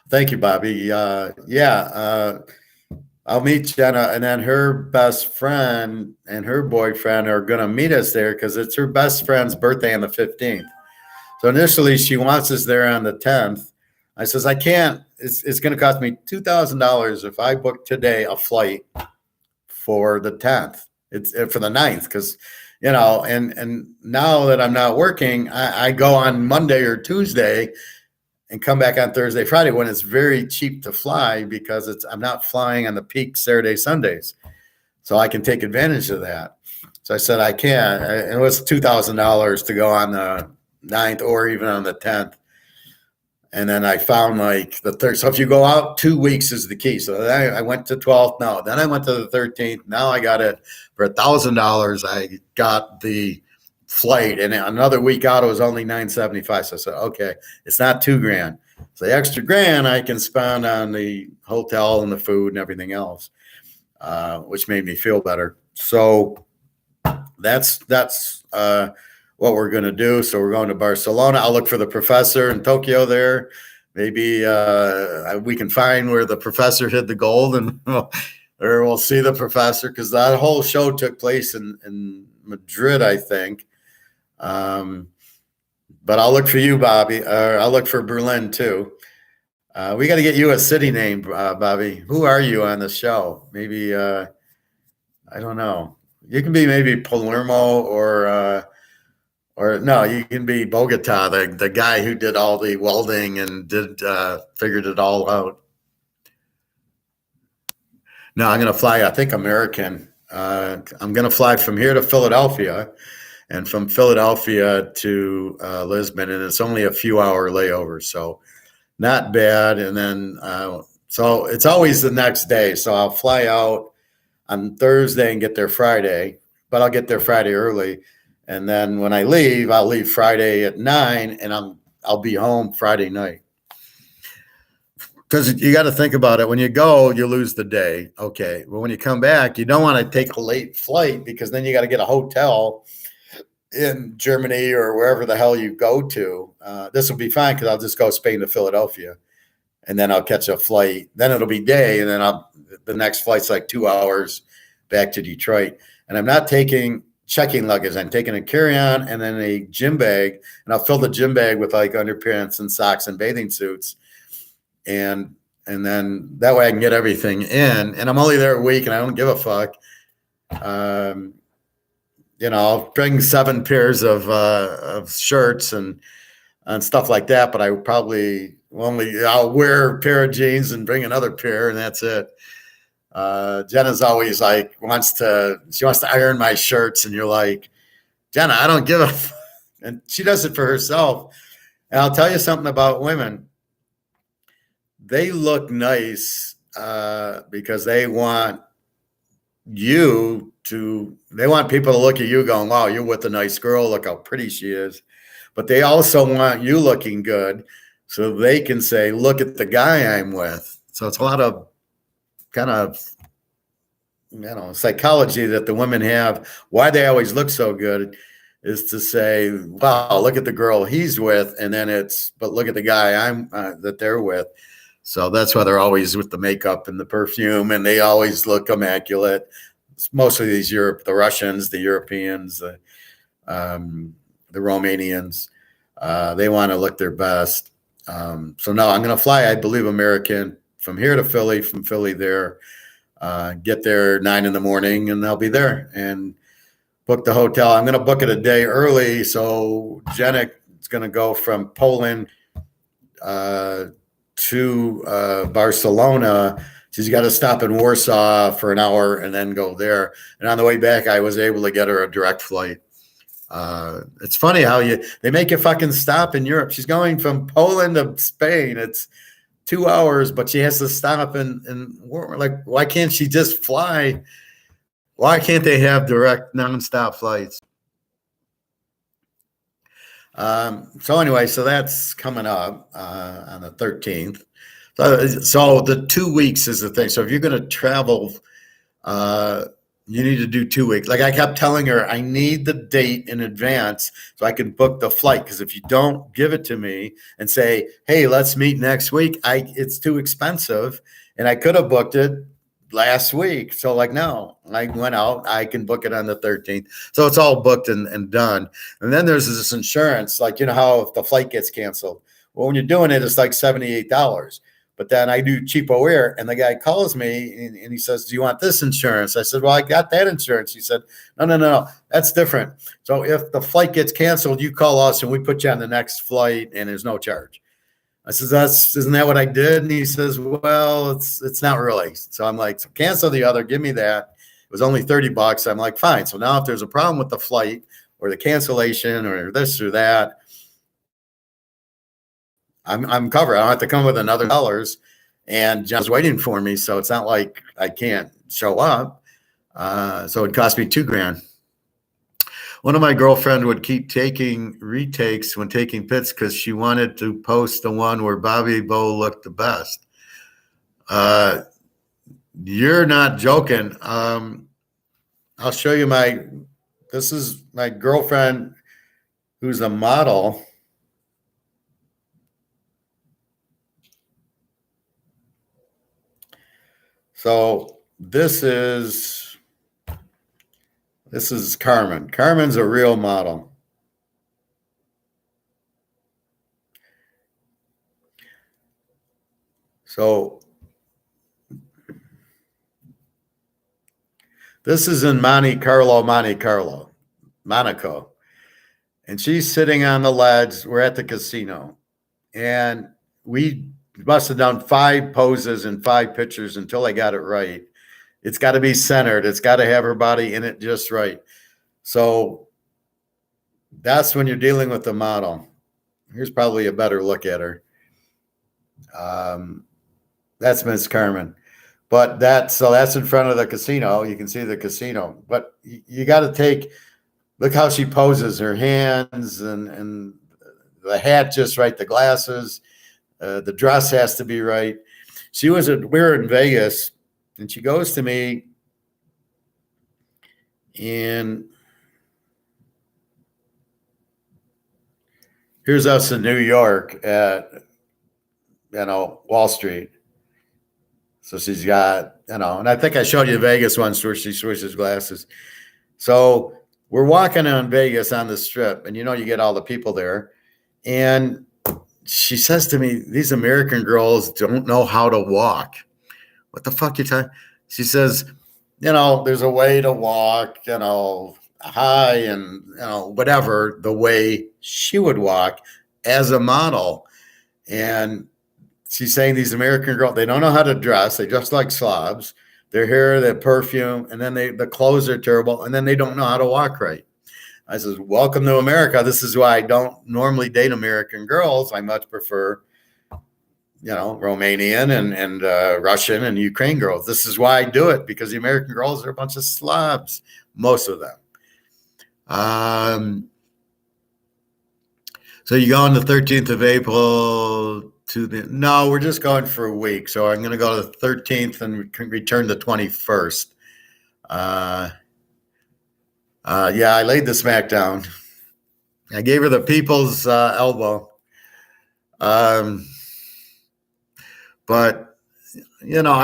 Thank you, Bobby. I'll meet Jenna, and then her best friend and her boyfriend are going to meet us there because it's her best friend's birthday on the 15th. So initially she wants us there on the 10th. I says, I can't. It's going to cost me $2,000 if I book today a flight for the 10th. It's for the 9th, because, and now that I'm not working, I go on Monday or Tuesday and come back on Thursday, Friday, when it's very cheap to fly, because I'm not flying on the peak Saturday, Sundays. So I can take advantage of that. So I said, I can. It was $2,000 to go on the 9th or even on the 10th. And then I found like the 3rd. So if you go out 2 weeks is the key. So then I went to 12th. No, then I went to the 13th. Now I got it for $1,000. I got the flight, and another week out it was only $975. So I said, okay, it's not $2,000. So the extra grand I can spend on the hotel and the food and everything else, which made me feel better. So that's what we're going to do. So we're going to Barcelona. I'll look for the professor in Tokyo there. Maybe we can find where the professor hid the gold, and or we'll see the professor, because that whole show took place in Madrid, I think. But I'll look for you, Bobby. I'll look for Berlin too. We got to get you a city name, Bobby. Who are you on the show? Maybe I don't know. You can be maybe Palermo, or no, you can be Bogota, the guy who did all the welding and figured it all out. No, I'm going to fly, I think, American. I'm going to fly from here to Philadelphia, and from Philadelphia to Lisbon, and it's only a few hour layover, so not bad. And then, so it's always the next day. So I'll fly out on Thursday and get there Friday, but I'll get there Friday early. And then when I leave, I'll leave Friday at 9, and I'll be home Friday night. Because you got to think about it. When you go, you lose the day. Okay. But when you come back, you don't want to take a late flight, because then you got to get a hotel in Germany or wherever the hell you go to. This will be fine, because I'll just go Spain to Philadelphia, and then I'll catch a flight. Then it'll be day, and then the next flight's like 2 hours back to Detroit. And I'm not checking luggage. I'm taking a carry-on and then a gym bag, and I'll fill the gym bag with like underpants and socks and bathing suits. And then that way I can get everything in, and I'm only there a week, and I don't give a fuck. I'll bring 7 pairs of shirts and stuff like that, but I probably I'll wear a pair of jeans and bring another pair, and that's it. Jenna's always like, she wants to iron my shirts, and you're like, Jenna, I don't give a fuck. And she does it for herself. And I'll tell you something about women. They look nice because they want people to look at you going, wow, you're with a nice girl. Look how pretty she is. But they also want you looking good, so they can say, look at the guy I'm with. So it's a lot of kind of, psychology that the women have. Why they always look so good is to say, wow, look at the girl he's with. And then but look at the guy that they're with. So that's why they're always with the makeup and the perfume, and they always look immaculate. It's mostly the Russians, the Europeans, the Romanians. They want to look their best. So no, I'm going to fly, I believe, American from here to Philly, from Philly there, get there 9 a.m, and I'll be there and book the hotel. I'm going to book it a day early. So Jenna is going to go from Poland to Barcelona. She's got to stop in Warsaw for an hour and then go there. And on the way back, I was able to get her a direct flight. It's funny how they make you fucking stop in Europe. She's going from Poland to Spain. It's 2 hours, but she has to stop and we're like, why can't she just fly? Why can't they have direct nonstop flights? So anyway, so that's coming up on the 13th. So the 2 weeks is the thing. So if you're going to travel, you need to do 2 weeks. Like I kept telling her, I need the date in advance so I can book the flight. Because if you don't give it to me and say, hey, let's meet next week, it's too expensive. And I could have booked it last week. So like, no, I went out, I can book it on the 13th. So it's all booked and done. And then there's this insurance, like, you know how if the flight gets canceled, well, when you're doing it, it's like $78. But then I do cheapo air, and the guy calls me and he says, do you want this insurance? I said, well, I got that insurance. He said, no, that's different. So if the flight gets canceled, you call us and we put you on the next flight and there's no charge. I said, isn't that what I did? And he says, well, it's not really. So I'm like, so cancel the other, give me that. It was only $30. I'm like, fine. So now if there's a problem with the flight or the cancellation or this or that, I'm covered. I don't have to come with another dollars, and John's waiting for me. So it's not like I can't show up. So it cost me $2,000. One of my girlfriend would keep taking retakes when taking pits because she wanted to post the one where Bobby Bo looked the best. You're not joking. I'll show you this is my girlfriend who's a model. So this is Carmen. Carmen's a real model. So this is in Monte Carlo, Monaco. And she's sitting on the ledge. We're at the casino. And we must have done 5 poses and 5 pictures until I got it right. It's got to be centered. It's got to have her body in it just right. So that's when you're dealing with the model. Here's probably a better look at her. That's Miss Carmen. But that's in front of the casino. You can see the casino. But you got to look how she poses, her hands and the hat just right, the glasses. The dress has to be right. We were in Vegas, and she goes to me, and here's us in New York at, Wall Street. So she's got, and I think I showed you Vegas once where she switches glasses. So we're walking on Vegas on the strip, and you get all the people there. And she says to me, these American girls don't know how to walk. What the fuck you talking? She says, there's a way to walk, high and, whatever, the way she would walk as a model. And she's saying these American girls, they don't know how to dress. They dress like slobs. Their hair, their perfume, and then the clothes are terrible. And then they don't know how to walk right. I says, welcome to America. This is why I don't normally date American girls. I much prefer, Romanian and Russian and Ukraine girls. This is why I do it, because the American girls are a bunch of slobs, most of them. So you go on the 13th of April no, we're just going for a week. So I'm going to go to the 13th and return the 21st. Yeah, I laid the smack down. I gave her the people's elbow. But, I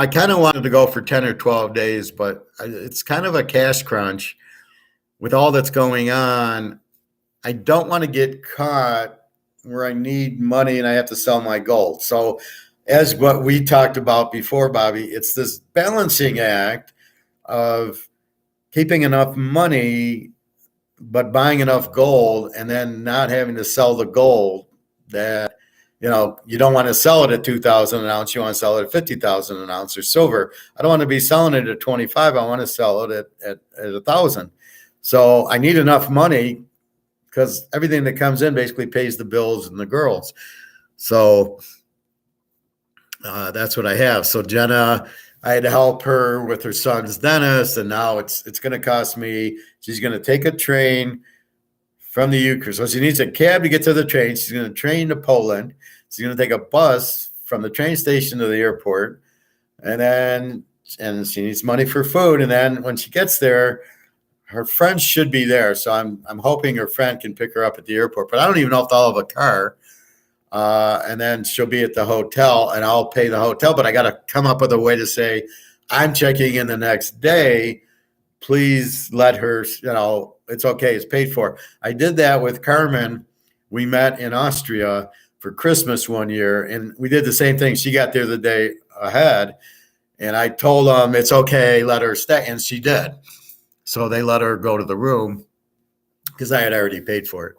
kind of wanted to go for 10 or 12 days, but it's kind of a cash crunch with all that's going on. I don't want to get caught where I need money and I have to sell my gold. So as what we talked about before, Bobby, it's this balancing act of keeping enough money, but buying enough gold and then not having to sell the gold that, you don't want to sell it at 2,000 an ounce. You want to sell it at 50,000 an ounce, or silver. I don't want to be selling it at 25. I want to sell it at 1,000. So I need enough money because everything that comes in basically pays the bills and the girls. So that's what I have. So Jenna, I had to help her with her son's dentist, and now it's going to cost me. She's going to take a train from the Ukraine. So she needs a cab to get to the train. She's going to train to Poland. She's going to take a bus from the train station to the airport, and she needs money for food. And then when she gets there, her friend should be there. So I'm hoping her friend can pick her up at the airport. But I don't even know if they'll have a car. And then she'll be at the hotel, and I'll pay the hotel. But I got to come up with a way to say, I'm checking in the next day. Please let her, it's okay. It's paid for. I did that with Carmen. We met in Austria for Christmas one year, and we did the same thing. She got there the day ahead, and I told them it's okay, let her stay, and she did. So they let her go to the room because I had already paid for it.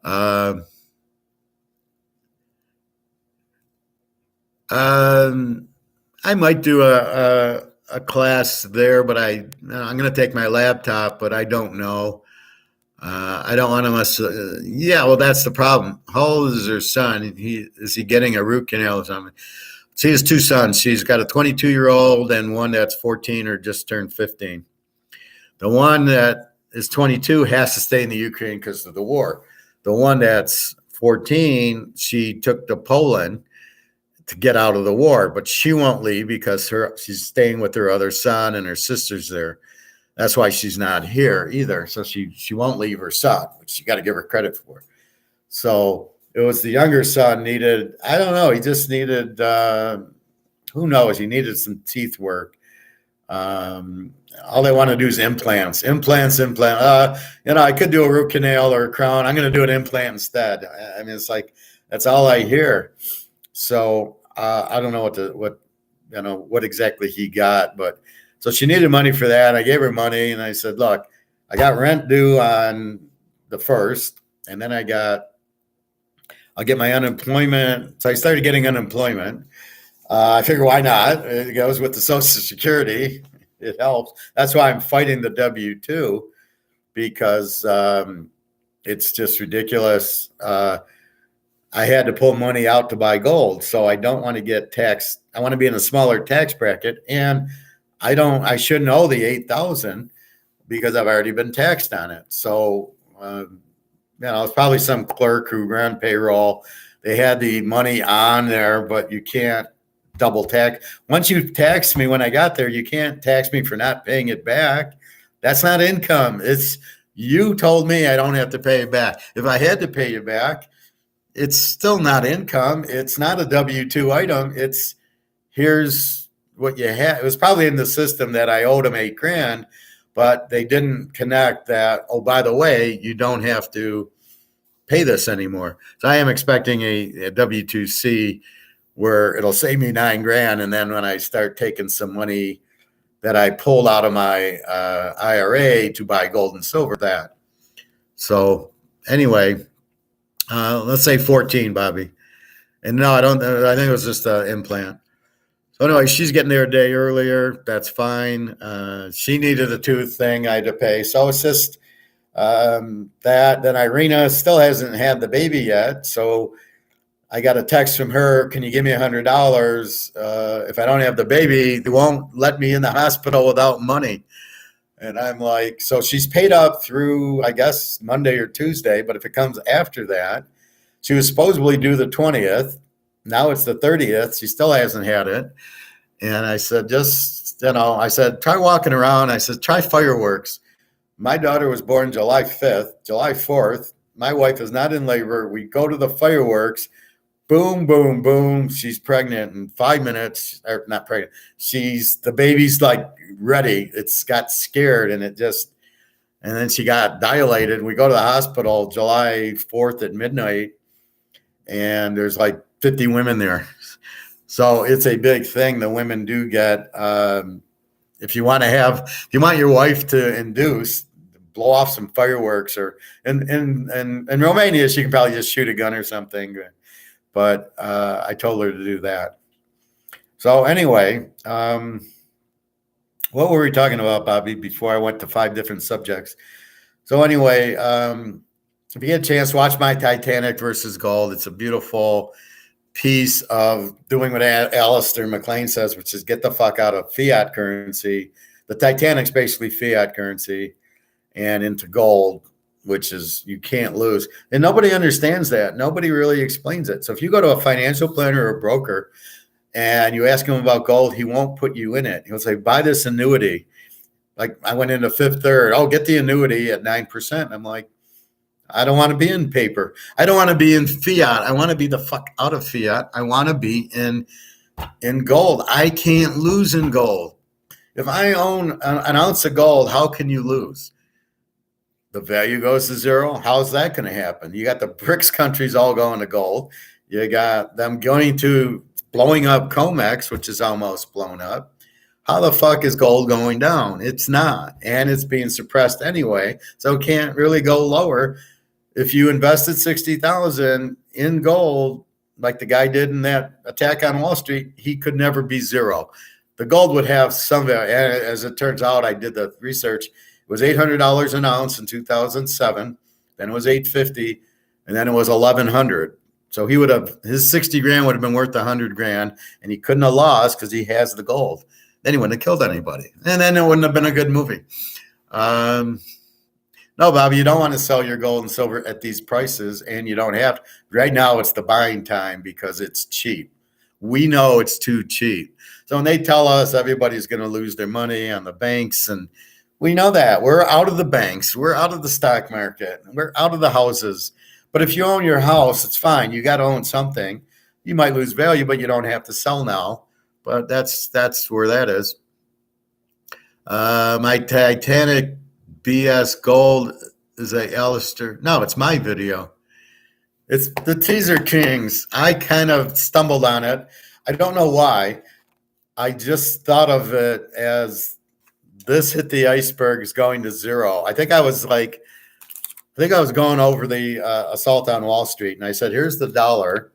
I might do a class there, but I'm going to take my laptop, but I don't know. I don't want to yeah, well, that's the problem. How old is her son? Is he getting a root canal or something? She has two sons. She's got a 22-year-old and one that's 14 or just turned 15. The one that is 22 has to stay in the Ukraine because of the war. The one that's 14, she took to Poland to get out of the war, but she won't leave because she's staying with her other son and her sister's there. That's why she's not here either. So she won't leave her son, which you got to give her credit for. So it was the younger son needed, I don't know, he just needed, who knows, he needed some teeth work. All they want to do is implants. I could do a root canal or a crown. I'm going to do an implant instead. I mean, it's like, that's all I hear. So I don't know what exactly he got, but so she needed money for that. I gave her money and I said, look, I got rent due on the 1st, and then I'll get my unemployment. So I started getting unemployment. I figure why not? It goes with the Social Security. It helps. That's why I'm fighting the W-2 because it's just ridiculous. I had to pull money out to buy gold. So I don't want to get taxed. I want to be in a smaller tax bracket. And I shouldn't owe the $8,000 because I've already been taxed on it. So, it's probably some clerk who ran payroll. They had the money on there, but you can't double tax. Once you tax me when I got there, you can't tax me for not paying it back. That's not income. You told me I don't have to pay it back. If I had to pay you back, it's still not income. It's not a W-2 item. It's here's what you have. It was probably in the system that I owed them $8,000, but they didn't connect that. Oh, by the way, you don't have to pay this anymore. So I am expecting a W-2C where it'll save me $9,000. And then when I start taking some money that I pulled out of my IRA to buy gold and silver, that. So anyway, let's say 14, Bobby. And no, I think it was just an implant. So anyway, she's getting there a day earlier. That's fine. She needed a tooth thing I had to pay. So it's just that. Then Irina still hasn't had the baby yet. So I got a text from her. Can you give me $100? If I don't have the baby, they won't let me in the hospital without money. And I'm like, so she's paid up through, I guess, Monday or Tuesday. But if it comes after that, she was supposedly due the 20th. Now it's the 30th. She still hasn't had it. And I said, try walking around. I said, try fireworks. My daughter was born July 5th, July 4th. My wife is not in labor. We go to the fireworks. Boom, boom, boom. She's pregnant in 5 minutes, or not pregnant. The baby's like ready. It's got scared and then she got dilated. We go to the hospital July 4th at midnight and there's like 50 women there. So it's a big thing. The women do get, if you want your wife to induce, blow off some fireworks or in Romania, she can probably just shoot a gun or something. But I told her to do that. So anyway, what were we talking about, Bobby, before I went to 5 different subjects? So anyway, if you get a chance, watch my Titanic versus gold. It's a beautiful piece of doing what Alistair McLean says, which is get the fuck out of fiat currency. The Titanic's basically fiat currency and into gold, which is you can't lose. And nobody understands that. Nobody really explains it. So if you go to a financial planner or a broker and you ask him about gold, he won't put you in it. He'll say, buy this annuity. Like I went into Fifth Third. Oh, get the annuity at 9%. I'm like, I don't want to be in paper. I don't want to be in fiat. I want to be the fuck out of fiat. I want to be in gold. I can't lose in gold. If I own an ounce of gold, how can you lose? The value goes to zero. How's that going to happen? You got the BRICS countries all going to gold. You got them going to blowing up COMEX, which is almost blown up. How the fuck is gold going down? It's not. And it's being suppressed anyway. So it can't really go lower. If you invested 60,000 in gold, like the guy did in that attack on Wall Street, he could never be zero. The gold would have some value. As it turns out, I did the research. It was $800 an ounce in 2007. Then it was $850, and then it was $1,100. So he would have his 60 grand would have been worth 100 grand, and he couldn't have lost because he has the gold. Then he wouldn't have killed anybody, and then it wouldn't have been a good movie. No, Bobby, you don't want to sell your gold and silver at these prices, and you don't have to. Right now, it's the buying time because it's cheap. We know it's too cheap. So when they tell us everybody's going to lose their money on the banks, and we know that. We're out of the banks. We're out of the stock market. We're out of the houses. But if you own your house, it's fine. You got to own something. You might lose value, but you don't have to sell now. But that's where that is. My Titanic BS gold is a Alistair. No, it's my video. It's the Teaserkings. I kind of stumbled on it. I don't know why. I just thought of it as this hit the iceberg is going to zero. I think I was going over the assault on Wall Street, and I said, here's the dollar.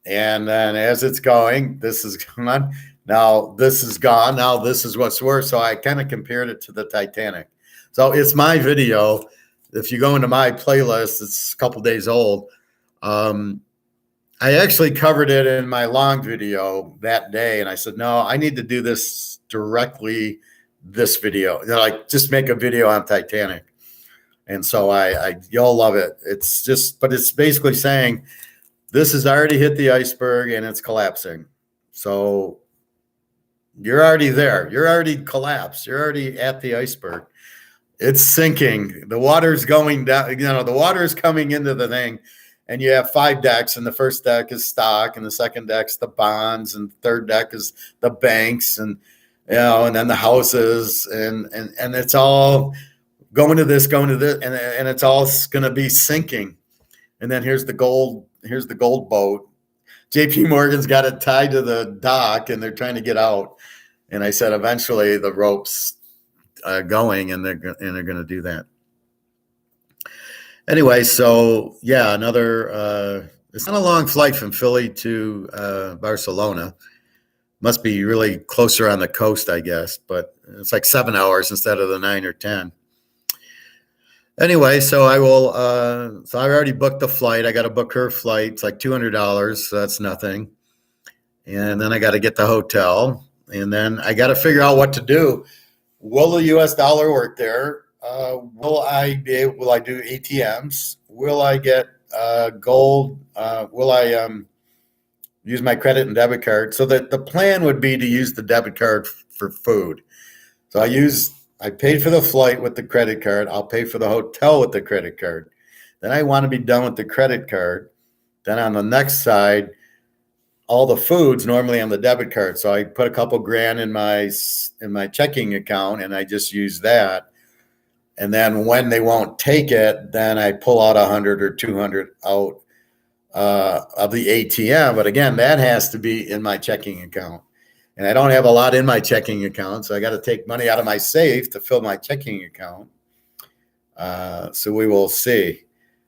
And then as it's going, this is gone. Now this is gone. Now this is what's worse. So I kind of compared it to the Titanic. So it's my video. If you go into my playlist, it's a couple days old. I actually covered it in my long video that day, and I said, no, I need to do this directly. This video, like just make a video on Titanic, and so you'll love it. It's just, but it's basically saying this has already hit the iceberg and it's collapsing. So you're already there. You're already collapsed. You're already at the iceberg. It's sinking. The water's going down. The water is coming into the thing, and you have 5 decks, and the first deck is stock, and the second deck's the bonds, and the third deck is the banks, and and then the houses, and it's all going to this, and it's all going to be sinking. And then here's the gold boat. JP Morgan's got it tied to the dock, and they're trying to get out. And I said, eventually the rope's going, and they're going to do that. Anyway, so yeah, it's not a long flight from Philly to Barcelona. Must be really closer on the coast, I guess, but it's like 7 hours instead of the 9 or 10. Anyway, so I will. So I already booked the flight. I got to book her flight. It's like $200, so that's nothing. And then I got to get the hotel, and then I got to figure out what to do. Will the U.S. dollar work there? Will I do ATMs? Will I get gold? Will I use my credit and debit card? So that the plan would be to use the debit card for food. So I paid for the flight with the credit card. I'll pay for the hotel with the credit card. Then I want to be done with the credit card. Then on the next side, all the food's normally on the debit card. So I put a couple grand in my checking account, and I just use that. And then when they won't take it, then I pull out 100 or 200 out of the ATM. But again, that has to be in my checking account. And I don't have a lot in my checking account, so I got to take money out of my safe to fill my checking account. So we will see.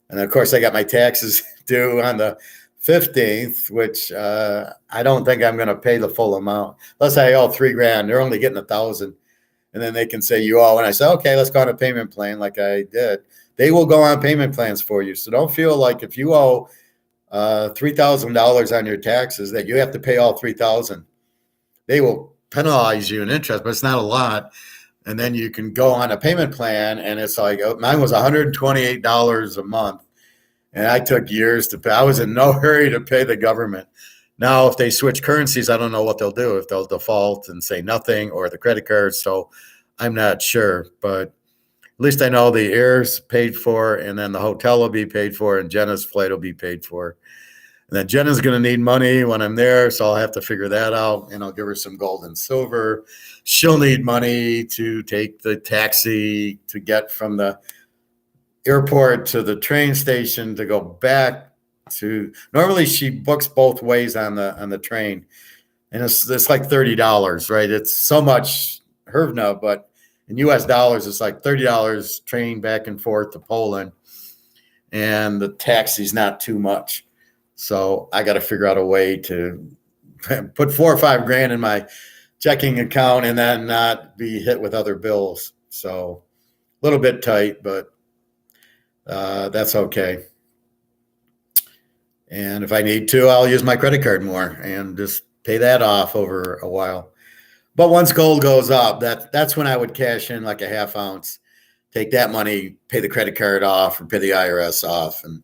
And of course, I got my taxes due on the 15th, which I don't think I'm going to pay the full amount. Unless I owe $3,000, they're only getting $1,000. And then they can say you owe. And I say, okay, let's go on a payment plan like I did. They will go on payment plans for you. So don't feel like if you owe $3,000 on your taxes that you have to pay all 3,000. They will penalize you in interest, but it's not a lot. And then you can go on a payment plan, and it's like mine was $128 a month, and I took years to pay. I was in no hurry to pay the government. Now, if they switch currencies, I don't know what they'll do, if they'll default and say nothing or the credit card. So I'm not sure, but at least I know the air's paid for, and then the hotel will be paid for, and Jenna's flight will be paid for. And then Jenna's going to need money when I'm there, so I'll have to figure that out, and I'll give her some gold and silver. She'll need money to take the taxi to get from the airport to the train station to go back to. Normally, she books both ways on the train, and it's like $30, right? It's so much hryvnia, but in U.S. dollars, it's like $30 train back and forth to Poland, and the taxi's not too much. So I got to figure out a way to put $4 or $5 grand in my checking account and then not be hit with other bills. So a little bit tight, but that's okay. And if I need to, I'll use my credit card more and just pay that off over a while. But once gold goes up, that's when I would cash in like a half ounce, take that money, pay the credit card off, or pay the IRS off, and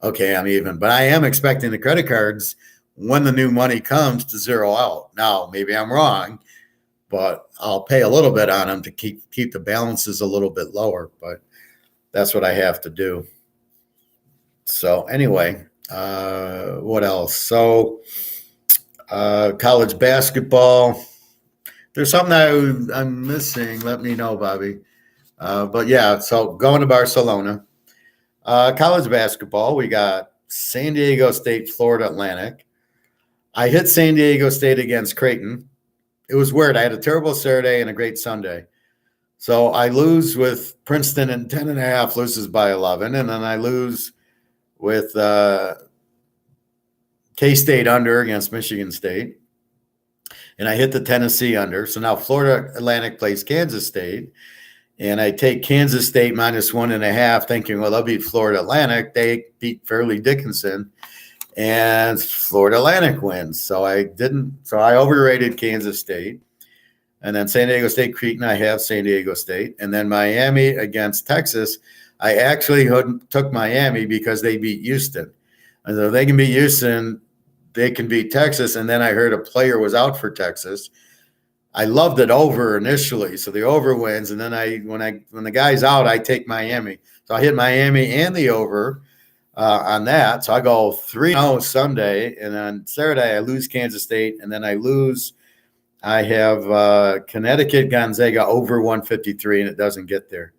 okay, I'm even. But I am expecting the credit cards when the new money comes to zero out. Now, maybe I'm wrong, but I'll pay a little bit on them to keep the balances a little bit lower. But that's what I have to do. So anyway, what else? So college basketball. There's something I'm missing. Let me know, Bobby. But yeah, so going to Barcelona. College basketball, we got San Diego State, Florida Atlantic. I hit San Diego State against Creighton. It was weird. I had a terrible Saturday and a great Sunday. So I lose with Princeton in 10.5, loses by 11. And then I lose with K-State under against Michigan State. And I hit the Tennessee under. So now Florida Atlantic plays Kansas State. And I take Kansas State -1.5, thinking, well, they'll beat Florida Atlantic. They beat Fairleigh Dickinson, and Florida Atlantic wins. So I didn't. So I overrated Kansas State. And then San Diego State, Creighton, I have San Diego State. And then Miami against Texas, I actually took Miami because they beat Houston. And so they can beat Houston, they can beat Texas. And then I heard a player was out for Texas. I loved it over initially, so the over wins, and then when the guy's out, I take Miami. So I hit Miami and the over on that. So I go 3-0 Sunday, and on Saturday I lose Kansas State, and then I have Connecticut Gonzaga over 153, and it doesn't get there.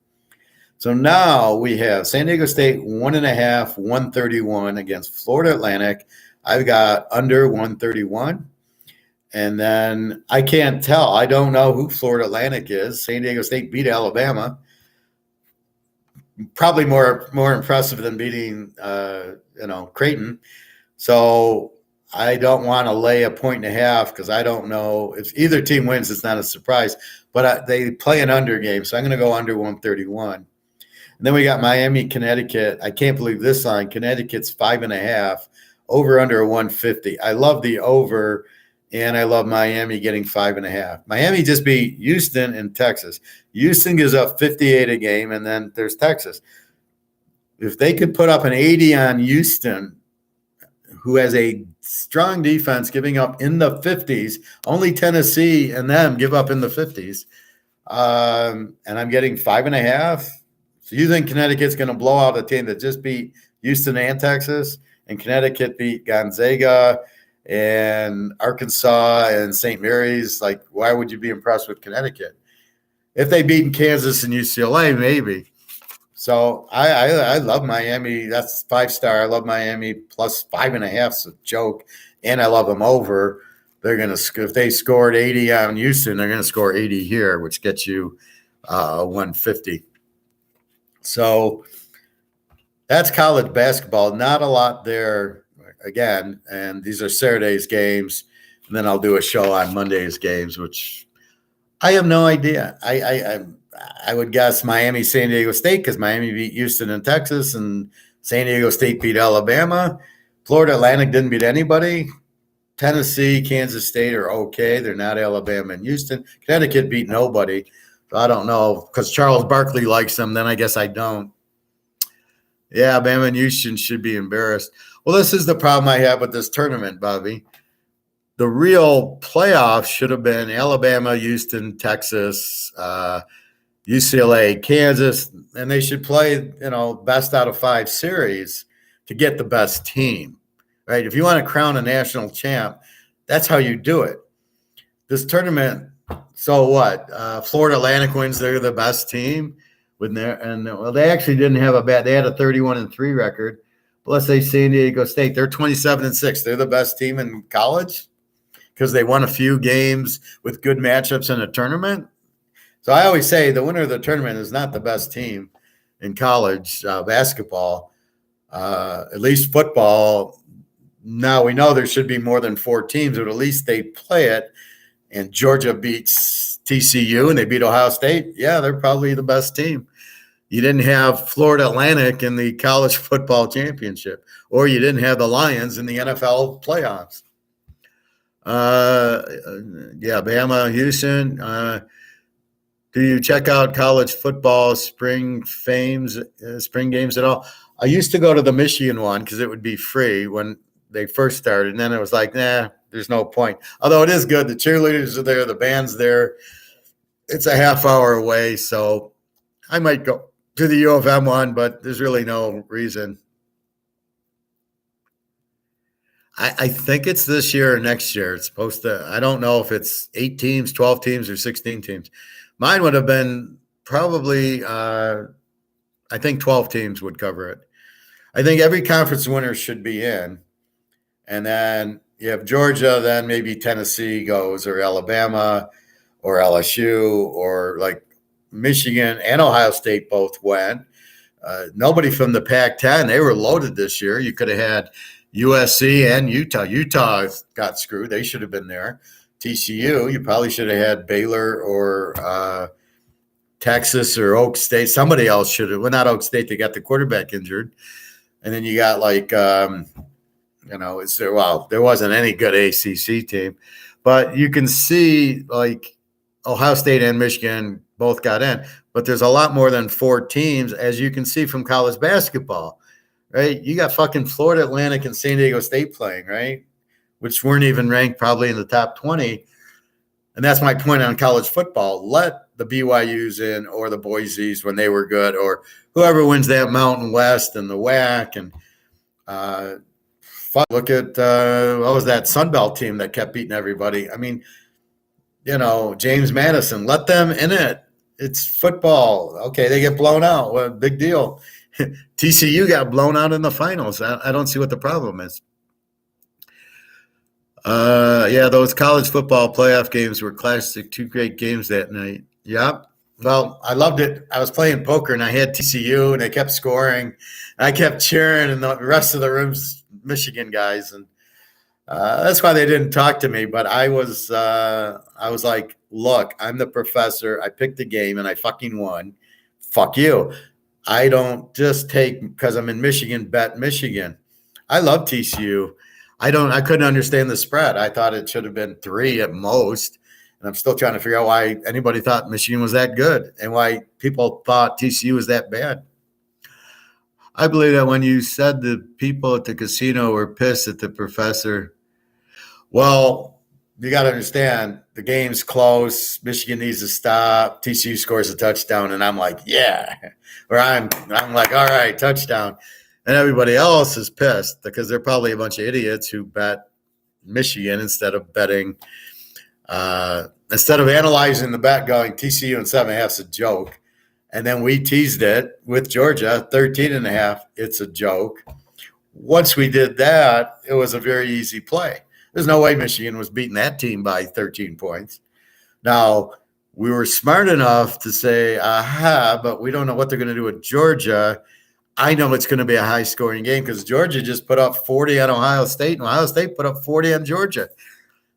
So now we have San Diego State 1.5, 131 against Florida Atlantic. I've got under 131. And then I can't tell. I don't know who Florida Atlantic is. San Diego State beat Alabama. Probably more impressive than beating Creighton. So I don't want to lay 1.5 because I don't know if either team wins. It's not a surprise. But they play an under game, so I'm going to go under 131. And then we got Miami, Connecticut. I can't believe this line. Connecticut's 5.5. Over under 150. I love the over. And I love Miami getting 5.5. Miami just beat Houston and Texas. Houston gives up 58 a game, and then there's Texas. If they could put up an 80 on Houston, who has a strong defense giving up in the 50s, only Tennessee and them give up in the 50s, and I'm getting 5.5. So you think Connecticut's going to blow out a team that just beat Houston and Texas, and Connecticut beat Gonzaga and Arkansas and St. Mary's? Like, why would you be impressed with Connecticut? If they beat Kansas and UCLA, maybe. So I love Miami. That's 5-star. I love Miami plus 5.5 is a joke, and I love them over. They're gonna, if they scored 80 on Houston, they're gonna score 80 here, which gets you 150. So that's college basketball. Not a lot there. Again, and these are Saturday's games, and then I'll do a show on Monday's games, which I have no idea. I would guess Miami, San Diego State, because Miami beat Houston and Texas, and San Diego State beat Alabama. Florida Atlantic didn't beat anybody. Tennessee, Kansas State are okay. They're not Alabama and Houston. Connecticut beat nobody. So I don't know, because Charles Barkley likes them. Then I guess I don't. Yeah, Alabama and Houston should be embarrassed. Well, this is the problem I have with this tournament, Bobby. The real playoffs should have been Alabama, Houston, Texas, UCLA, Kansas, and they should play, best out of 5 series to get the best team, right? If you want to crown a national champ, that's how you do it. This tournament, so what? Florida Atlantic wins; they're the best team. They actually didn't have a bad. They had a 31-3 record. But let's say San Diego State, they're 27-6. They're the best team in college because they won a few games with good matchups in a tournament. So I always say the winner of the tournament is not the best team in college basketball. At least football. Now we know there should be more than 4 teams, but at least they play it. And Georgia beats TCU and they beat Ohio State. Yeah, they're probably the best team. You didn't have Florida Atlantic in the college football championship, or you didn't have the Lions in the NFL playoffs. Bama, Houston. Do you check out college football spring games at all? I used to go to the Michigan one because it would be free when they first started, and then it was like, nah, there's no point. Although it is good. The cheerleaders are there, the band's there. It's a half hour away, so I might go to the U of M one, but there's really no reason. I think it's this year or next year. It's supposed to. I don't know if it's 8 teams, 12 teams, or 16 teams. Mine would have been probably, I think 12 teams would cover it. I think every conference winner should be in. And then you have Georgia, then maybe Tennessee goes, or Alabama, or LSU, or like Michigan and Ohio State both went. Nobody from the Pac-10, they were loaded this year. You could have had USC and Utah. Utah got screwed. They should have been there. TCU, you probably should have had Baylor or Texas or Oak State. Somebody else should have. Well, not Oak State. They got the quarterback injured. And then you got there wasn't any good ACC team. But you can see like Ohio State and Michigan both got in. But there's a lot more than 4 teams, as you can see from college basketball, right? You got fucking Florida Atlantic and San Diego State playing, right? Which weren't even ranked probably in the top 20. And that's my point on college football. Let the BYUs in, or the Boise's when they were good, or whoever wins that Mountain West and the WAC. And look at, what was that Sunbelt team that kept beating everybody? I mean, James Madison, let them in it. It's football. Okay, they get blown out. Well, big deal. TCU got blown out in the finals. I don't see what the problem is. Those college football playoff games were classic. 2 great games that night. Yep. Well, I loved it. I was playing poker and I had TCU and they kept scoring. And I kept cheering, and the rest of the room's Michigan guys. And that's why they didn't talk to me. But I was like, look, I'm the professor. I picked the game and I fucking won. Fuck you. I don't just take, because I'm in Michigan, bet Michigan. I love TCU. I couldn't understand the spread. I thought it should have been 3 at most. And I'm still trying to figure out why anybody thought Michigan was that good and why people thought TCU was that bad. I believe that when you said the people at the casino were pissed at the professor, well, you got to understand the game's close. Michigan needs to stop. TCU scores a touchdown, and I'm like, yeah. Or I'm like, all right, touchdown. And everybody else is pissed because they're probably a bunch of idiots who bet Michigan instead of betting. Instead of analyzing the bet, going TCU and 7.5 is a joke. And then we teased it with Georgia, 13.5. It's a joke. Once we did that, it was a very easy play. There's no way Michigan was beating that team by 13 points. Now, we were smart enough to say, but we don't know what they're going to do with Georgia. I know it's going to be a high-scoring game because Georgia just put up 40 on Ohio State, and Ohio State put up 40 on Georgia.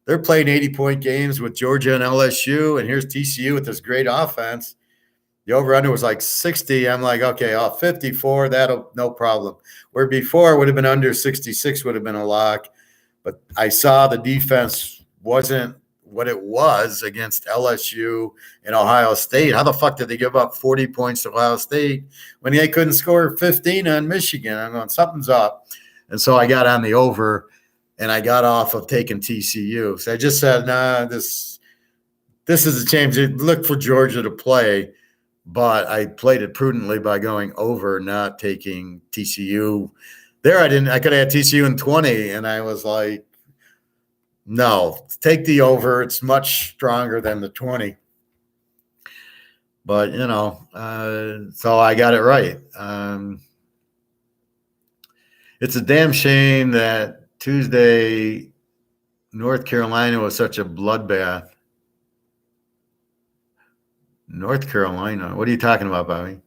They're playing 80-point games with Georgia and LSU, and here's TCU with this great offense. The over-under was like 60. I'm like, okay, 54, that'll no problem. Where before it would have been under 66 would have been a lock. But I saw the defense wasn't what it was against LSU and Ohio State. How the fuck did they give up 40 points to Ohio State when they couldn't score 15 on Michigan? I'm going, something's up. And so I got on the over, and I got off of taking TCU. So I just said, nah, this is a change. Look for Georgia to play. But I played it prudently by going over, not taking TCU. There, I could have had TCU in 20, and I was like, no, take the over. It's much stronger than the 20. But, so I got it right. It's a damn shame that Tuesday, North Carolina was such a bloodbath. North Carolina. What are you talking about, Bobby?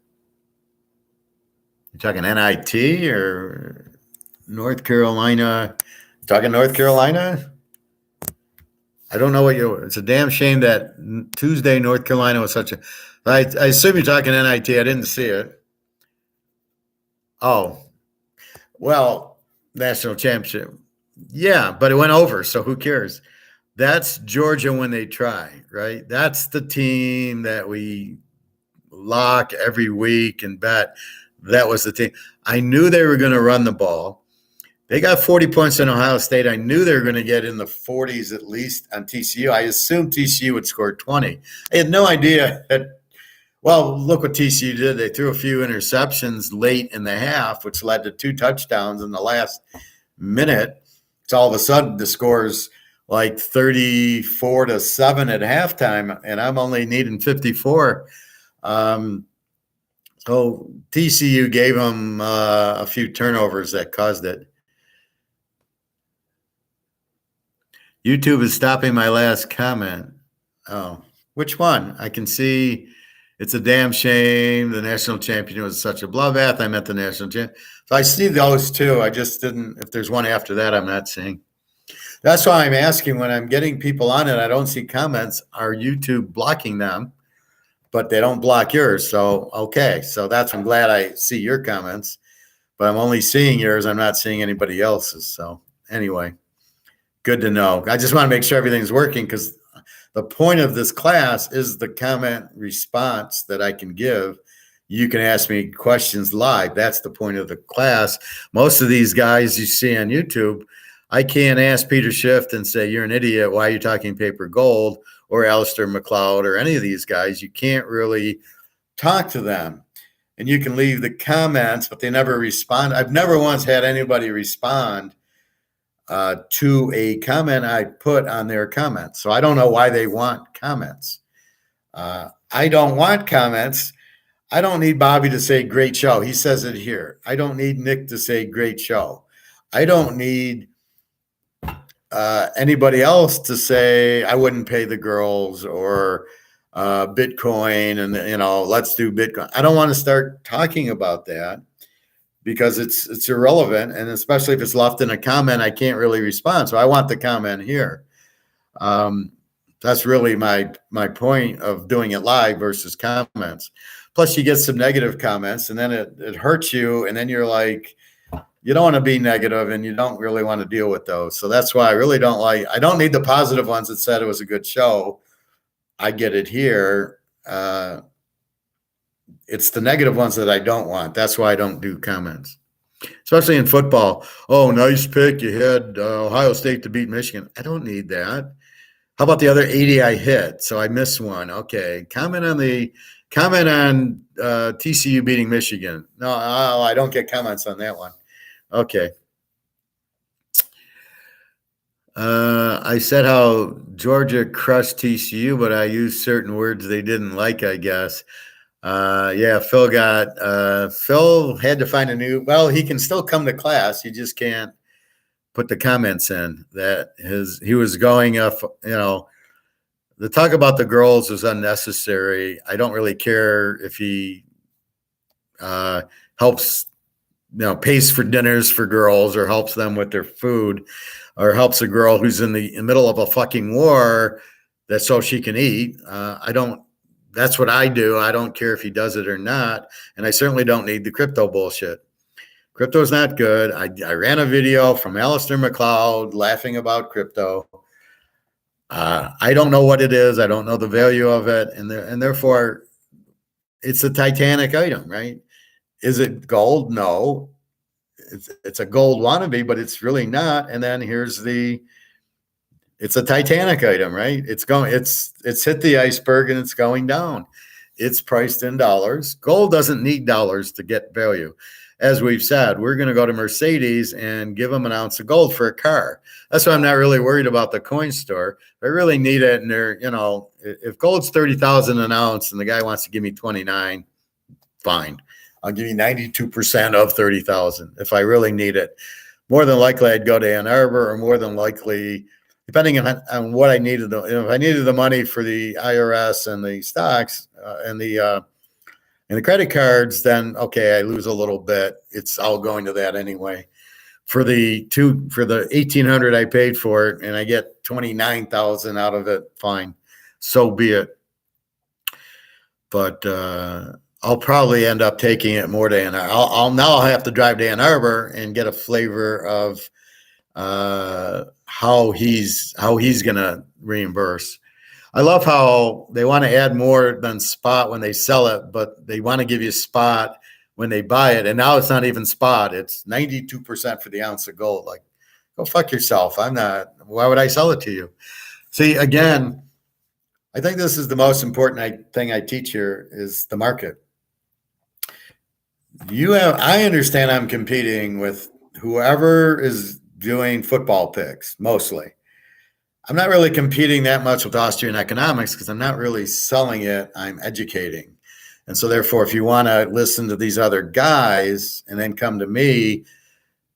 You talking NIT or North Carolina? Talking North Carolina? I don't know it's a damn shame that Tuesday, North Carolina was such a. I assume you're talking NIT. I didn't see it. Oh, well, national championship. Yeah, but it went over, so who cares? That's Georgia when they try, right? That's the team that we lock every week and bet. That was the team. I knew they were going to run the ball. They got 40 points in Ohio State. I knew they were going to get in the 40s at least on TCU. I assumed TCU would score 20. I had no idea that. Well, look what TCU did. They threw a few interceptions late in the half, which led to 2 touchdowns in the last minute. So all of a sudden the score's like 34-7 at halftime, and I'm only needing 54. So TCU gave them a few turnovers that caused it. YouTube is stopping my last comment. Oh, which one? I can see it's a damn shame. The national champion was such a bloodbath. I meant the national champion. So I see those two. I just didn't, if there's one after that, I'm not seeing. That's why I'm asking when I'm getting people on it, I don't see comments. Are YouTube blocking them? But they don't block yours. So, okay. So I'm glad I see your comments, but I'm only seeing yours. I'm not seeing anybody else's. So anyway, good to know. I just want to make sure everything's working because the point of this class is the comment response that I can give. You can ask me questions live. That's the point of the class. Most of these guys you see on YouTube, I can't ask Peter Schiff and say, you're an idiot. Why are you talking paper gold? Or Alistair McLeod or any of these guys. You can't really talk to them. And you can leave the comments, but they never respond. I've never once had anybody respond to a comment I put on their comments. So I don't know why they want comments. I don't want comments. I don't need Bobby to say great show. He says it here. I don't need Nick to say great show. I don't need anybody else to say I wouldn't pay the girls or Bitcoin and let's do Bitcoin. I don't want to start talking about that because it's irrelevant, and especially if it's left in a comment, I can't really respond. So I want the comment here. That's really my point of doing it live versus comments. Plus, you get some negative comments, and then it hurts you, and then you're like, you don't want to be negative, and you don't really want to deal with those. So that's why I really don't I don't need the positive ones that said it was a good show. I get it here. It's the negative ones that I don't want. That's why I don't do comments, especially in football. Oh, nice pick. You had Ohio State to beat Michigan. I don't need that. How about the other 80 I hit? So I missed one. Okay. Comment on TCU beating Michigan. No, I don't get comments on that one. Okay. I said how Georgia crushed TCU, but I used certain words they didn't like, I guess. Yeah, Phil had to find he can still come to class. He just can't put the comments in that he was going up, the talk about the girls was unnecessary. I don't really care if he helps, pays for dinners for girls or helps them with their food or helps a girl who's in the middle of a fucking war so she can eat. I don't that's what I do. I don't care if he does it or not. And I certainly don't need the crypto bullshit. Crypto's not good. I ran a video from Alistair McLeod laughing about crypto. I don't know what it is. I don't know the value of it. And therefore, it's a Titanic item, right? Is it gold? No. It's a gold wannabe, but it's really not. And then it's a Titanic item, right? It's hit the iceberg and it's going down. It's priced in dollars. Gold doesn't need dollars to get value. As we've said, we're going to go to Mercedes and give them an ounce of gold for a car. That's why I'm not really worried about the coin store. If I really need it, and if gold's 30,000 an ounce and the guy wants to give me 29, fine. I'll give you 92% of 30,000 if I really need it. More than likely, I'd go to Ann Arbor, or more than likely, depending on what I needed. If I needed the money for the IRS and the stocks and the credit cards, then okay, I lose a little bit. It's all going to that anyway. For the 1,800 I paid for it, and I get 29,000 out of it, fine, so be it. But I'll probably end up taking it more to Ann Arbor. I'll have to drive to Ann Arbor and get a flavor of how he's gonna reimburse. I love how they want to add more than spot when they sell it, but they want to give you spot when they buy it. And now it's not even spot. It's 92% for the ounce of gold. Like, go fuck yourself. Why would I sell it to you? See, again, I think this is the most important thing I teach here is the market. I understand I'm competing with whoever is doing football picks, mostly. I'm not really competing that much with Austrian economics because I'm not really selling it. I'm educating. And so therefore, if you want to listen to these other guys and then come to me,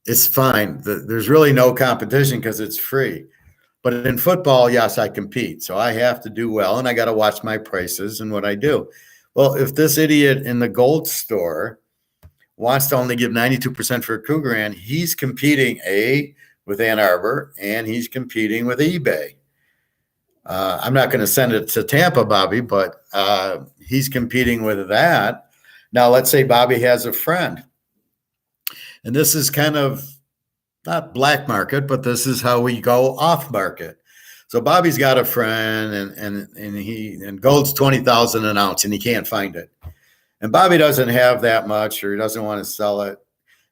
it's fine. There's really no competition because it's free. But in football, yes, I compete. So I have to do well, and I got to watch my prices and what I do. Well, if this idiot in the gold store wants to only give 92% for a Krugerrand, he's competing, with Ann Arbor, and he's competing with eBay. I'm not going to send it to Tampa, Bobby, but he's competing with that. Now, let's say Bobby has a friend, and this is kind of not black market, but this is how we go off market. So Bobby's got a friend, and gold's 20,000 an ounce, and he can't find it. And Bobby doesn't have that much, or he doesn't want to sell it.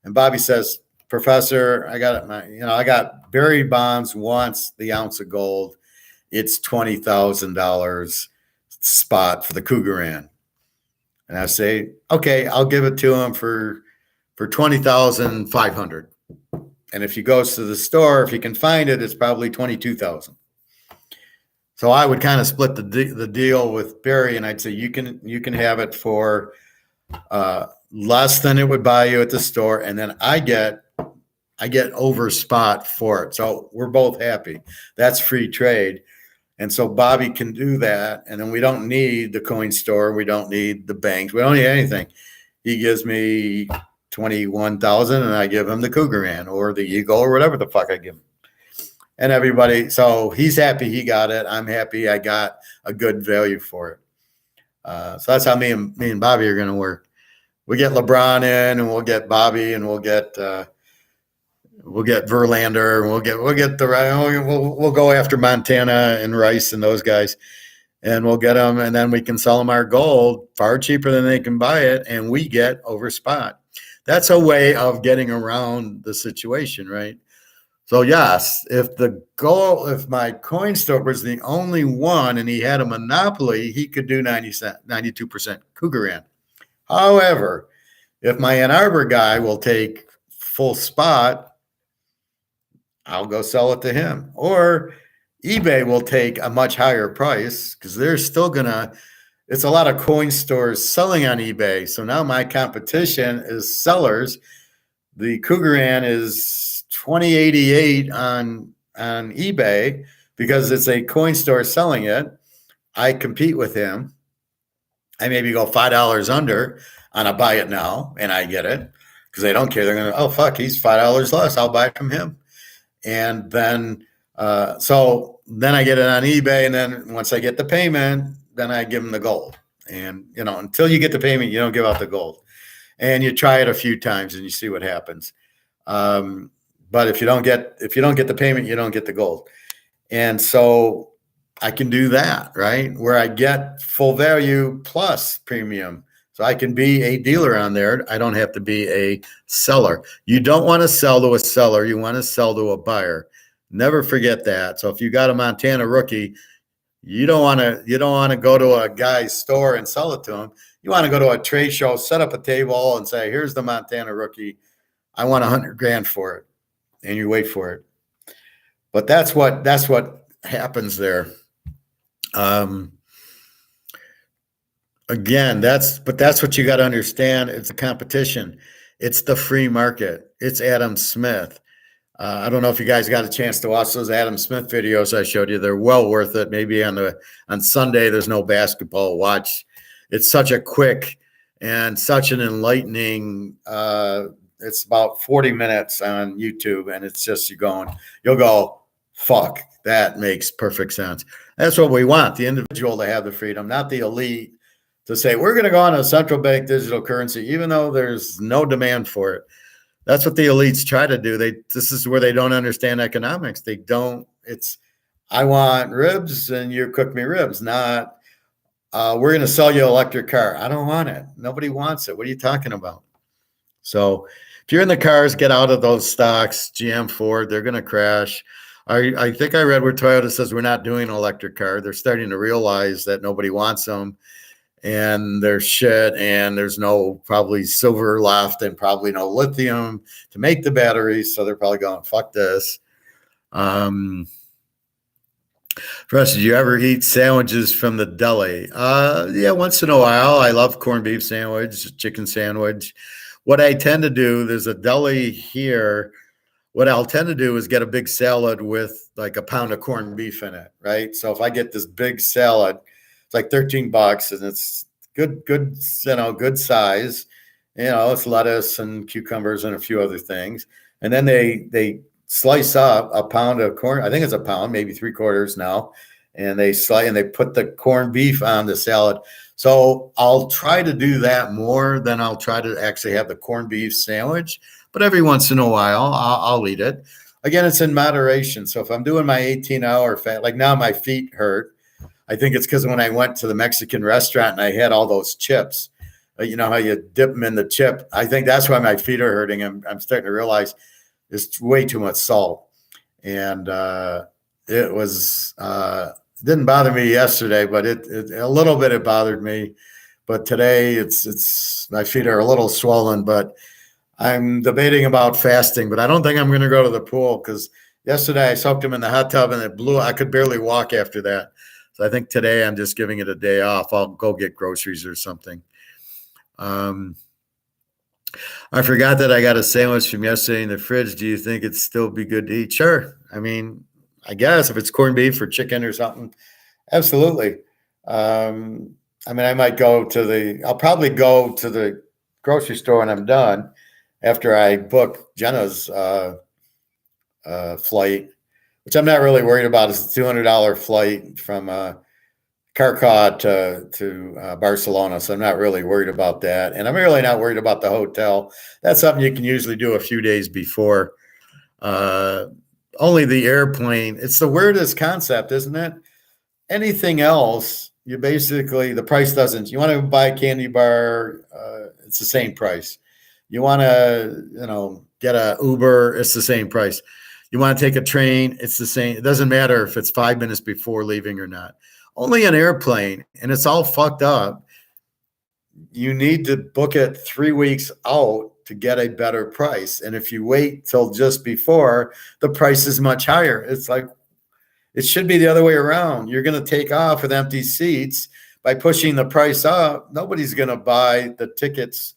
And Bobby says, Professor, I got Barry Bonds wants the ounce of gold. It's $20,000 spot for the Krugerrand. And I say, okay, I'll give it to him for 20,500. And if he goes to the store, if he can find it, it's probably 22,000. So I would kind of split the deal with Barry, and I'd say you can have it for less than it would buy you at the store, and then I get over spot for it. So we're both happy. That's free trade. And so Bobby can do that. And then we don't need the coin store. We don't need the banks. We don't need anything. He gives me 21,000 and I give him the Krugerrand or the Eagle or whatever the fuck I give him. And everybody, so he's happy he got it. I'm happy I got a good value for it. So that's how me and Bobby are going to work. We get LeBron in, and we'll get Bobby, and we'll get Verlander, and we'll go after Montana and Rice and those guys, and we'll get them, and then we can sell them our gold far cheaper than they can buy it, and we get over spot. That's a way of getting around the situation, right? So yes, if my coin store was the only one and he had a monopoly, he could do 92% Krugerrand. However, if my Ann Arbor guy will take full spot, I'll go sell it to him. Or eBay will take a much higher price because they're still it's a lot of coin stores selling on eBay. So now my competition is sellers. The Krugerrand is $20.88 on eBay because it's a coin store selling it. I compete with him. I maybe go $5 under on a buy it now, and I get it because they don't care. They're going to, oh, fuck, he's $5 less. I'll buy it from him. And then, so then I get it on eBay. And then once I get the payment, then I give them the gold. And, you know, until you get the payment, you don't give out the gold. And you try it a few times and you see what happens. But if you don't get the payment, you don't get the gold. And so I can do that, right? Where I get full value plus premium. So I can be a dealer on there. I don't have to be a seller. You don't want to sell to a seller. You want to sell to a buyer. Never forget that. So if you got a Montana rookie, you don't want to go to a guy's store and sell it to him. You want to go to a trade show, set up a table and say, here's the Montana rookie. I want $100,000 for it. And you wait for it. But that's what happens there. Again, that's what you got to understand. It's a competition. It's the free market. It's Adam Smith. I don't know if you guys got a chance to watch those Adam Smith videos I showed you. They're well worth it. Maybe on Sunday, there's no basketball. Watch. It's such a quick and such an enlightening, it's about 40 minutes on YouTube, and it's just you'll go, fuck, that makes perfect sense. That's what we want, the individual to have the freedom, not the elite to say, we're going to go on a central bank digital currency, even though there's no demand for it. That's what the elites try to do. This is where they don't understand economics. I want ribs and you cook me ribs, not we're going to sell you an electric car. I don't want it. Nobody wants it. What are you talking about? So if you're in the cars, get out of those stocks, GM, Ford, they're going to crash. I think I read where Toyota says we're not doing an electric car. They're starting to realize that nobody wants them and they're shit and there's no probably silver left and probably no lithium to make the batteries. So they're probably going, fuck this. Russ, did you ever eat sandwiches from the deli? Yeah, once in a while. I love corned beef sandwich, chicken sandwich. What I tend to do, there's a deli here. What I'll tend to do is get a big salad with like a pound of corned beef in it, right? So if I get this big salad, it's like $13 and it's good, good size. It's lettuce and cucumbers and a few other things. And then they slice up a pound of corn. I think it's a pound, maybe 3/4 now. And they put the corned beef on the salad. So I'll try to do that more than I'll try to actually have the corned beef sandwich. But every once in a while, I'll eat it. Again, it's in moderation. So if I'm doing my 18-hour fast, like now my feet hurt. I think it's because when I went to the Mexican restaurant and I had all those chips, you know how you dip them in the chip. I think that's why my feet are hurting. I'm starting to realize it's way too much salt. And it was didn't bother me yesterday, but it a little bit it bothered me. But today it's my feet are a little swollen, but I'm debating about fasting, but I don't think I'm going to go to the pool because yesterday I soaked them in the hot tub and it blew. I could barely walk after that. So I think today I'm just giving it a day off. I'll go get groceries or something. I forgot that I got a sandwich from yesterday in the fridge. Do you think it'd still be good to eat? Sure. I mean, I guess if it's corned beef or chicken or something, absolutely. I mean, I might I'll probably go to the grocery store when I'm done after I book Jenna's flight, which I'm not really worried about. It's a $200 flight from Carcaw to Barcelona, so I'm not really worried about that. And I'm really not worried about the hotel. That's something you can usually do a few days before. Only the airplane. It's the weirdest concept, isn't it? Anything else, you basically, the price doesn't. You want to buy a candy bar, it's the same price. You want to, get a Uber, it's the same price. You want to take a train, it's the same. It doesn't matter if it's 5 minutes before leaving or not. Only an airplane, and it's all fucked up. You need to book it 3 weeks out to get a better price. And if you wait till just before, the price is much higher. It's like, it should be the other way around. You're going to take off with empty seats by pushing the price up. Nobody's going to buy the tickets.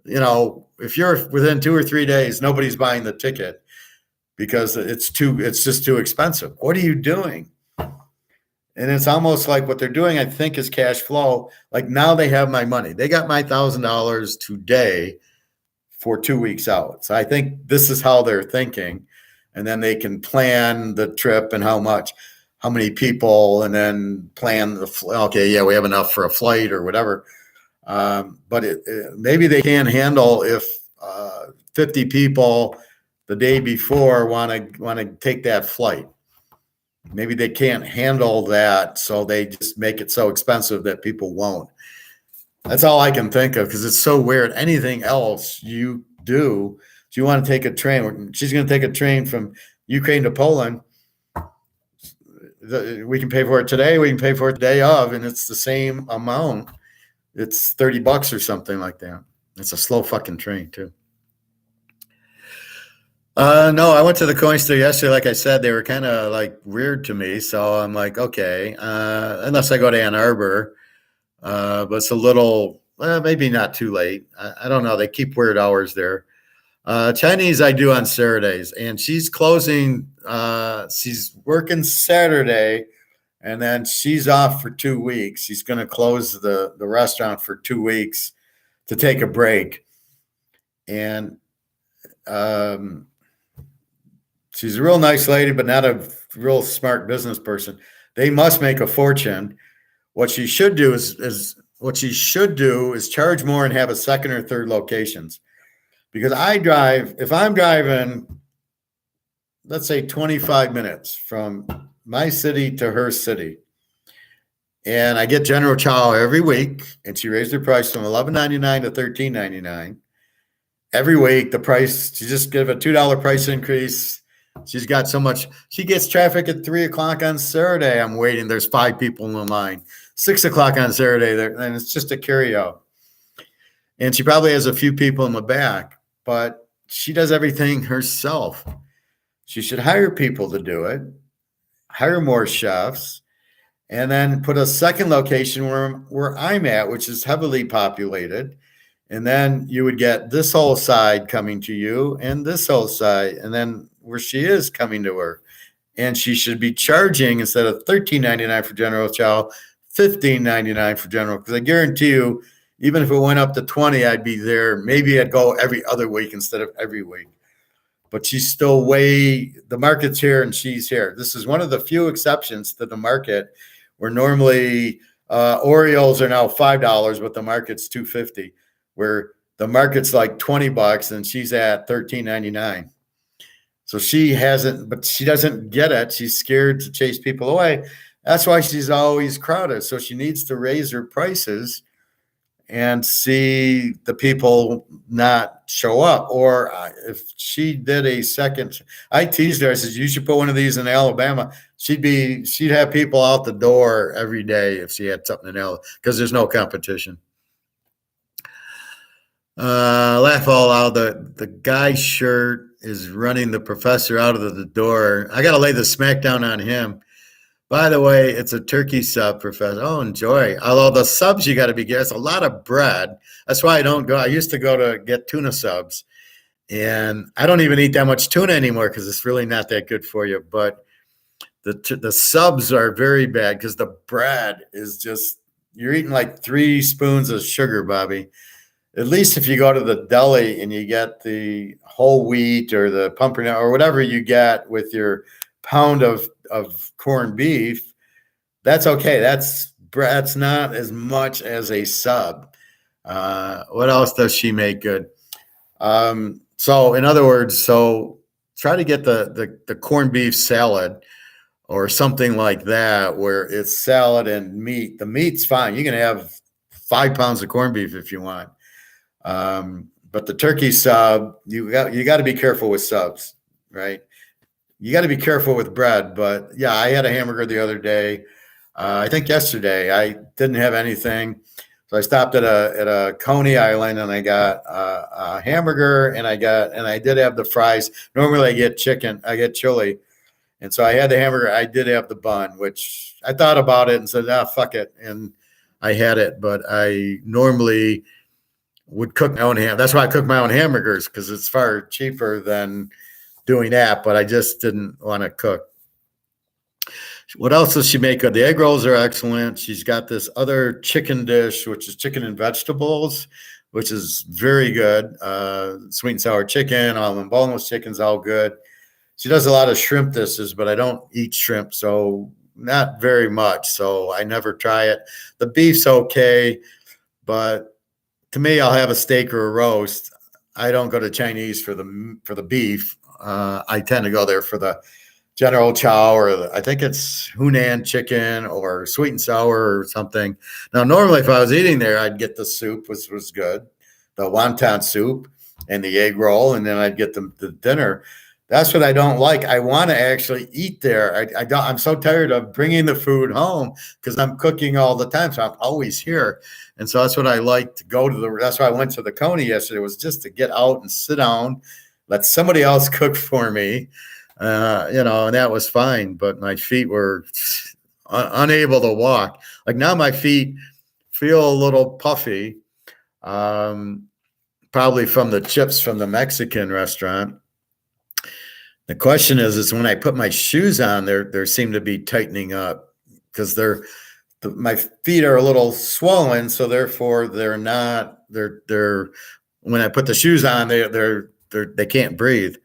If you're within 2 or 3 days, nobody's buying the ticket because it's just too expensive. What are you doing? And it's almost like what they're doing, I think, is cash flow. Like now they have my money. They got my $1,000 today for 2 weeks out. So I think this is how they're thinking. And then they can plan the trip and how much. how many people, and then plan okay, yeah, we have enough for a flight or whatever. But maybe they can't handle if 50 people the day before want to take that flight. Maybe they can't handle that, so they just make it so expensive that people won't. That's all I can think of, because it's so weird. Anything else you do, if you want to take a train, she's going to take a train from Ukraine to Poland. We can pay for it today. We can pay for it the day of, and it's the same amount. It's $30 or something like that. It's a slow fucking train too. No, I went to the coin store yesterday. Like I said, they were kind of like weird to me. So I'm like, okay, unless I go to Ann Arbor, but it's a little, maybe not too late. I don't know. They keep weird hours there. Chinese I do on Saturdays, and she's closing. She's working Saturday, and then she's off for 2 weeks. She's going to close the restaurant for 2 weeks to take a break. And she's a real nice lady, but not a real smart business person. They must make a fortune. What she should do is charge more and have a second or third locations. Because if I'm driving, let's say 25 minutes from my city to her city, and I get General Chow every week, and she raised her price from $11.99 to $13.99 every week. The price, she just gave a $2 price increase. She's got so much. She gets traffic at 3:00 on Saturday. I'm waiting. There's 5 people in the line. 6:00 on Saturday, and it's just a carryout. And she probably has a few people in the back, but she does everything herself. She should hire people to do it, hire more chefs, and then put a second location where I'm at, which is heavily populated. And then you would get this whole side coming to you and this whole side, and then where she is coming to her. And she should be charging, instead of $13.99 for General Chow, $15.99 for General. Because I guarantee you, even if it went up to 20, I'd be there. Maybe I'd go every other week instead of every week. But she's still the market's here and she's here. This is one of the few exceptions to the market where normally Oreos are now $5, but the market's $2.50, where the market's like $20 and she's at $13.99. So she doesn't get it. She's scared to chase people away. That's why she's always crowded. So she needs to raise her prices and see the people not show up. Or if she did a second, I teased her. I said, you should put one of these in Alabama. She'd have people out the door every day if she had something in Alabama, because there's no competition. Laugh all out. The guy's shirt is running the professor out of the door. I got to lay the smackdown on him. By the way, it's a turkey sub, Professor. Oh, enjoy. Although the subs you got to be getting, it's a lot of bread. That's why I don't go. I used to go to get tuna subs, and I don't even eat that much tuna anymore because it's really not that good for you. But the subs are very bad because the bread is just, you're eating like 3 spoons of sugar, Bobby. At least if you go to the deli and you get the whole wheat or the pumpernickel or whatever you get with your pound of corned beef, that's okay. That's not as much as a sub. What else does she make good? So in other words, try to get the corned beef salad or something like that, where it's salad and meat. The meat's fine. You can have 5 pounds of corned beef if you want. But the turkey sub, you got to be careful with subs, right? You got to be careful with bread. But yeah, I had a hamburger the other day. I think yesterday I didn't have anything, so I stopped at a Coney Island and I got a hamburger and I did have the fries. Normally I get chicken, I get chili, and so I had the hamburger. I did have the bun, which I thought about it and said, fuck it, and I had it. But I normally would cook my own ham. That's why I cook my own hamburgers, because it's far cheaper than doing that. But I just didn't want to cook. What else does she make? The egg rolls are excellent. She's got this other chicken dish, which is chicken and vegetables, which is very good. Sweet and sour chicken, almond boneless chicken's all good. She does a lot of shrimp dishes, but I don't eat shrimp, so not very much, so I never try it. The beef's okay, but to me, I'll have a steak or a roast. I don't go to Chinese for the beef. I tend to go there for the General Chow, or I think it's Hunan chicken or sweet and sour or something. Now, normally, if I was eating there, I'd get the soup, which was good, the wonton soup and the egg roll, and then I'd get the dinner. That's what I don't like. I want to actually eat there. I don't. I'm so tired of bringing the food home because I'm cooking all the time, so I'm always here. And so that's what I like to go to the. That's why I went to the Coney yesterday, was just to get out and sit down, let somebody else cook for me, and that was fine. But my feet were unable to walk. Like now, my feet feel a little puffy, probably from the chips from the Mexican restaurant. The question is when I put my shoes on, there seem to be tightening up because my feet are a little swollen, so therefore they're not. They're when I put the shoes on, they can't breathe,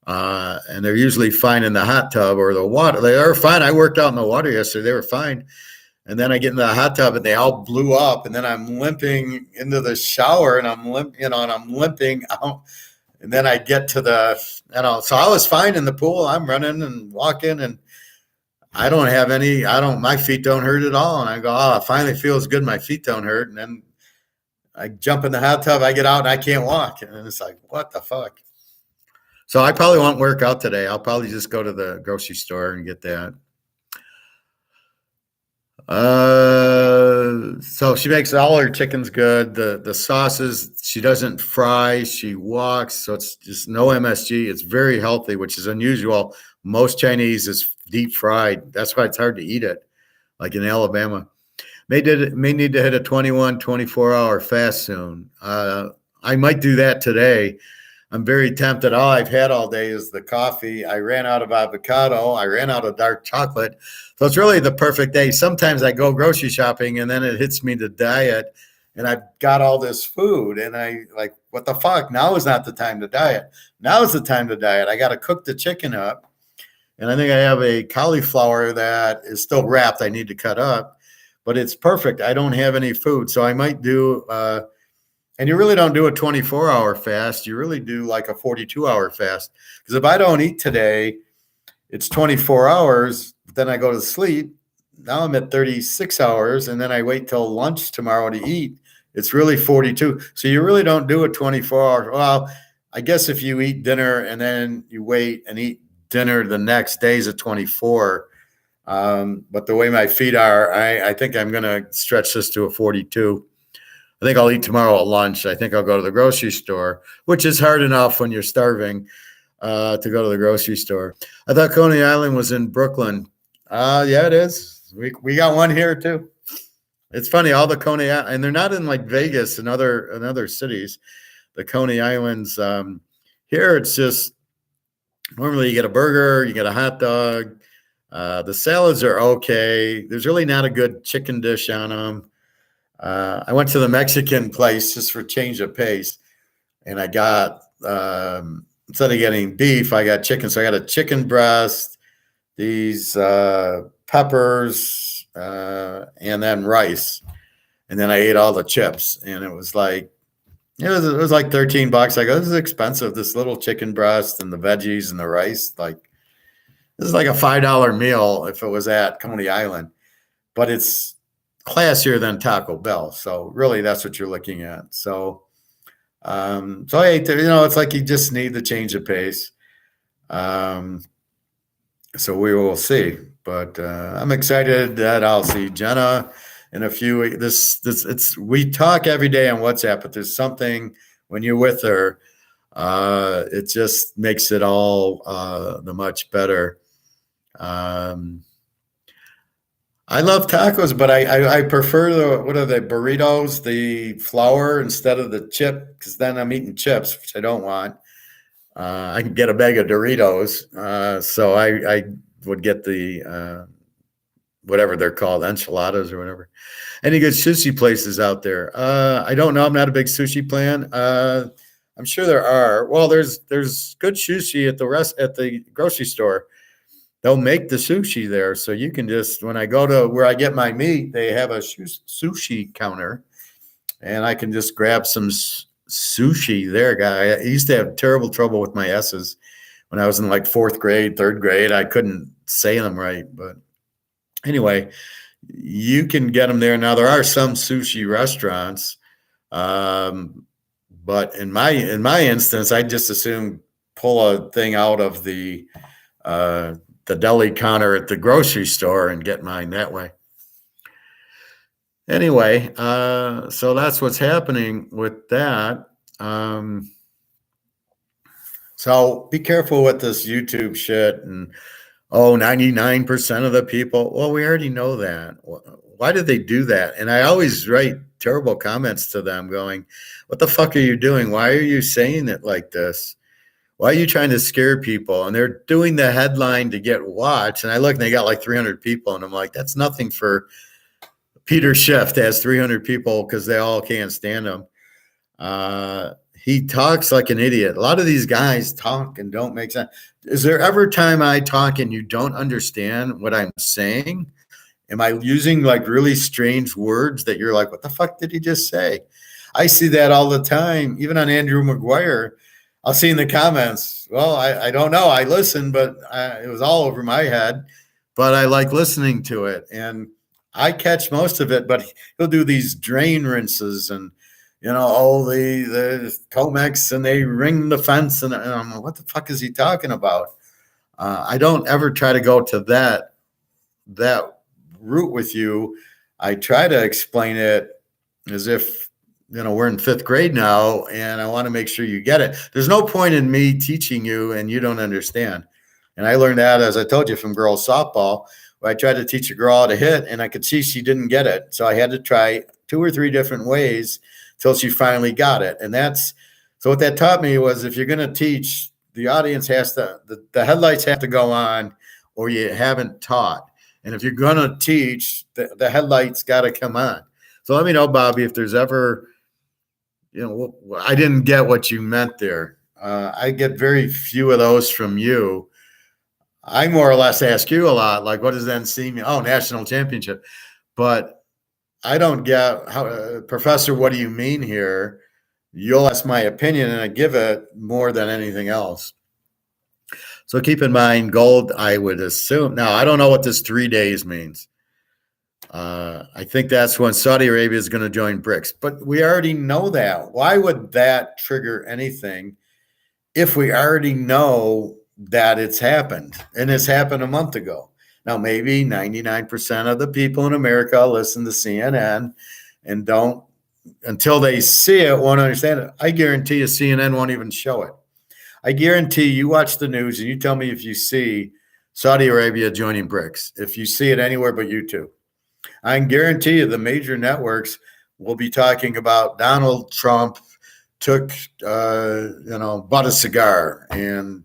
and they're usually fine in the hot tub or the water. They are fine. I worked out in the water yesterday; they were fine. And then I get in the hot tub and they all blew up, and then I'm limping into the shower and I'm limping out. And then I get to so I was fine in the pool. I'm running and walking, and my feet don't hurt at all. And I go, oh, it finally feels good. My feet don't hurt. And then I jump in the hot tub, I get out and I can't walk. And it's like, what the fuck? So I probably won't work out today. I'll probably just go to the grocery store and get that. So she makes all her chickens good. The sauces, she doesn't fry, she walks, so it's just no MSG. It's very healthy, which is unusual. Most Chinese is deep fried. That's why it's hard to eat it, like in Alabama. May need to hit a 24-hour fast soon. I might do that today. I'm very tempted. All I've had all day is the coffee. I ran out of avocado. I ran out of dark chocolate. So it's really the perfect day. Sometimes I go grocery shopping and then it hits me the diet and I've got all this food and I like, what the fuck? Now is not the time to diet. Now is the time to diet. I got to cook the chicken up. And I think I have a cauliflower that is still wrapped. I need to cut up, but it's perfect. I don't have any food. So I might do, and you really don't do a 24-hour fast. You really do like a 42-hour fast. Because if I don't eat today, it's 24 hours. Then I go to sleep. Now I'm at 36 hours. And then I wait till lunch tomorrow to eat. It's really 42. So you really don't do a 24-hour. Well, I guess if you eat dinner and then you wait and eat dinner the next day is a 24. But the way my feet are, I think I'm going to stretch this to a 42. I think I'll eat tomorrow at lunch. I think I'll go to the grocery store, which is hard enough when you're starving to go to the grocery store. I thought Coney Island was in Brooklyn. Yeah, it is. We got one here too. It's funny, all the Coney and they're not in like Vegas and other cities. The Coney Islands here, it's just normally you get a burger, you get a hot dog. The salads are okay. There's really not a good chicken dish on them. I went to the Mexican place just for change of pace, and I got instead of getting beef, I got chicken. So I got a chicken breast, these peppers, and then rice, and then I ate all the chips, and it was like like $13. I go, this is expensive. This little chicken breast and the veggies and the rice, like this is like a $5 meal if it was at Coney Island, but it's classier than Taco Bell. So really that's what you're looking at. So I ate there, it's like you just need the change of pace. So we will see, but I'm excited that I'll see Jenna in a few weeks. We talk every day on WhatsApp, but there's something when you're with her, it just makes it all the much better. I love tacos, but I prefer what are they, burritos, the flour instead of the chip, because then I'm eating chips, which I don't want. I can get a bag of Doritos, so I would get the whatever they're called, enchiladas or whatever. Any good sushi places out there? I don't know. I'm not a big sushi fan. I'm sure there are. Well, there's good sushi at the grocery store. they'll make the sushi there. So you can just, when I go to where I get my meat, they have a sushi counter, and I can just grab some sushi there, guy. I used to have terrible trouble with my S's when I was in like fourth grade, third grade. I couldn't say them right. But anyway, you can get them there. Now, there are some sushi restaurants. But in my instance, I just assume pull a thing out of the deli counter at the grocery store and get mine that way. Anyway, so that's what's happening with that. So be careful with this YouTube shit and 99% of the people. Well, we already know that. Why did they do that? And I always write terrible comments to them going, what the fuck are you doing? Why are you saying it like this? Why are you trying to scare people? And they're doing the headline to get watched. And I look and they got like 300 people. And I'm like, that's nothing for Peter Schiff that has 300 people because they all can't stand him. He talks like an idiot. A lot of these guys talk and don't make sense. Is there ever time I talk and you don't understand what I'm saying? Am I using like really strange words that you're like, what the fuck did he just say? I see that all the time, even on Andrew McGuire. I'll see in the comments, well, I don't know. I listened, but it was all over my head. But I like listening to it. And I catch most of it, but he'll do these drain rinses and, the Comex, and they ring the fence. And I'm like, what the fuck is he talking about? I don't ever try to go to that route with you. I try to explain it as if, we're in fifth grade now, and I want to make sure you get it. There's no point in me teaching you and you don't understand. And I learned that, as I told you, from girls softball, where I tried to teach a girl how to hit, and I could see she didn't get it. So I had to try 2 or 3 different ways till she finally got it. And so what that taught me was, if you're going to teach, the audience has to, the headlights have to go on, or you haven't taught. And if you're going to teach, the headlights got to come on. So let me know, Bobby, if there's ever, I didn't get what you meant there. I get very few of those from you. I more or less ask you a lot, like, what does NC mean? Oh, national championship. But I don't get how, Professor, what do you mean here? You'll ask my opinion, and I give it more than anything else. So keep in mind, gold, I would assume. Now, I don't know what this 3 days means. I think that's when Saudi Arabia is going to join BRICS. But we already know that. Why would that trigger anything if we already know that it's happened? And it's happened a month ago. Now, maybe 99% of the people in America listen to CNN and don't, until they see it, won't understand it. I guarantee you CNN won't even show it. I guarantee you watch the news and you tell me if you see Saudi Arabia joining BRICS, if you see it anywhere but YouTube. I can guarantee you the major networks will be talking about Donald Trump took, bought a cigar, and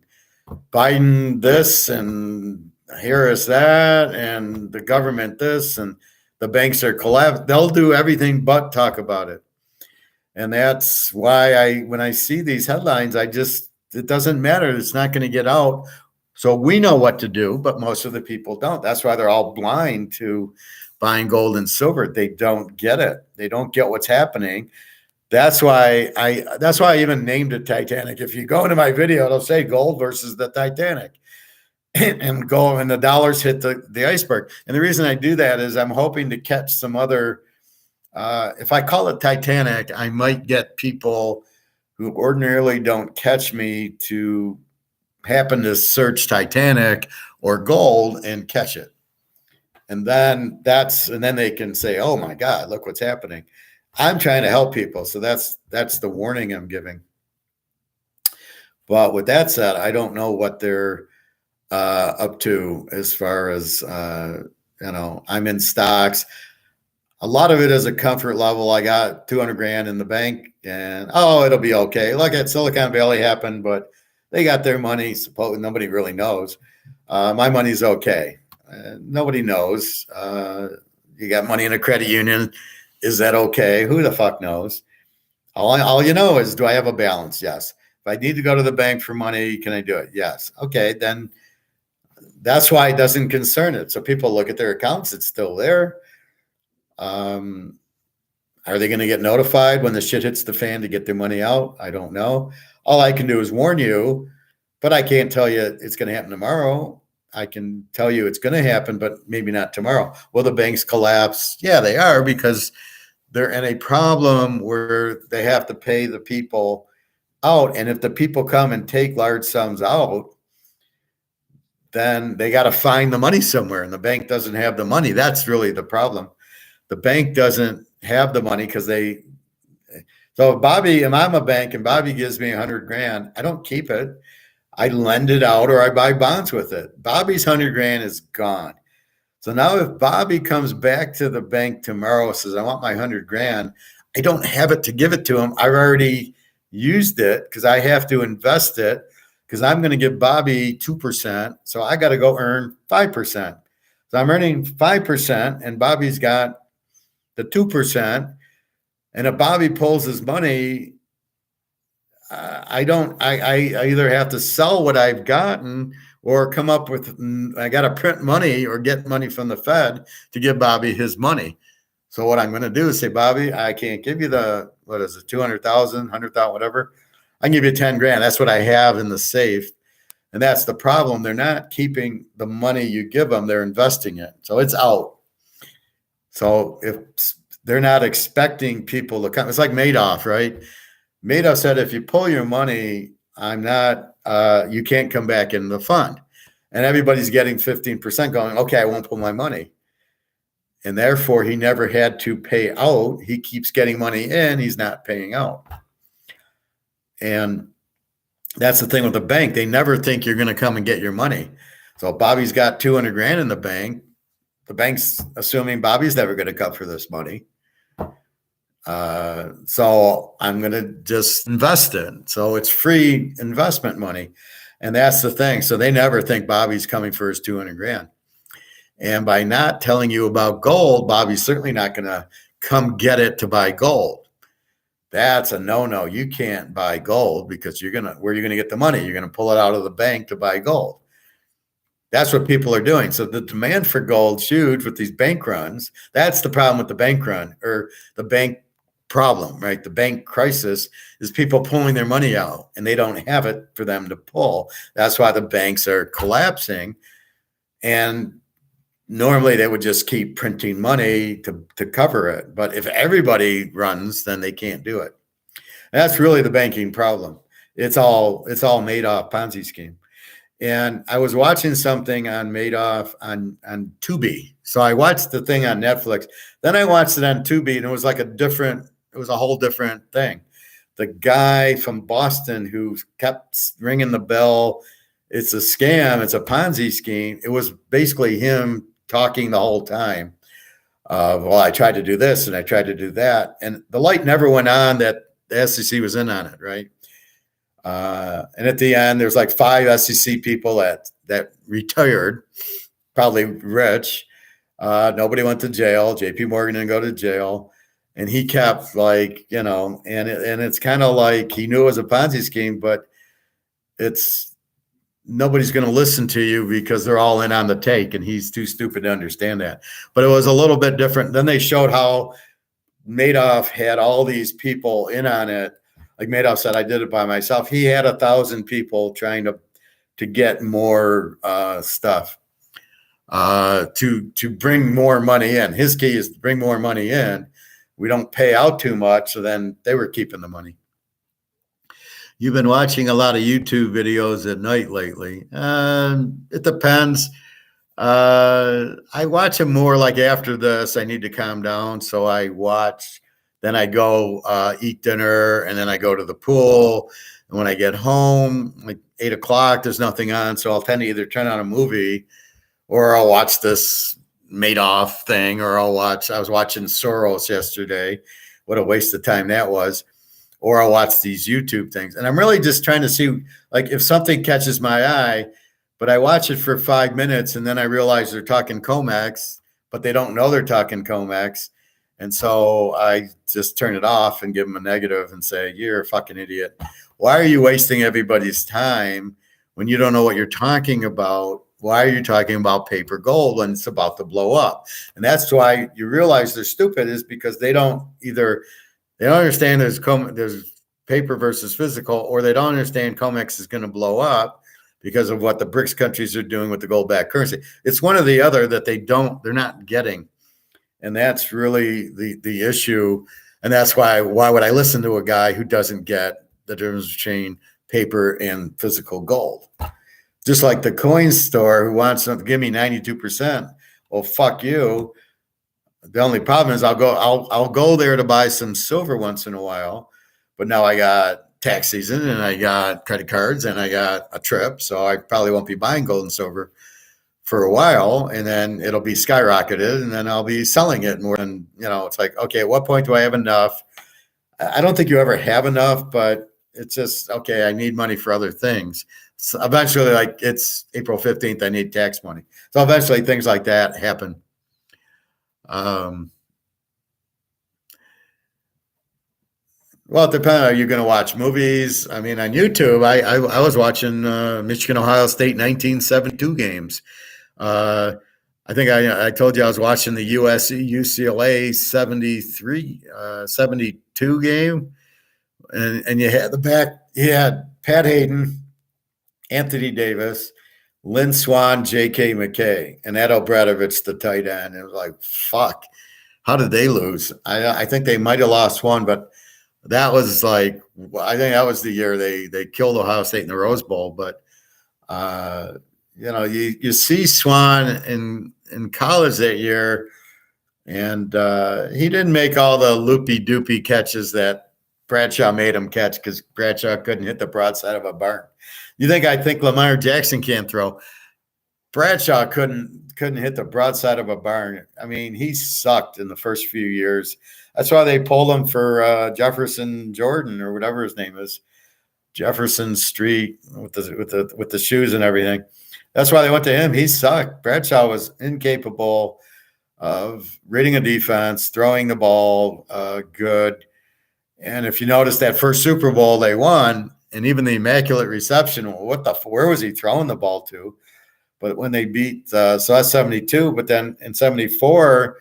Biden this, and Harris that, and the government this, and the banks are collapsed. They'll do everything but talk about it. And that's why when I see these headlines, it doesn't matter. It's not going to get out. So we know what to do, but most of the people don't. That's why they're all blind to buying gold and silver. They don't get it. They don't get what's happening. That's why I even named it Titanic. If you go into my video, it'll say gold versus the Titanic. And gold and the dollars hit the iceberg. And the reason I do that is I'm hoping to catch some other, if I call it Titanic, I might get people who ordinarily don't catch me to happen to search Titanic or gold and catch it. And then they can say, oh my God, look what's happening. I'm trying to help people. So that's the warning I'm giving. But with that said, I don't know what they're up to as far as, I'm in stocks. A lot of it is a comfort level. I got 200 grand in the bank and, it'll be okay. Like at Silicon Valley happened, but they got their money. Supposedly nobody really knows. My money's okay. Nobody knows. You got money in a credit union. Is that okay? Who the fuck knows? All you know is, do I have a balance? Yes. If I need to go to the bank for money, can I do it? Yes. Okay, then that's why it doesn't concern it. So people look at their accounts, it's still there. Are they going to get notified when the shit hits the fan to get their money out? I don't know. All I can do is warn you, but I can't tell you it's going to happen tomorrow. I can tell you it's going to happen, but maybe not tomorrow. Will the banks collapse? Yeah, they are, because they're in a problem where they have to pay the people out. And if the people come and take large sums out, then they got to find the money somewhere, and the bank doesn't have the money. That's really the problem. The bank doesn't have the money because so if I'm a bank and Bobby gives me $100,000, I don't keep it. I lend it out or I buy bonds with it. Bobby's $100,000 is gone. So now if Bobby comes back to the bank tomorrow and says, I want my $100,000, I don't have it to give it to him. I've already used it because I have to invest it because I'm going to give Bobby 2%. So I got to go earn 5%. So I'm earning 5% and Bobby's got the 2%. And if Bobby pulls his money, I either have to sell what I've gotten or come up with, I got to print money or get money from the Fed to give Bobby his money. So what I'm going to do is say, Bobby, I can't give you the, what is it, 200,000, 100,000, whatever. I can give you 10 grand. That's what I have in the safe. And that's the problem. They're not keeping the money you give them. They're investing it. So it's out. So if they're not expecting people to come, it's like Madoff, right? Madoff said, if you pull your money, you can't come back in the fund. And everybody's getting 15% going, okay, I won't pull my money. And therefore, he never had to pay out. He keeps getting money in. He's not paying out. And that's the thing with the bank. They never think you're going to come and get your money. So Bobby's got 200 grand in the bank. The bank's assuming Bobby's never going to come for this money. So I'm going to just invest it. So it's free investment money. And that's the thing. So they never think Bobby's coming for his 200 grand. And by not telling you about gold, Bobby's certainly not going to come get it to buy gold. That's a no-no. You can't buy gold because where are you going to get the money? You're going to pull it out of the bank to buy gold. That's what people are doing. So the demand for gold's huge with these bank runs. That's the problem with the bank run, or the bank problem, right? The bank crisis is people pulling their money out and they don't have it for them to pull. That's why the banks are collapsing. And normally they would just keep printing money to cover it. But if everybody runs, then they can't do it. And that's really the banking problem. It's all Madoff Ponzi scheme. And I was watching something on Madoff on Tubi. So I watched the thing on Netflix. Then I watched it on Tubi, and it was it was a whole different thing. The guy from Boston who kept ringing the bell, it's a scam, it's a Ponzi scheme. It was basically him talking the whole time. Well, I tried to do this and I tried to do that. And the light never went on that the SEC was in on it, right? And at the end, there's like 5 SEC people that retired, probably rich. Nobody went to jail. JP Morgan didn't go to jail. And he kept and it's kind of like he knew it was a Ponzi scheme, but nobody's going to listen to you because they're all in on the take, and he's too stupid to understand that. But it was a little bit different. Then they showed how Madoff had all these people in on it. Like Madoff said, I did it by myself. He had 1,000 people trying to get more stuff to bring more money in. His key is to bring more money in. We don't pay out too much, so then they were keeping the money. You've been watching a lot of YouTube videos at night lately. It depends. I watch them more like after this. I need to calm down, so I watch. Then I go eat dinner, and then I go to the pool. And when I get home, like 8 o'clock, there's nothing on, so I'll tend to either turn on a movie or I'll watch this Madoff thing, or I was watching Soros yesterday. What a waste of time that was. Or I'll watch these YouTube things. And I'm really just trying to see, like, if something catches my eye, but I watch it for 5 minutes and then I realize they're talking Comex, but they don't know they're talking Comex. And so I just turn it off and give them a negative and say, you're a fucking idiot. Why are you wasting everybody's time when you don't know what you're talking about? Why are you talking about paper gold when it's about to blow up? And that's why you realize they're stupid, is because they don't understand there's paper versus physical, or they don't understand COMEX is going to blow up because of what the BRICS countries are doing with the gold-backed currency. It's one or the other that they're not getting. And that's really the issue. And that's why would I listen to a guy who doesn't get the difference between paper and physical gold? Just like the coin store who wants to give me 92%. Well, fuck you. The only problem is I'll go there to buy some silver once in a while, but now I got tax season and I got credit cards and I got a trip, so I probably won't be buying gold and silver for a while, and then it'll be skyrocketed, and then I'll be selling it more. And it's like, okay, at what point do I have enough? I don't think you ever have enough, but it's just, okay, I need money for other things. So eventually, like, it's April 15th, I need tax money. So eventually things like that happen. Well, it depends. Are you going to watch movies? I mean, on YouTube, I was watching Michigan, Ohio State 1972 games. I think I told you I was watching the USC UCLA 72 game. And you had Pat Hayden, Anthony Davis, Lynn Swann, J.K. McKay, and Ed Obradovich, the tight end. It was like, fuck, how did they lose? I think they might have lost one, but that was like, I think that was the year they killed Ohio State in the Rose Bowl. But you see Swann in college that year, and he didn't make all the loopy doopy catches that Bradshaw made him catch, because Bradshaw couldn't hit the broadside of a barn. I think Lamar Jackson can't throw. Bradshaw couldn't hit the broadside of a barn. I mean, he sucked in the first few years. That's why they pulled him for Jefferson Jordan, or whatever his name is, Jefferson Street, with the shoes and everything. That's why they went to him. He sucked. Bradshaw was incapable of reading a defense, throwing the ball good. And if you notice that first Super Bowl they won, and even the Immaculate Reception, where was he throwing the ball to? But when they beat, so that's 72, but then in 74,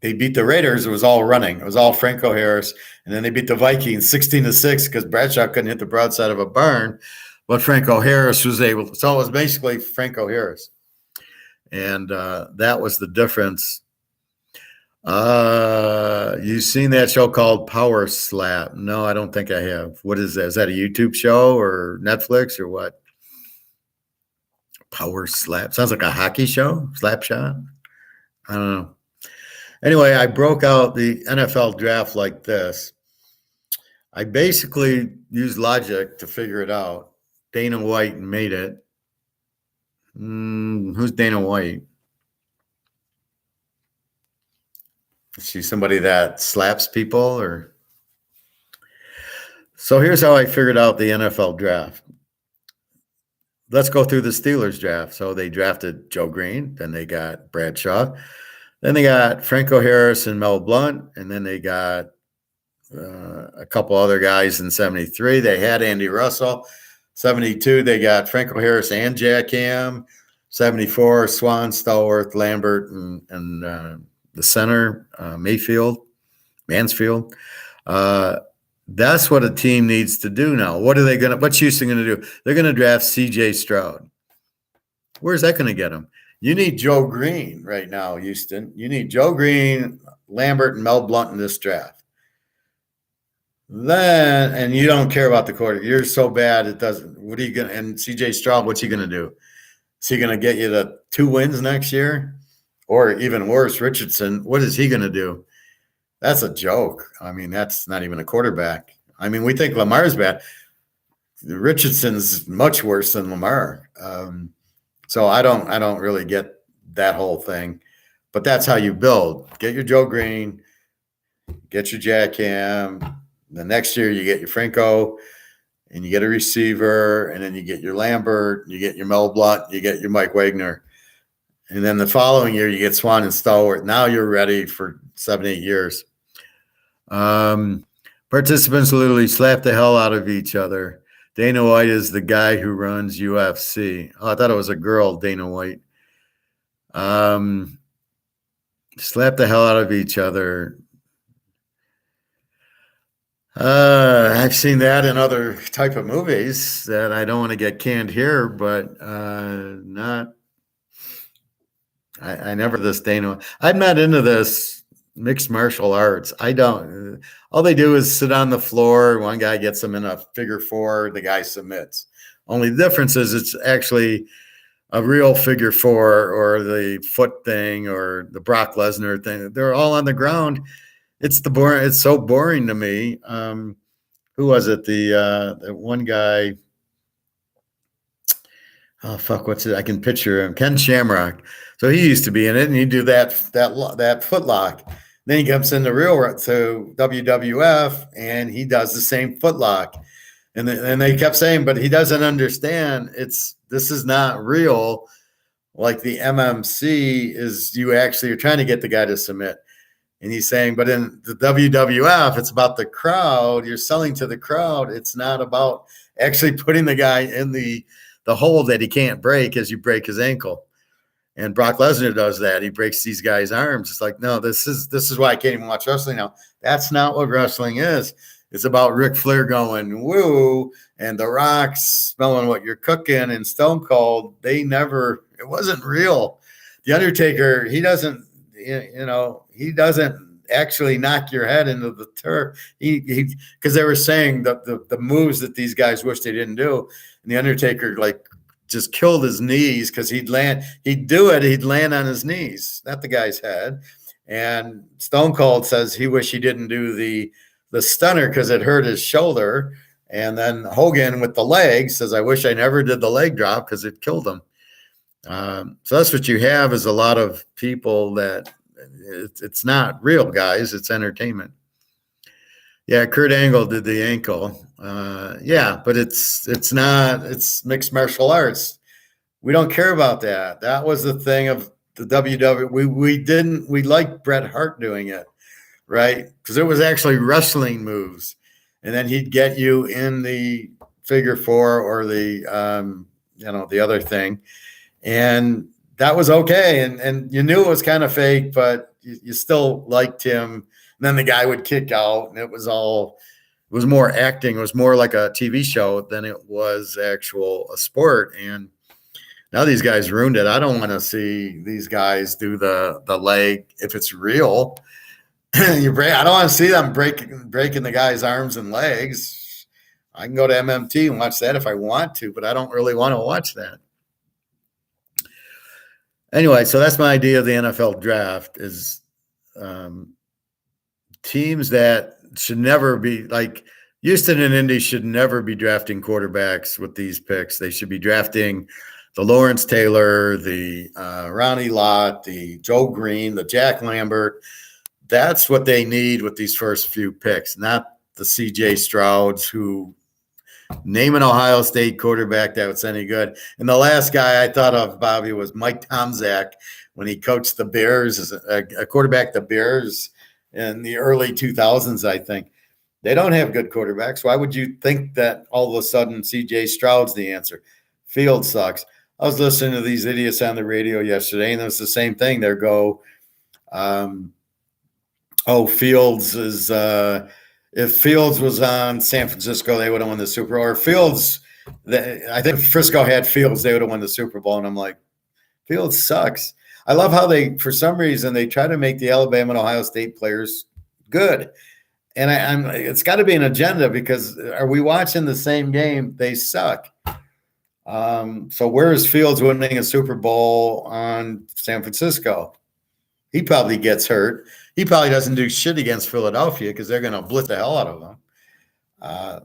they beat the Raiders. It was all running. It was all Franco Harris. And then they beat the Vikings 16-6 because Bradshaw couldn't hit the broadside of a barn, but Franco Harris was able to. So it was basically Franco Harris. And that was the difference. You've seen that show called Power Slap? No, I don't think I have. What is that? Is that a YouTube show or Netflix or what? Power Slap. Sounds like a hockey show. Slap shot. I don't know. Anyway, I broke out the NFL draft like this. I basically used logic to figure it out. Dana White made it. Who's Dana White? Is she somebody that slaps people, or? So here's how I figured out the NFL draft. Let's go through the Steelers draft. So they drafted Joe Green, then they got Bradshaw, then they got Franco Harris and Mel Blount, and then they got a couple other guys in 73. They had Andy Russell. 72, they got Franco Harris and Jack Ham. 74, Swann, Stallworth, Lambert, and the center, Mansfield. That's what a team needs to do now. What's Houston going to do? They're going to draft C.J. Stroud. Where's that going to get them? You need Joe Green right now, Houston. You need Joe Green, Lambert, and Mel Blount in this draft. And you don't care about the quarter. You're so bad it doesn't. What are you going to? And C.J. Stroud, what's he going to do? Is he going to get you the 2 wins next year? Or even worse, Richardson, what is he going to do? That's a joke. I mean, that's not even a quarterback. I mean, we think Lamar's bad. Richardson's much worse than Lamar. So I don't really get that whole thing. But that's how you build. Get your Joe Green, get your Jack Ham. The next year you get your Franco, and you get a receiver, and then you get your Lambert, you get your Mel Blount, you get your Mike Wagner. And then the following year, you get Swann and Stallworth. Now you're ready for 7-8 years. Participants literally slap the hell out of each other. Dana White is the guy who runs UFC. Oh, I thought it was a girl, Dana White. Slap the hell out of each other. I've seen that in other type of movies that I don't want to get canned here, but not. I never this Dana. I'm not into this mixed martial arts. I don't. All they do is sit on the floor. One guy gets them in a figure four. The guy submits. Only the difference is it's actually a real figure four or the foot thing or the Brock Lesnar thing. They're all on the ground. It's the boring. It's so boring to me. Who was it? The one guy. Oh fuck! What's it? I can picture him. Ken Shamrock. So he used to be in it, and he'd do that foot lock. Then he comes in the real to WWF, and he does the same foot lock. And they kept saying, but he doesn't understand. This is not real. Like the MMC is, you actually are trying to get the guy to submit. And he's saying, but in the WWF, it's about the crowd. You're selling to the crowd. It's not about actually putting the guy in the hole that he can't break as you break his ankle. And Brock Lesnar does that. He breaks these guys' arms. It's like, no, this is why I can't even watch wrestling now. That's not what wrestling is. It's about Ric Flair going woo and The Rock smelling what you're cooking and Stone Cold. It wasn't real. The Undertaker, he doesn't actually knock your head into the turf. He because they were saying the moves that these guys wish they didn't do. And the Undertaker just killed his knees because he'd land on his knees, not the guy's head. And Stone Cold says he wished he didn't do the stunner because it hurt his shoulder. And then Hogan with the leg says, I wish I never did the leg drop because it killed him. So that's what you have is a lot of people that it's not real, guys. It's entertainment. Yeah, Kurt Angle did the ankle. Yeah, but it's mixed martial arts. We don't care about that. That was the thing of the WWE. We liked Bret Hart doing it, right? Because it was actually wrestling moves. And then he'd get you in the figure four or the other thing. And that was okay. And you knew it was kind of fake, but you still liked him. And then the guy would kick out, and it was more acting. It was more like a TV show than it was a sport. And now these guys ruined it. I don't want to see these guys do the leg if it's real. I don't want to see them breaking the guy's arms and legs. I can go to MMT and watch that if I want to, but I don't really want to watch that. Anyway, so that's my idea of the NFL draft is teams that should never be like Houston and Indy should never be drafting quarterbacks with these picks. They should be drafting the Lawrence Taylor, the Ronnie Lott, the Joe Green, the Jack Lambert. That's what they need with these first few picks, not the CJ Strouds who name an Ohio State quarterback that was any good. And the last guy I thought of, Bobby, was Mike Tomczak when he coached the Bears as a quarterback, the Bears in the early 2000s, I think. They don't have good quarterbacks. Why would you think that all of a sudden CJ Stroud's the answer? Field sucks. I was listening to these idiots on the radio yesterday, and it was the same thing. They go, Fields is if Fields was on San Francisco, they would have won the Super Bowl. Or Fields, I think if Frisco had Fields, they would have won the Super Bowl. And I'm like, Fields sucks. I love how for some reason, they try to make the Alabama and Ohio State players good. And it's got to be an agenda because are we watching the same game? They suck. So where is Fields winning a Super Bowl on San Francisco? He probably gets hurt. He probably doesn't do shit against Philadelphia because they're going to blitz the hell out of him.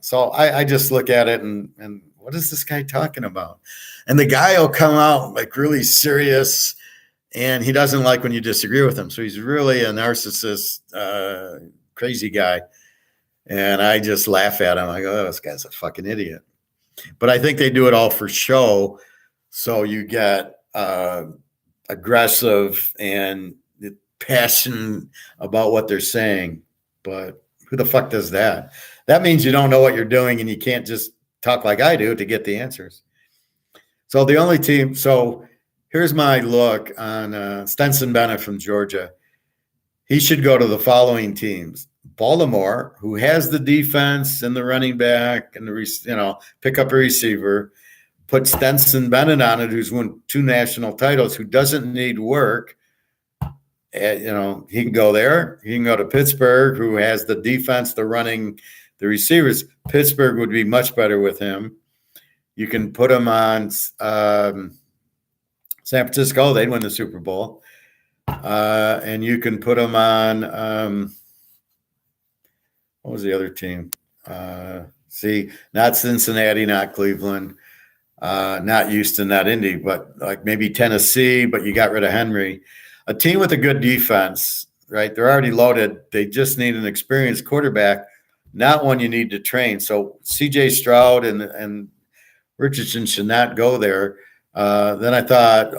So I just look at it and what is this guy talking about? And the guy will come out like really serious, and he doesn't like when you disagree with him. So he's really a narcissist, crazy guy. And I just laugh at him. I go, oh, this guy's a fucking idiot. But I think they do it all for show. So you get aggressive and passion about what they're saying. But who the fuck does that? That means you don't know what you're doing and you can't just talk like I do to get the answers. So the only team. So here's my look on Stenson Bennett from Georgia. He should go to the following teams: Baltimore, who has the defense and the running back and the pick up a receiver. Put Stenson Bennett on it, who's won 2 national titles, who doesn't need work. He can go there. He can go to Pittsburgh, who has the defense, the running, the receivers. Pittsburgh would be much better with him. You can put him on San Francisco. They'd win the Super Bowl. And you can put him on what was the other team? Not Cincinnati, not Cleveland, not Houston, not Indy, but like maybe Tennessee, but you got rid of Henry. A team with a good defense, right? They're already loaded. They just need an experienced quarterback, not one you need to train. So C.J. Stroud and Richardson should not go there. Then I thought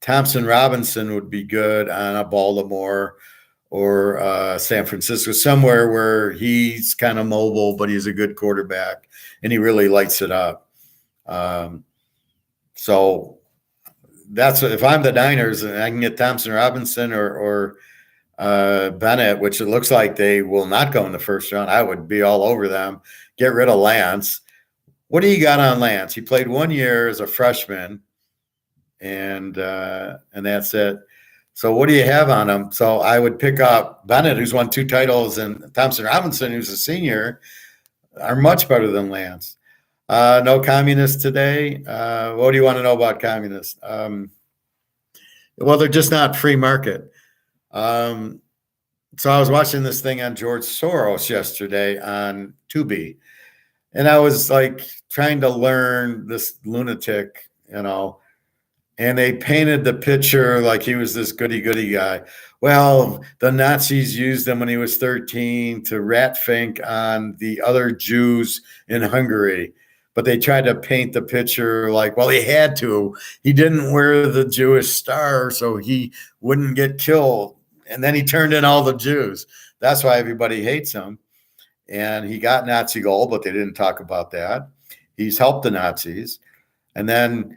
Thompson Robinson would be good on a Baltimore or San Francisco, somewhere where he's kind of mobile, but he's a good quarterback and he really lights it up. So that's if I'm the Niners and I can get Thompson Robinson or Bennett, which it looks like they will not go in the first round, I would be all over them. Get rid of Lance. What do you got on Lance? He played 1 year as a freshman, and that's it. So what do you have on him? So I would pick up Bennett, who's won 2 titles, and Thompson Robinson, who's a senior, are much better than Lance. No communists today. What do you want to know about communists? Well, they're just not free market. So I was watching this thing on George Soros yesterday on Tubi, and I was like trying to learn this lunatic, and they painted the picture like he was this goody-goody guy. Well, the Nazis used him when he was 13 to rat fink on the other Jews in Hungary. But they tried to paint the picture like, well, he had to. He didn't wear the Jewish star, so he wouldn't get killed. And then he turned in all the Jews. That's why everybody hates him. And he got Nazi gold, but they didn't talk about that. He's helped the Nazis. And then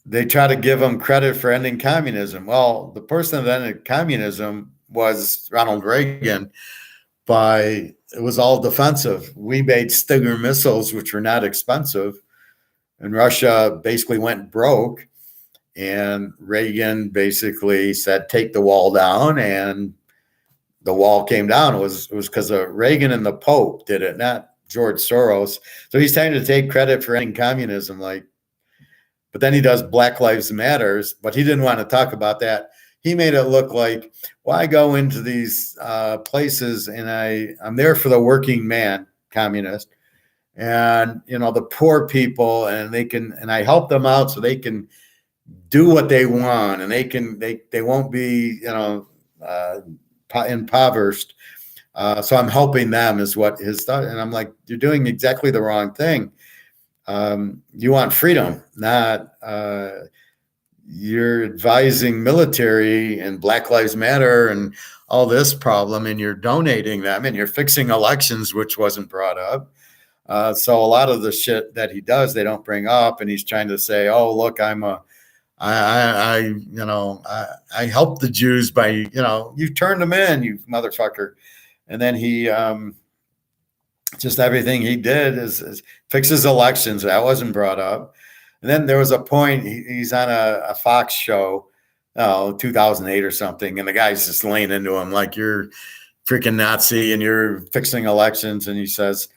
they try to give him credit for ending communism. Well, the person that ended communism was Ronald Reagan. It was all defensive. We made Stinger missiles, which were not expensive, and Russia basically went broke. And Reagan basically said, "Take the wall down," and the wall came down. It was because of Reagan and the Pope did it, not George Soros. So he's trying to take credit for ending communism, but then he does Black Lives Matters, but he didn't want to talk about that. He made it look like, well, I go into these places and I'm there for the working man, communist, and the poor people, and I help them out so they can do what they want, and they won't be impoverished. So I'm helping them is what his thought. And I'm like, you're doing exactly the wrong thing. You want freedom, not you're advising military and Black Lives Matter and all this problem, and you're donating them, and you're fixing elections, which wasn't brought up. So a lot of the shit that he does, they don't bring up, and he's trying to say, "Oh, look, I helped the Jews by, you turned them in, you motherfucker." And then he just everything he did is fixes elections. That wasn't brought up. And then there was a point he's on a Fox show, 2008 or something, and the guy's just laying into him like, "You're freaking Nazi and you're fixing elections." And he says,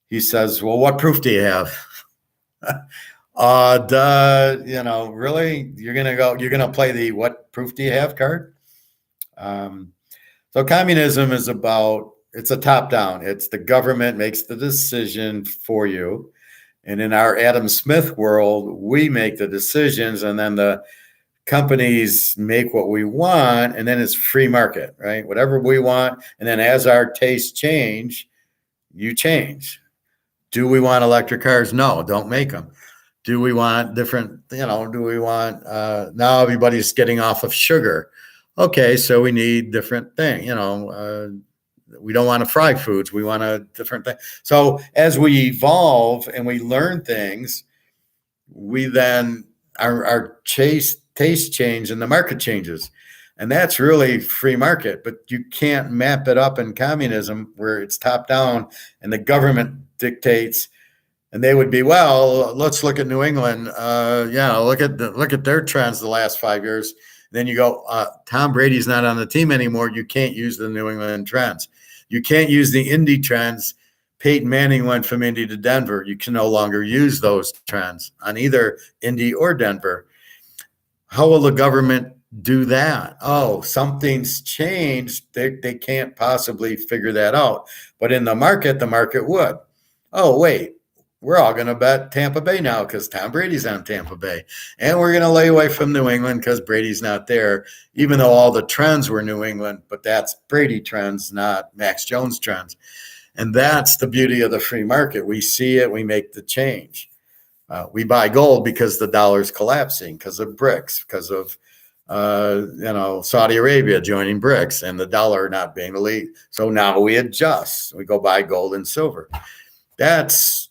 "Well, what proof do you have?" Really? You're gonna play the "what proof do you have" card? So communism is it's a top down. It's the government makes the decision for you. And in our Adam Smith world, we make the decisions, and then the companies make what we want, and then it's free market, right? Whatever we want. And then as our tastes change, you change. Do we want electric cars? No, don't make them. Do we want different, now everybody's getting off of sugar. Okay, so we need different things, We don't want to fry foods. We want a different thing. So as we evolve and we learn things, we then our taste change and the market changes. And that's really free market, but you can't map it up in communism where it's top down and the government dictates. And they would be, well, let's look at New England. Look at their trends the last 5 years. Then you go, Tom Brady's not on the team anymore. You can't use the New England trends. You can't use the Indy trends. Peyton Manning went from Indy to Denver. You can no longer use those trends on either Indy or Denver. How will the government do that? Oh, something's changed. They can't possibly figure that out. But in the market would. Oh, wait. We're all going to bet Tampa Bay now because Tom Brady's on Tampa Bay. And we're going to lay away from New England because Brady's not there, even though all the trends were New England. But that's Brady trends, not Max Jones trends. And that's the beauty of the free market. We see it. We make the change. We buy gold because the dollar's collapsing, because of BRICS, because of Saudi Arabia joining BRICS and the dollar not being the lead. So now we adjust. We go buy gold and silver. That's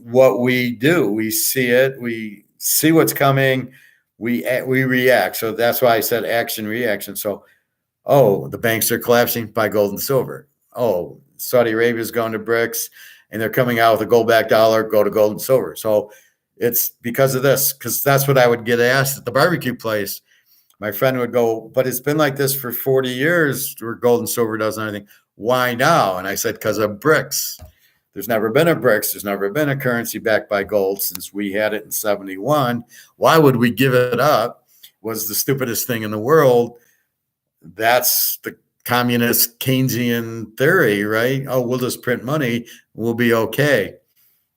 what we do. We see it. We see what's coming. We react. So that's why I said action, reaction. So, the banks are collapsing, buy gold and silver. Oh, Saudi Arabia is going to BRICS and they're coming out with a gold-backed dollar, go to gold and silver. So it's because of this, because that's what I would get asked at the barbecue place. My friend would go, but it's been like this for 40 years where gold and silver doesn't anything. Why now? And I said, because of BRICS. There's never been a BRICS. There's never been a currency backed by gold since we had it in 71. Why would we give it up? Was the stupidest thing in the world. That's the communist Keynesian theory, right? Oh, we'll just print money. We'll be okay.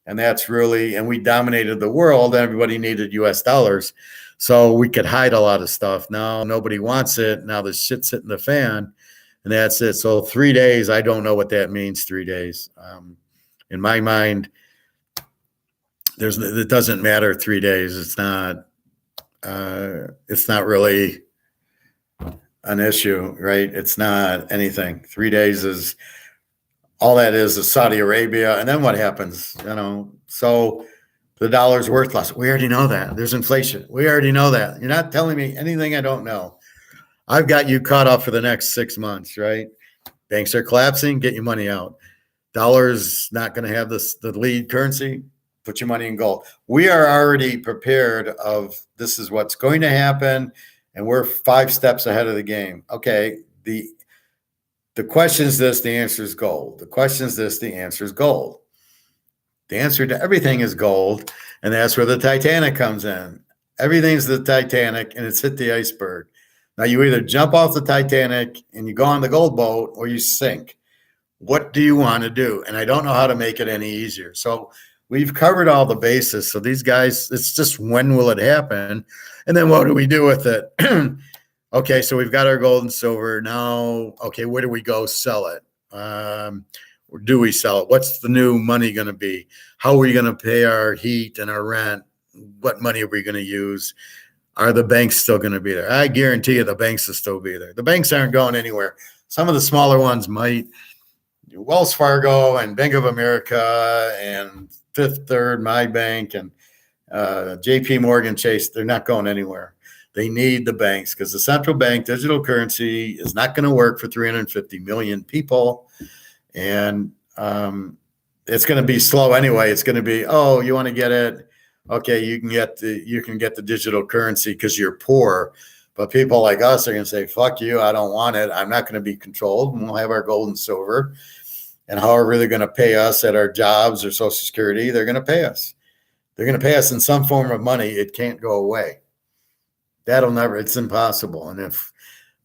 And that's really, and we dominated the world. Everybody needed US dollars. So we could hide a lot of stuff. Now nobody wants it. Now the shit's hitting the fan. And that's it. So 3 days, I don't know what that means, 3 days. In my mind, it doesn't matter 3 days. It's not really an issue, right? It's not anything. 3 days is all that is Saudi Arabia. And then what happens? So the dollar's worthless. We already know that. There's inflation. We already know that. You're not telling me anything I don't know. I've got you caught up for the next 6 months, right? Banks are collapsing. Get your money out. Dollar's not going to have the lead currency. Put your money in gold. We are already prepared of this is what's going to happen, and we're 5 steps ahead of the game. Okay, the question is this, the answer is gold. The question is this, the answer is gold. The answer to everything is gold, and that's where the Titanic comes in. Everything's the Titanic, and it's hit the iceberg. Now, you either jump off the Titanic and you go on the gold boat, or you sink. What do you want to do? And I don't know how to make it any easier. So we've covered all the bases. So these guys, it's just when will it happen? And then what do we do with it? Okay, so we've got our gold and silver. Now, okay, where do we go sell it? Or do we sell it? What's the new money going to be? How are we going to pay our heat and our rent? What money are we going to use? Are the banks still going to be there? I guarantee you the banks will still be there. The banks aren't going anywhere. Some of the smaller ones might. Wells Fargo and Bank of America and Fifth Third, my bank, and JP Morgan Chase, they're not going anywhere. They need the banks because the central bank digital currency is not going to work for 350 million people. And it's going to be slow anyway. It's going to be, oh, you want to get it? Okay, you can get the digital currency because you're poor. But people like us are going to say, fuck you, I don't want it. I'm not going to be controlled. And we'll have our gold and silver. And however they're going to pay us at our jobs or Social Security, they're going to pay us. They're going to pay us in some form of money. It can't go away. It's impossible. And if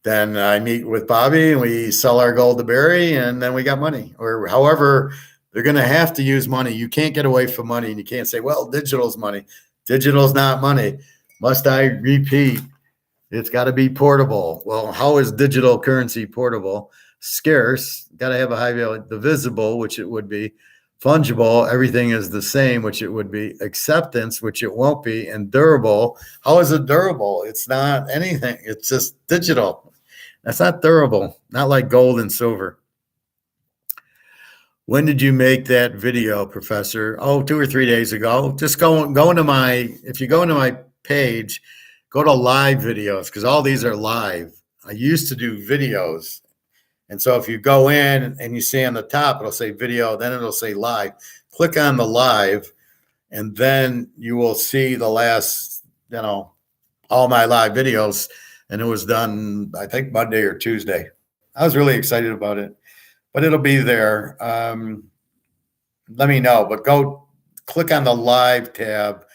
then I meet with Bobby and we sell our gold to Barry and then we got money. Or however, they're going to have to use money. You can't get away from money and you can't say, well, digital's money. Digital's not money. Must I repeat? It's got to be portable. Well, how is digital currency portable? Scarce, got to have a high value. Divisible, which it would be. Fungible, everything is the same, which it would be. Acceptance, which it won't be. And durable, how is it durable? It's not anything. It's just digital. That's not durable, not like gold and silver. When did you make that video, Professor? Oh, 2 or 3 days ago. Just go into if you go into my page, go to live videos, because all these are live. I used to do videos. And so if you go in and you see on the top, it'll say video, then it'll say live. Click on the live, and then you will see the last, all my live videos. And it was done, I think, Monday or Tuesday. I was really excited about it, but it'll be there. Let me know, but go click on the live tab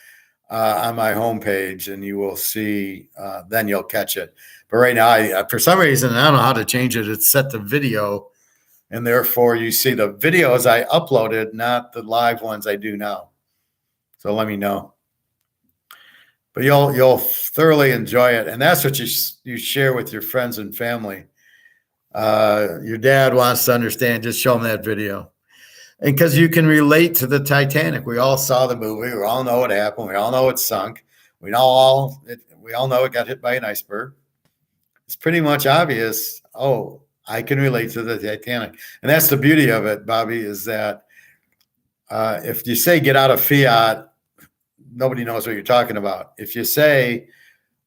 on my homepage, and you will see, then you'll catch it. But right now, for some reason, I don't know how to change it. It's set to video, and therefore you see the videos I uploaded, not the live ones I do now. So let me know. But you'll thoroughly enjoy it, and that's what you share with your friends and family. Your dad wants to understand, just show him that video. And because you can relate to the Titanic. We all saw the movie. We all know what happened. We all know it sunk. We all know it got hit by an iceberg. It's pretty much obvious. Oh, I can relate to the Titanic. And that's the beauty of it, Bobby, is that if you say get out of fiat, nobody knows what you're talking about. If you say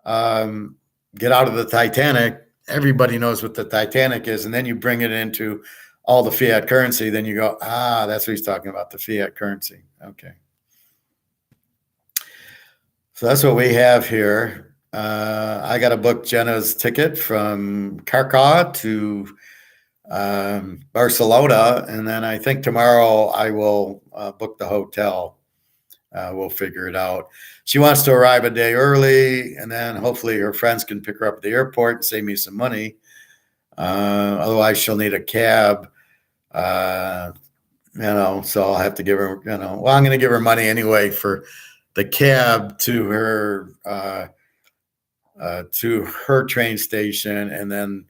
get out of the Titanic, everybody knows what the Titanic is. And then you bring it into all the fiat currency, then you go, that's what he's talking about, the fiat currency. Okay. So that's what we have here. I got to book Jenna's ticket from Krakow to Barcelona, and then I think tomorrow I will book the hotel. We'll figure it out. She wants to arrive a day early, and then hopefully her friends can pick her up at the airport and save me some money. Otherwise, she'll need a cab. So I'll have to give her, well, I'm going to give her money anyway for the cab to her train station, and then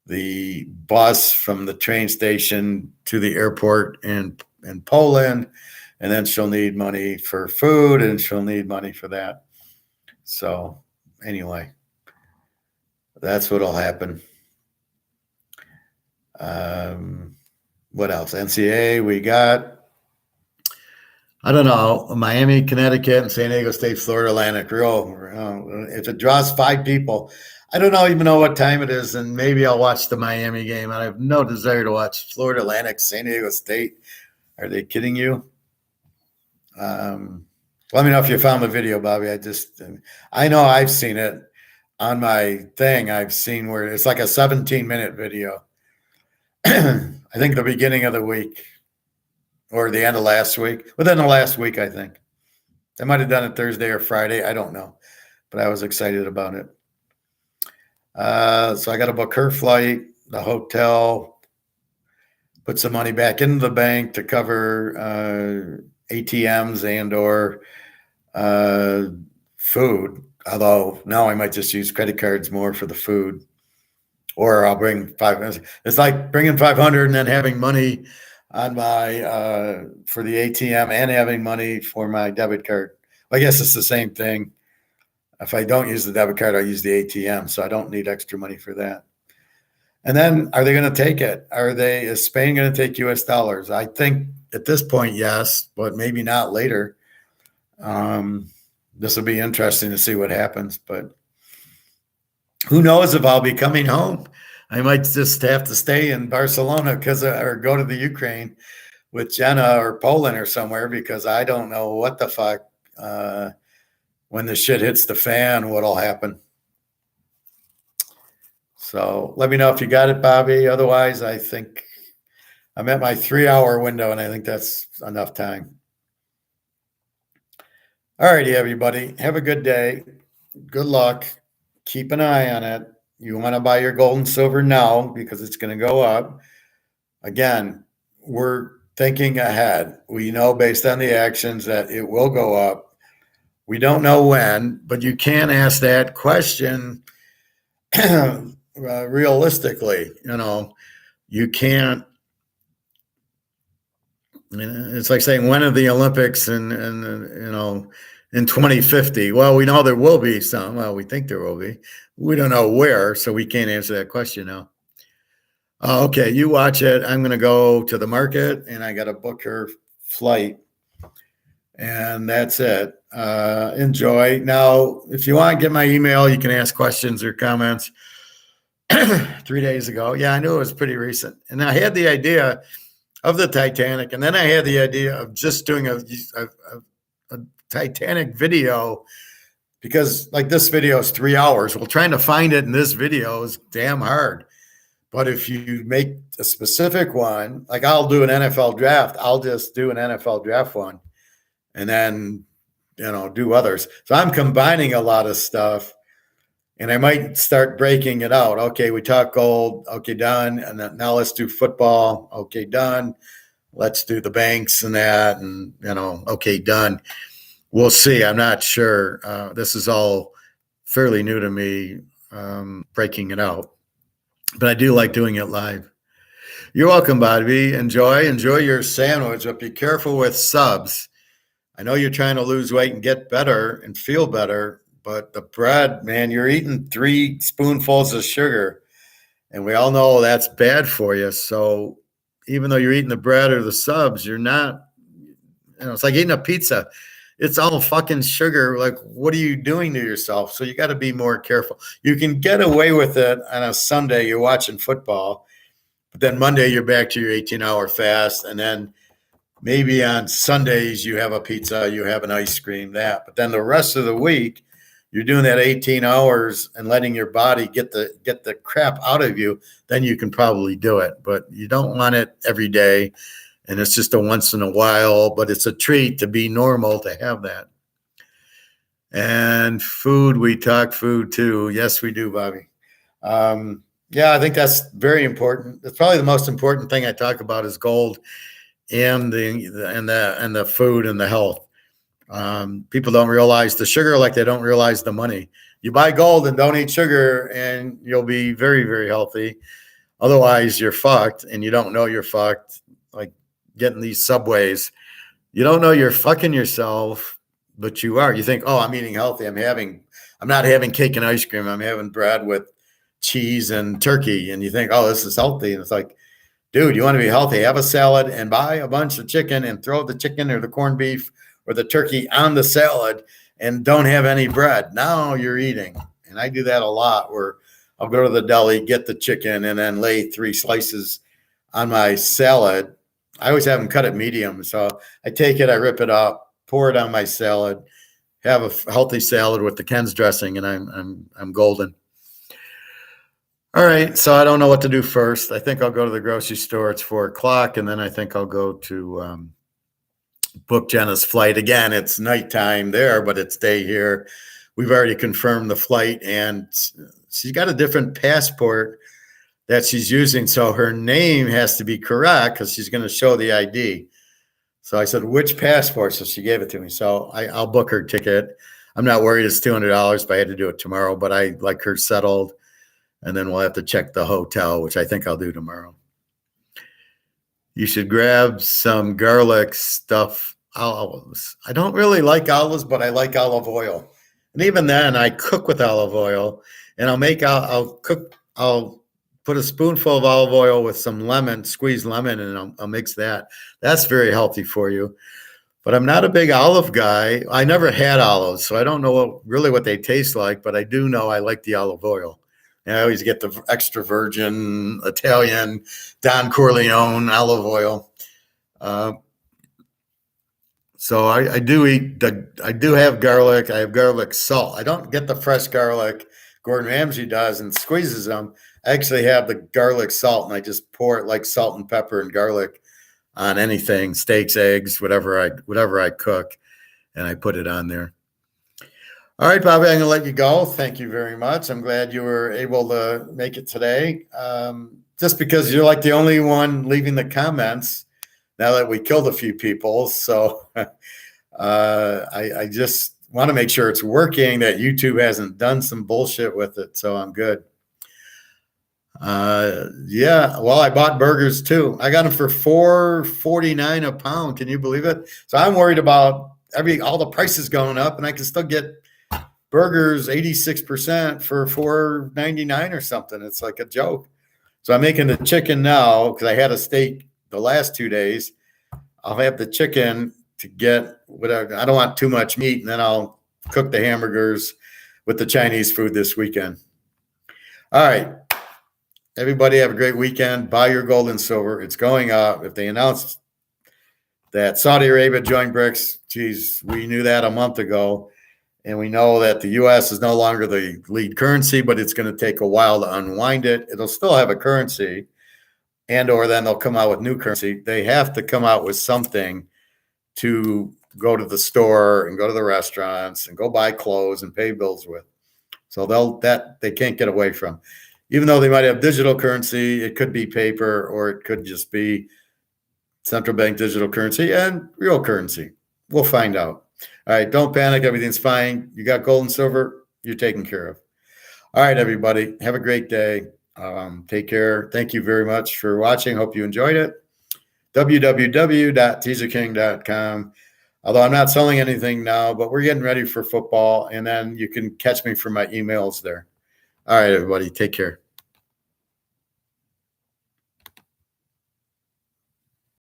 the bus from the train station to the airport in Poland. And then she'll need money for food, and she'll need money for that. So anyway, that's what'll happen. What else? NCAA, we got, I don't know, Miami, Connecticut, and San Diego State, Florida Atlantic. If it draws 5 people, I don't even know what time it is, and maybe I'll watch the Miami game. I have no desire to watch Florida Atlantic, San Diego State. Are they kidding you? Let me know if you found the video, Bobby. I know I've seen it on my thing. I've seen where it's like a 17-minute video. I think the beginning of the week or the end of last week, within the last week, I think. They might have done it Thursday or Friday. I don't know, but I was excited about it. So I got to book her flight, the hotel, put some money back into the bank to cover ATMs and or food. Although now I might just use credit cards more for the food, or I'll bring 500. It's like bringing 500 and then having money on my for the ATM and having money for my debit card. I guess it's the same thing. If I don't use the debit card, I use the ATM, so I don't need extra money for that. And then, are they going to take it? Is Spain going to take U.S. dollars? I think at this point, yes, but maybe not later. This will be interesting to see what happens, but who knows if I'll be coming home. I might just have to stay in Barcelona or go to the Ukraine with Jenna or Poland or somewhere, because I don't know what the fuck when the shit hits the fan, what'll happen. So let me know if you got it, Bobby. Otherwise, I think I'm at my 3-hour window, and I think that's enough time. All righty, everybody. Have a good day. Good luck. Keep an eye on it. You want to buy your gold and silver now because it's going to go up. Again, we're thinking ahead. We know based on the actions that it will go up. We don't know when, but you can ask that question realistically. You can't. It's like saying, when are the Olympics in 2050? Well, we know there will be some. Well, we think there will be. We don't know where, so we can't answer that question now. Oh, okay, you watch it. I'm going to go to the market and I got to book her flight. And that's it. Enjoy. Now, if you want to get my email, you can ask questions or comments. 3 days ago. Yeah, I knew it was pretty recent. And I had the idea of the Titanic. And then I had the idea of just doing a Titanic video because, like, this video is 3 hours. Well, trying to find it in this video is damn hard. But if you make a specific one, like I'll do an NFL draft, I'll just do an NFL draft one and then, do others. So I'm combining a lot of stuff and I might start breaking it out. Okay, we talk gold. Okay, done. And then now let's do football. Okay, done. Let's do the banks and that. And, okay, done. We'll see. I'm not sure. This is all fairly new to me, breaking it out. But I do like doing it live. You're welcome, Bobby. Enjoy your sandwich, but be careful with subs. I know you're trying to lose weight and get better and feel better, but the bread, man, you're eating 3 spoonfuls of sugar, and we all know that's bad for you. So even though you're eating the bread or the subs, you're not, it's like eating a pizza. It's all fucking sugar. Like, what are you doing to yourself? So you got to be more careful. You can get away with it on a Sunday. You're watching football, but then Monday you're back to your 18-hour fast. And then maybe on Sundays you have a pizza, you have an ice cream, that. But then the rest of the week, you're doing that 18 hours and letting your body get the crap out of you. Then you can probably do it, but you don't want it every day. And it's just a once in a while, but it's a treat to be normal to have that. And food, we talk food too. Yes, we do, Bobby. Yeah, I think that's very important. It's probably the most important thing I talk about is gold and the food and the health. People don't realize the sugar like they don't realize the money. You buy gold and don't eat sugar and you'll be very, very healthy. Otherwise, you're fucked and you don't know you're fucked. Like getting these subways, you don't know you're fucking yourself, but you are. You think, oh, I'm eating healthy. I'm not having cake and ice cream. I'm having bread with cheese and turkey. And you think, oh, this is healthy. And it's like, dude, you want to be healthy, have a salad and buy a bunch of chicken and throw the chicken or the corned beef or the turkey on the salad and don't have any bread. Now you're eating. And I do that a lot where I'll go to the deli, get the chicken, and then lay 3 slices on my salad. I always have them cut it medium. So I take it, I rip it up, pour it on my salad, have a healthy salad with the Ken's dressing, and I'm golden. All right, so I don't know what to do first. I think I'll go to the grocery store. It's 4:00, and then I think I'll go to book Jenna's flight. Again, it's nighttime there, but it's day here. We've already confirmed the flight, and she's got a different passport that she's using. So her name has to be correct because she's going to show the ID. So I said, which passport? So she gave it to me. So I'll book her ticket. I'm not worried it's $200, but I had to do it tomorrow. But I like her settled. And then we'll have to check the hotel, which I think I'll do tomorrow. You should grab some garlic stuff, olives. I don't really like olives, but I like olive oil. And even then, I cook with olive oil. And I'll put a spoonful of olive oil with some lemon, squeeze lemon, and I'll mix that. That's very healthy for you. But I'm not a big olive guy. I never had olives, so I don't know really what they taste like, but I do know I like the olive oil. And I always get the extra virgin Italian Don Corleone olive oil. So I do have garlic. I have garlic salt. I don't get the fresh garlic Gordon Ramsay does and squeezes them. I actually have the garlic salt, and I just pour it like salt and pepper and garlic on anything, steaks, eggs, whatever I cook, and I put it on there. All right, Bobby, I'm going to let you go. Thank you very much. I'm glad you were able to make it today. Just because you're like the only one leaving the comments now that we killed a few people. So I just want to make sure it's working, that YouTube hasn't done some bullshit with it. So I'm good. Yeah, well, I bought burgers too. I got them for $4.49 a pound. Can you believe it? So I'm worried about all the prices going up, and I can still get burgers 86% for $4.99 or something. It's like a joke. So I'm making the chicken now because I had a steak the last 2 days. I'll have the chicken to get whatever. I don't want too much meat, and then I'll cook the hamburgers with the Chinese food this weekend. All right. Everybody have a great weekend. Buy your gold and silver. It's going up. If they announced that Saudi Arabia joined BRICS, geez, we knew that a month ago. And we know that the U.S. is no longer the lead currency, but it's going to take a while to unwind it. It'll still have a currency, and or then they'll come out with new currency. They have to come out with something to go to the store and go to the restaurants and go buy clothes and pay bills with. So they can't get away from. Even though they might have digital currency, it could be paper, or it could just be central bank digital currency and real currency. We'll find out. All right, don't panic. Everything's fine. You got gold and silver. You're taken care of. All right, everybody. Have a great day. Take care. Thank you very much for watching. Hope you enjoyed it. www.teaserking.com. Although I'm not selling anything now, but we're getting ready for football, and then you can catch me for my emails there. All right, everybody. Take care.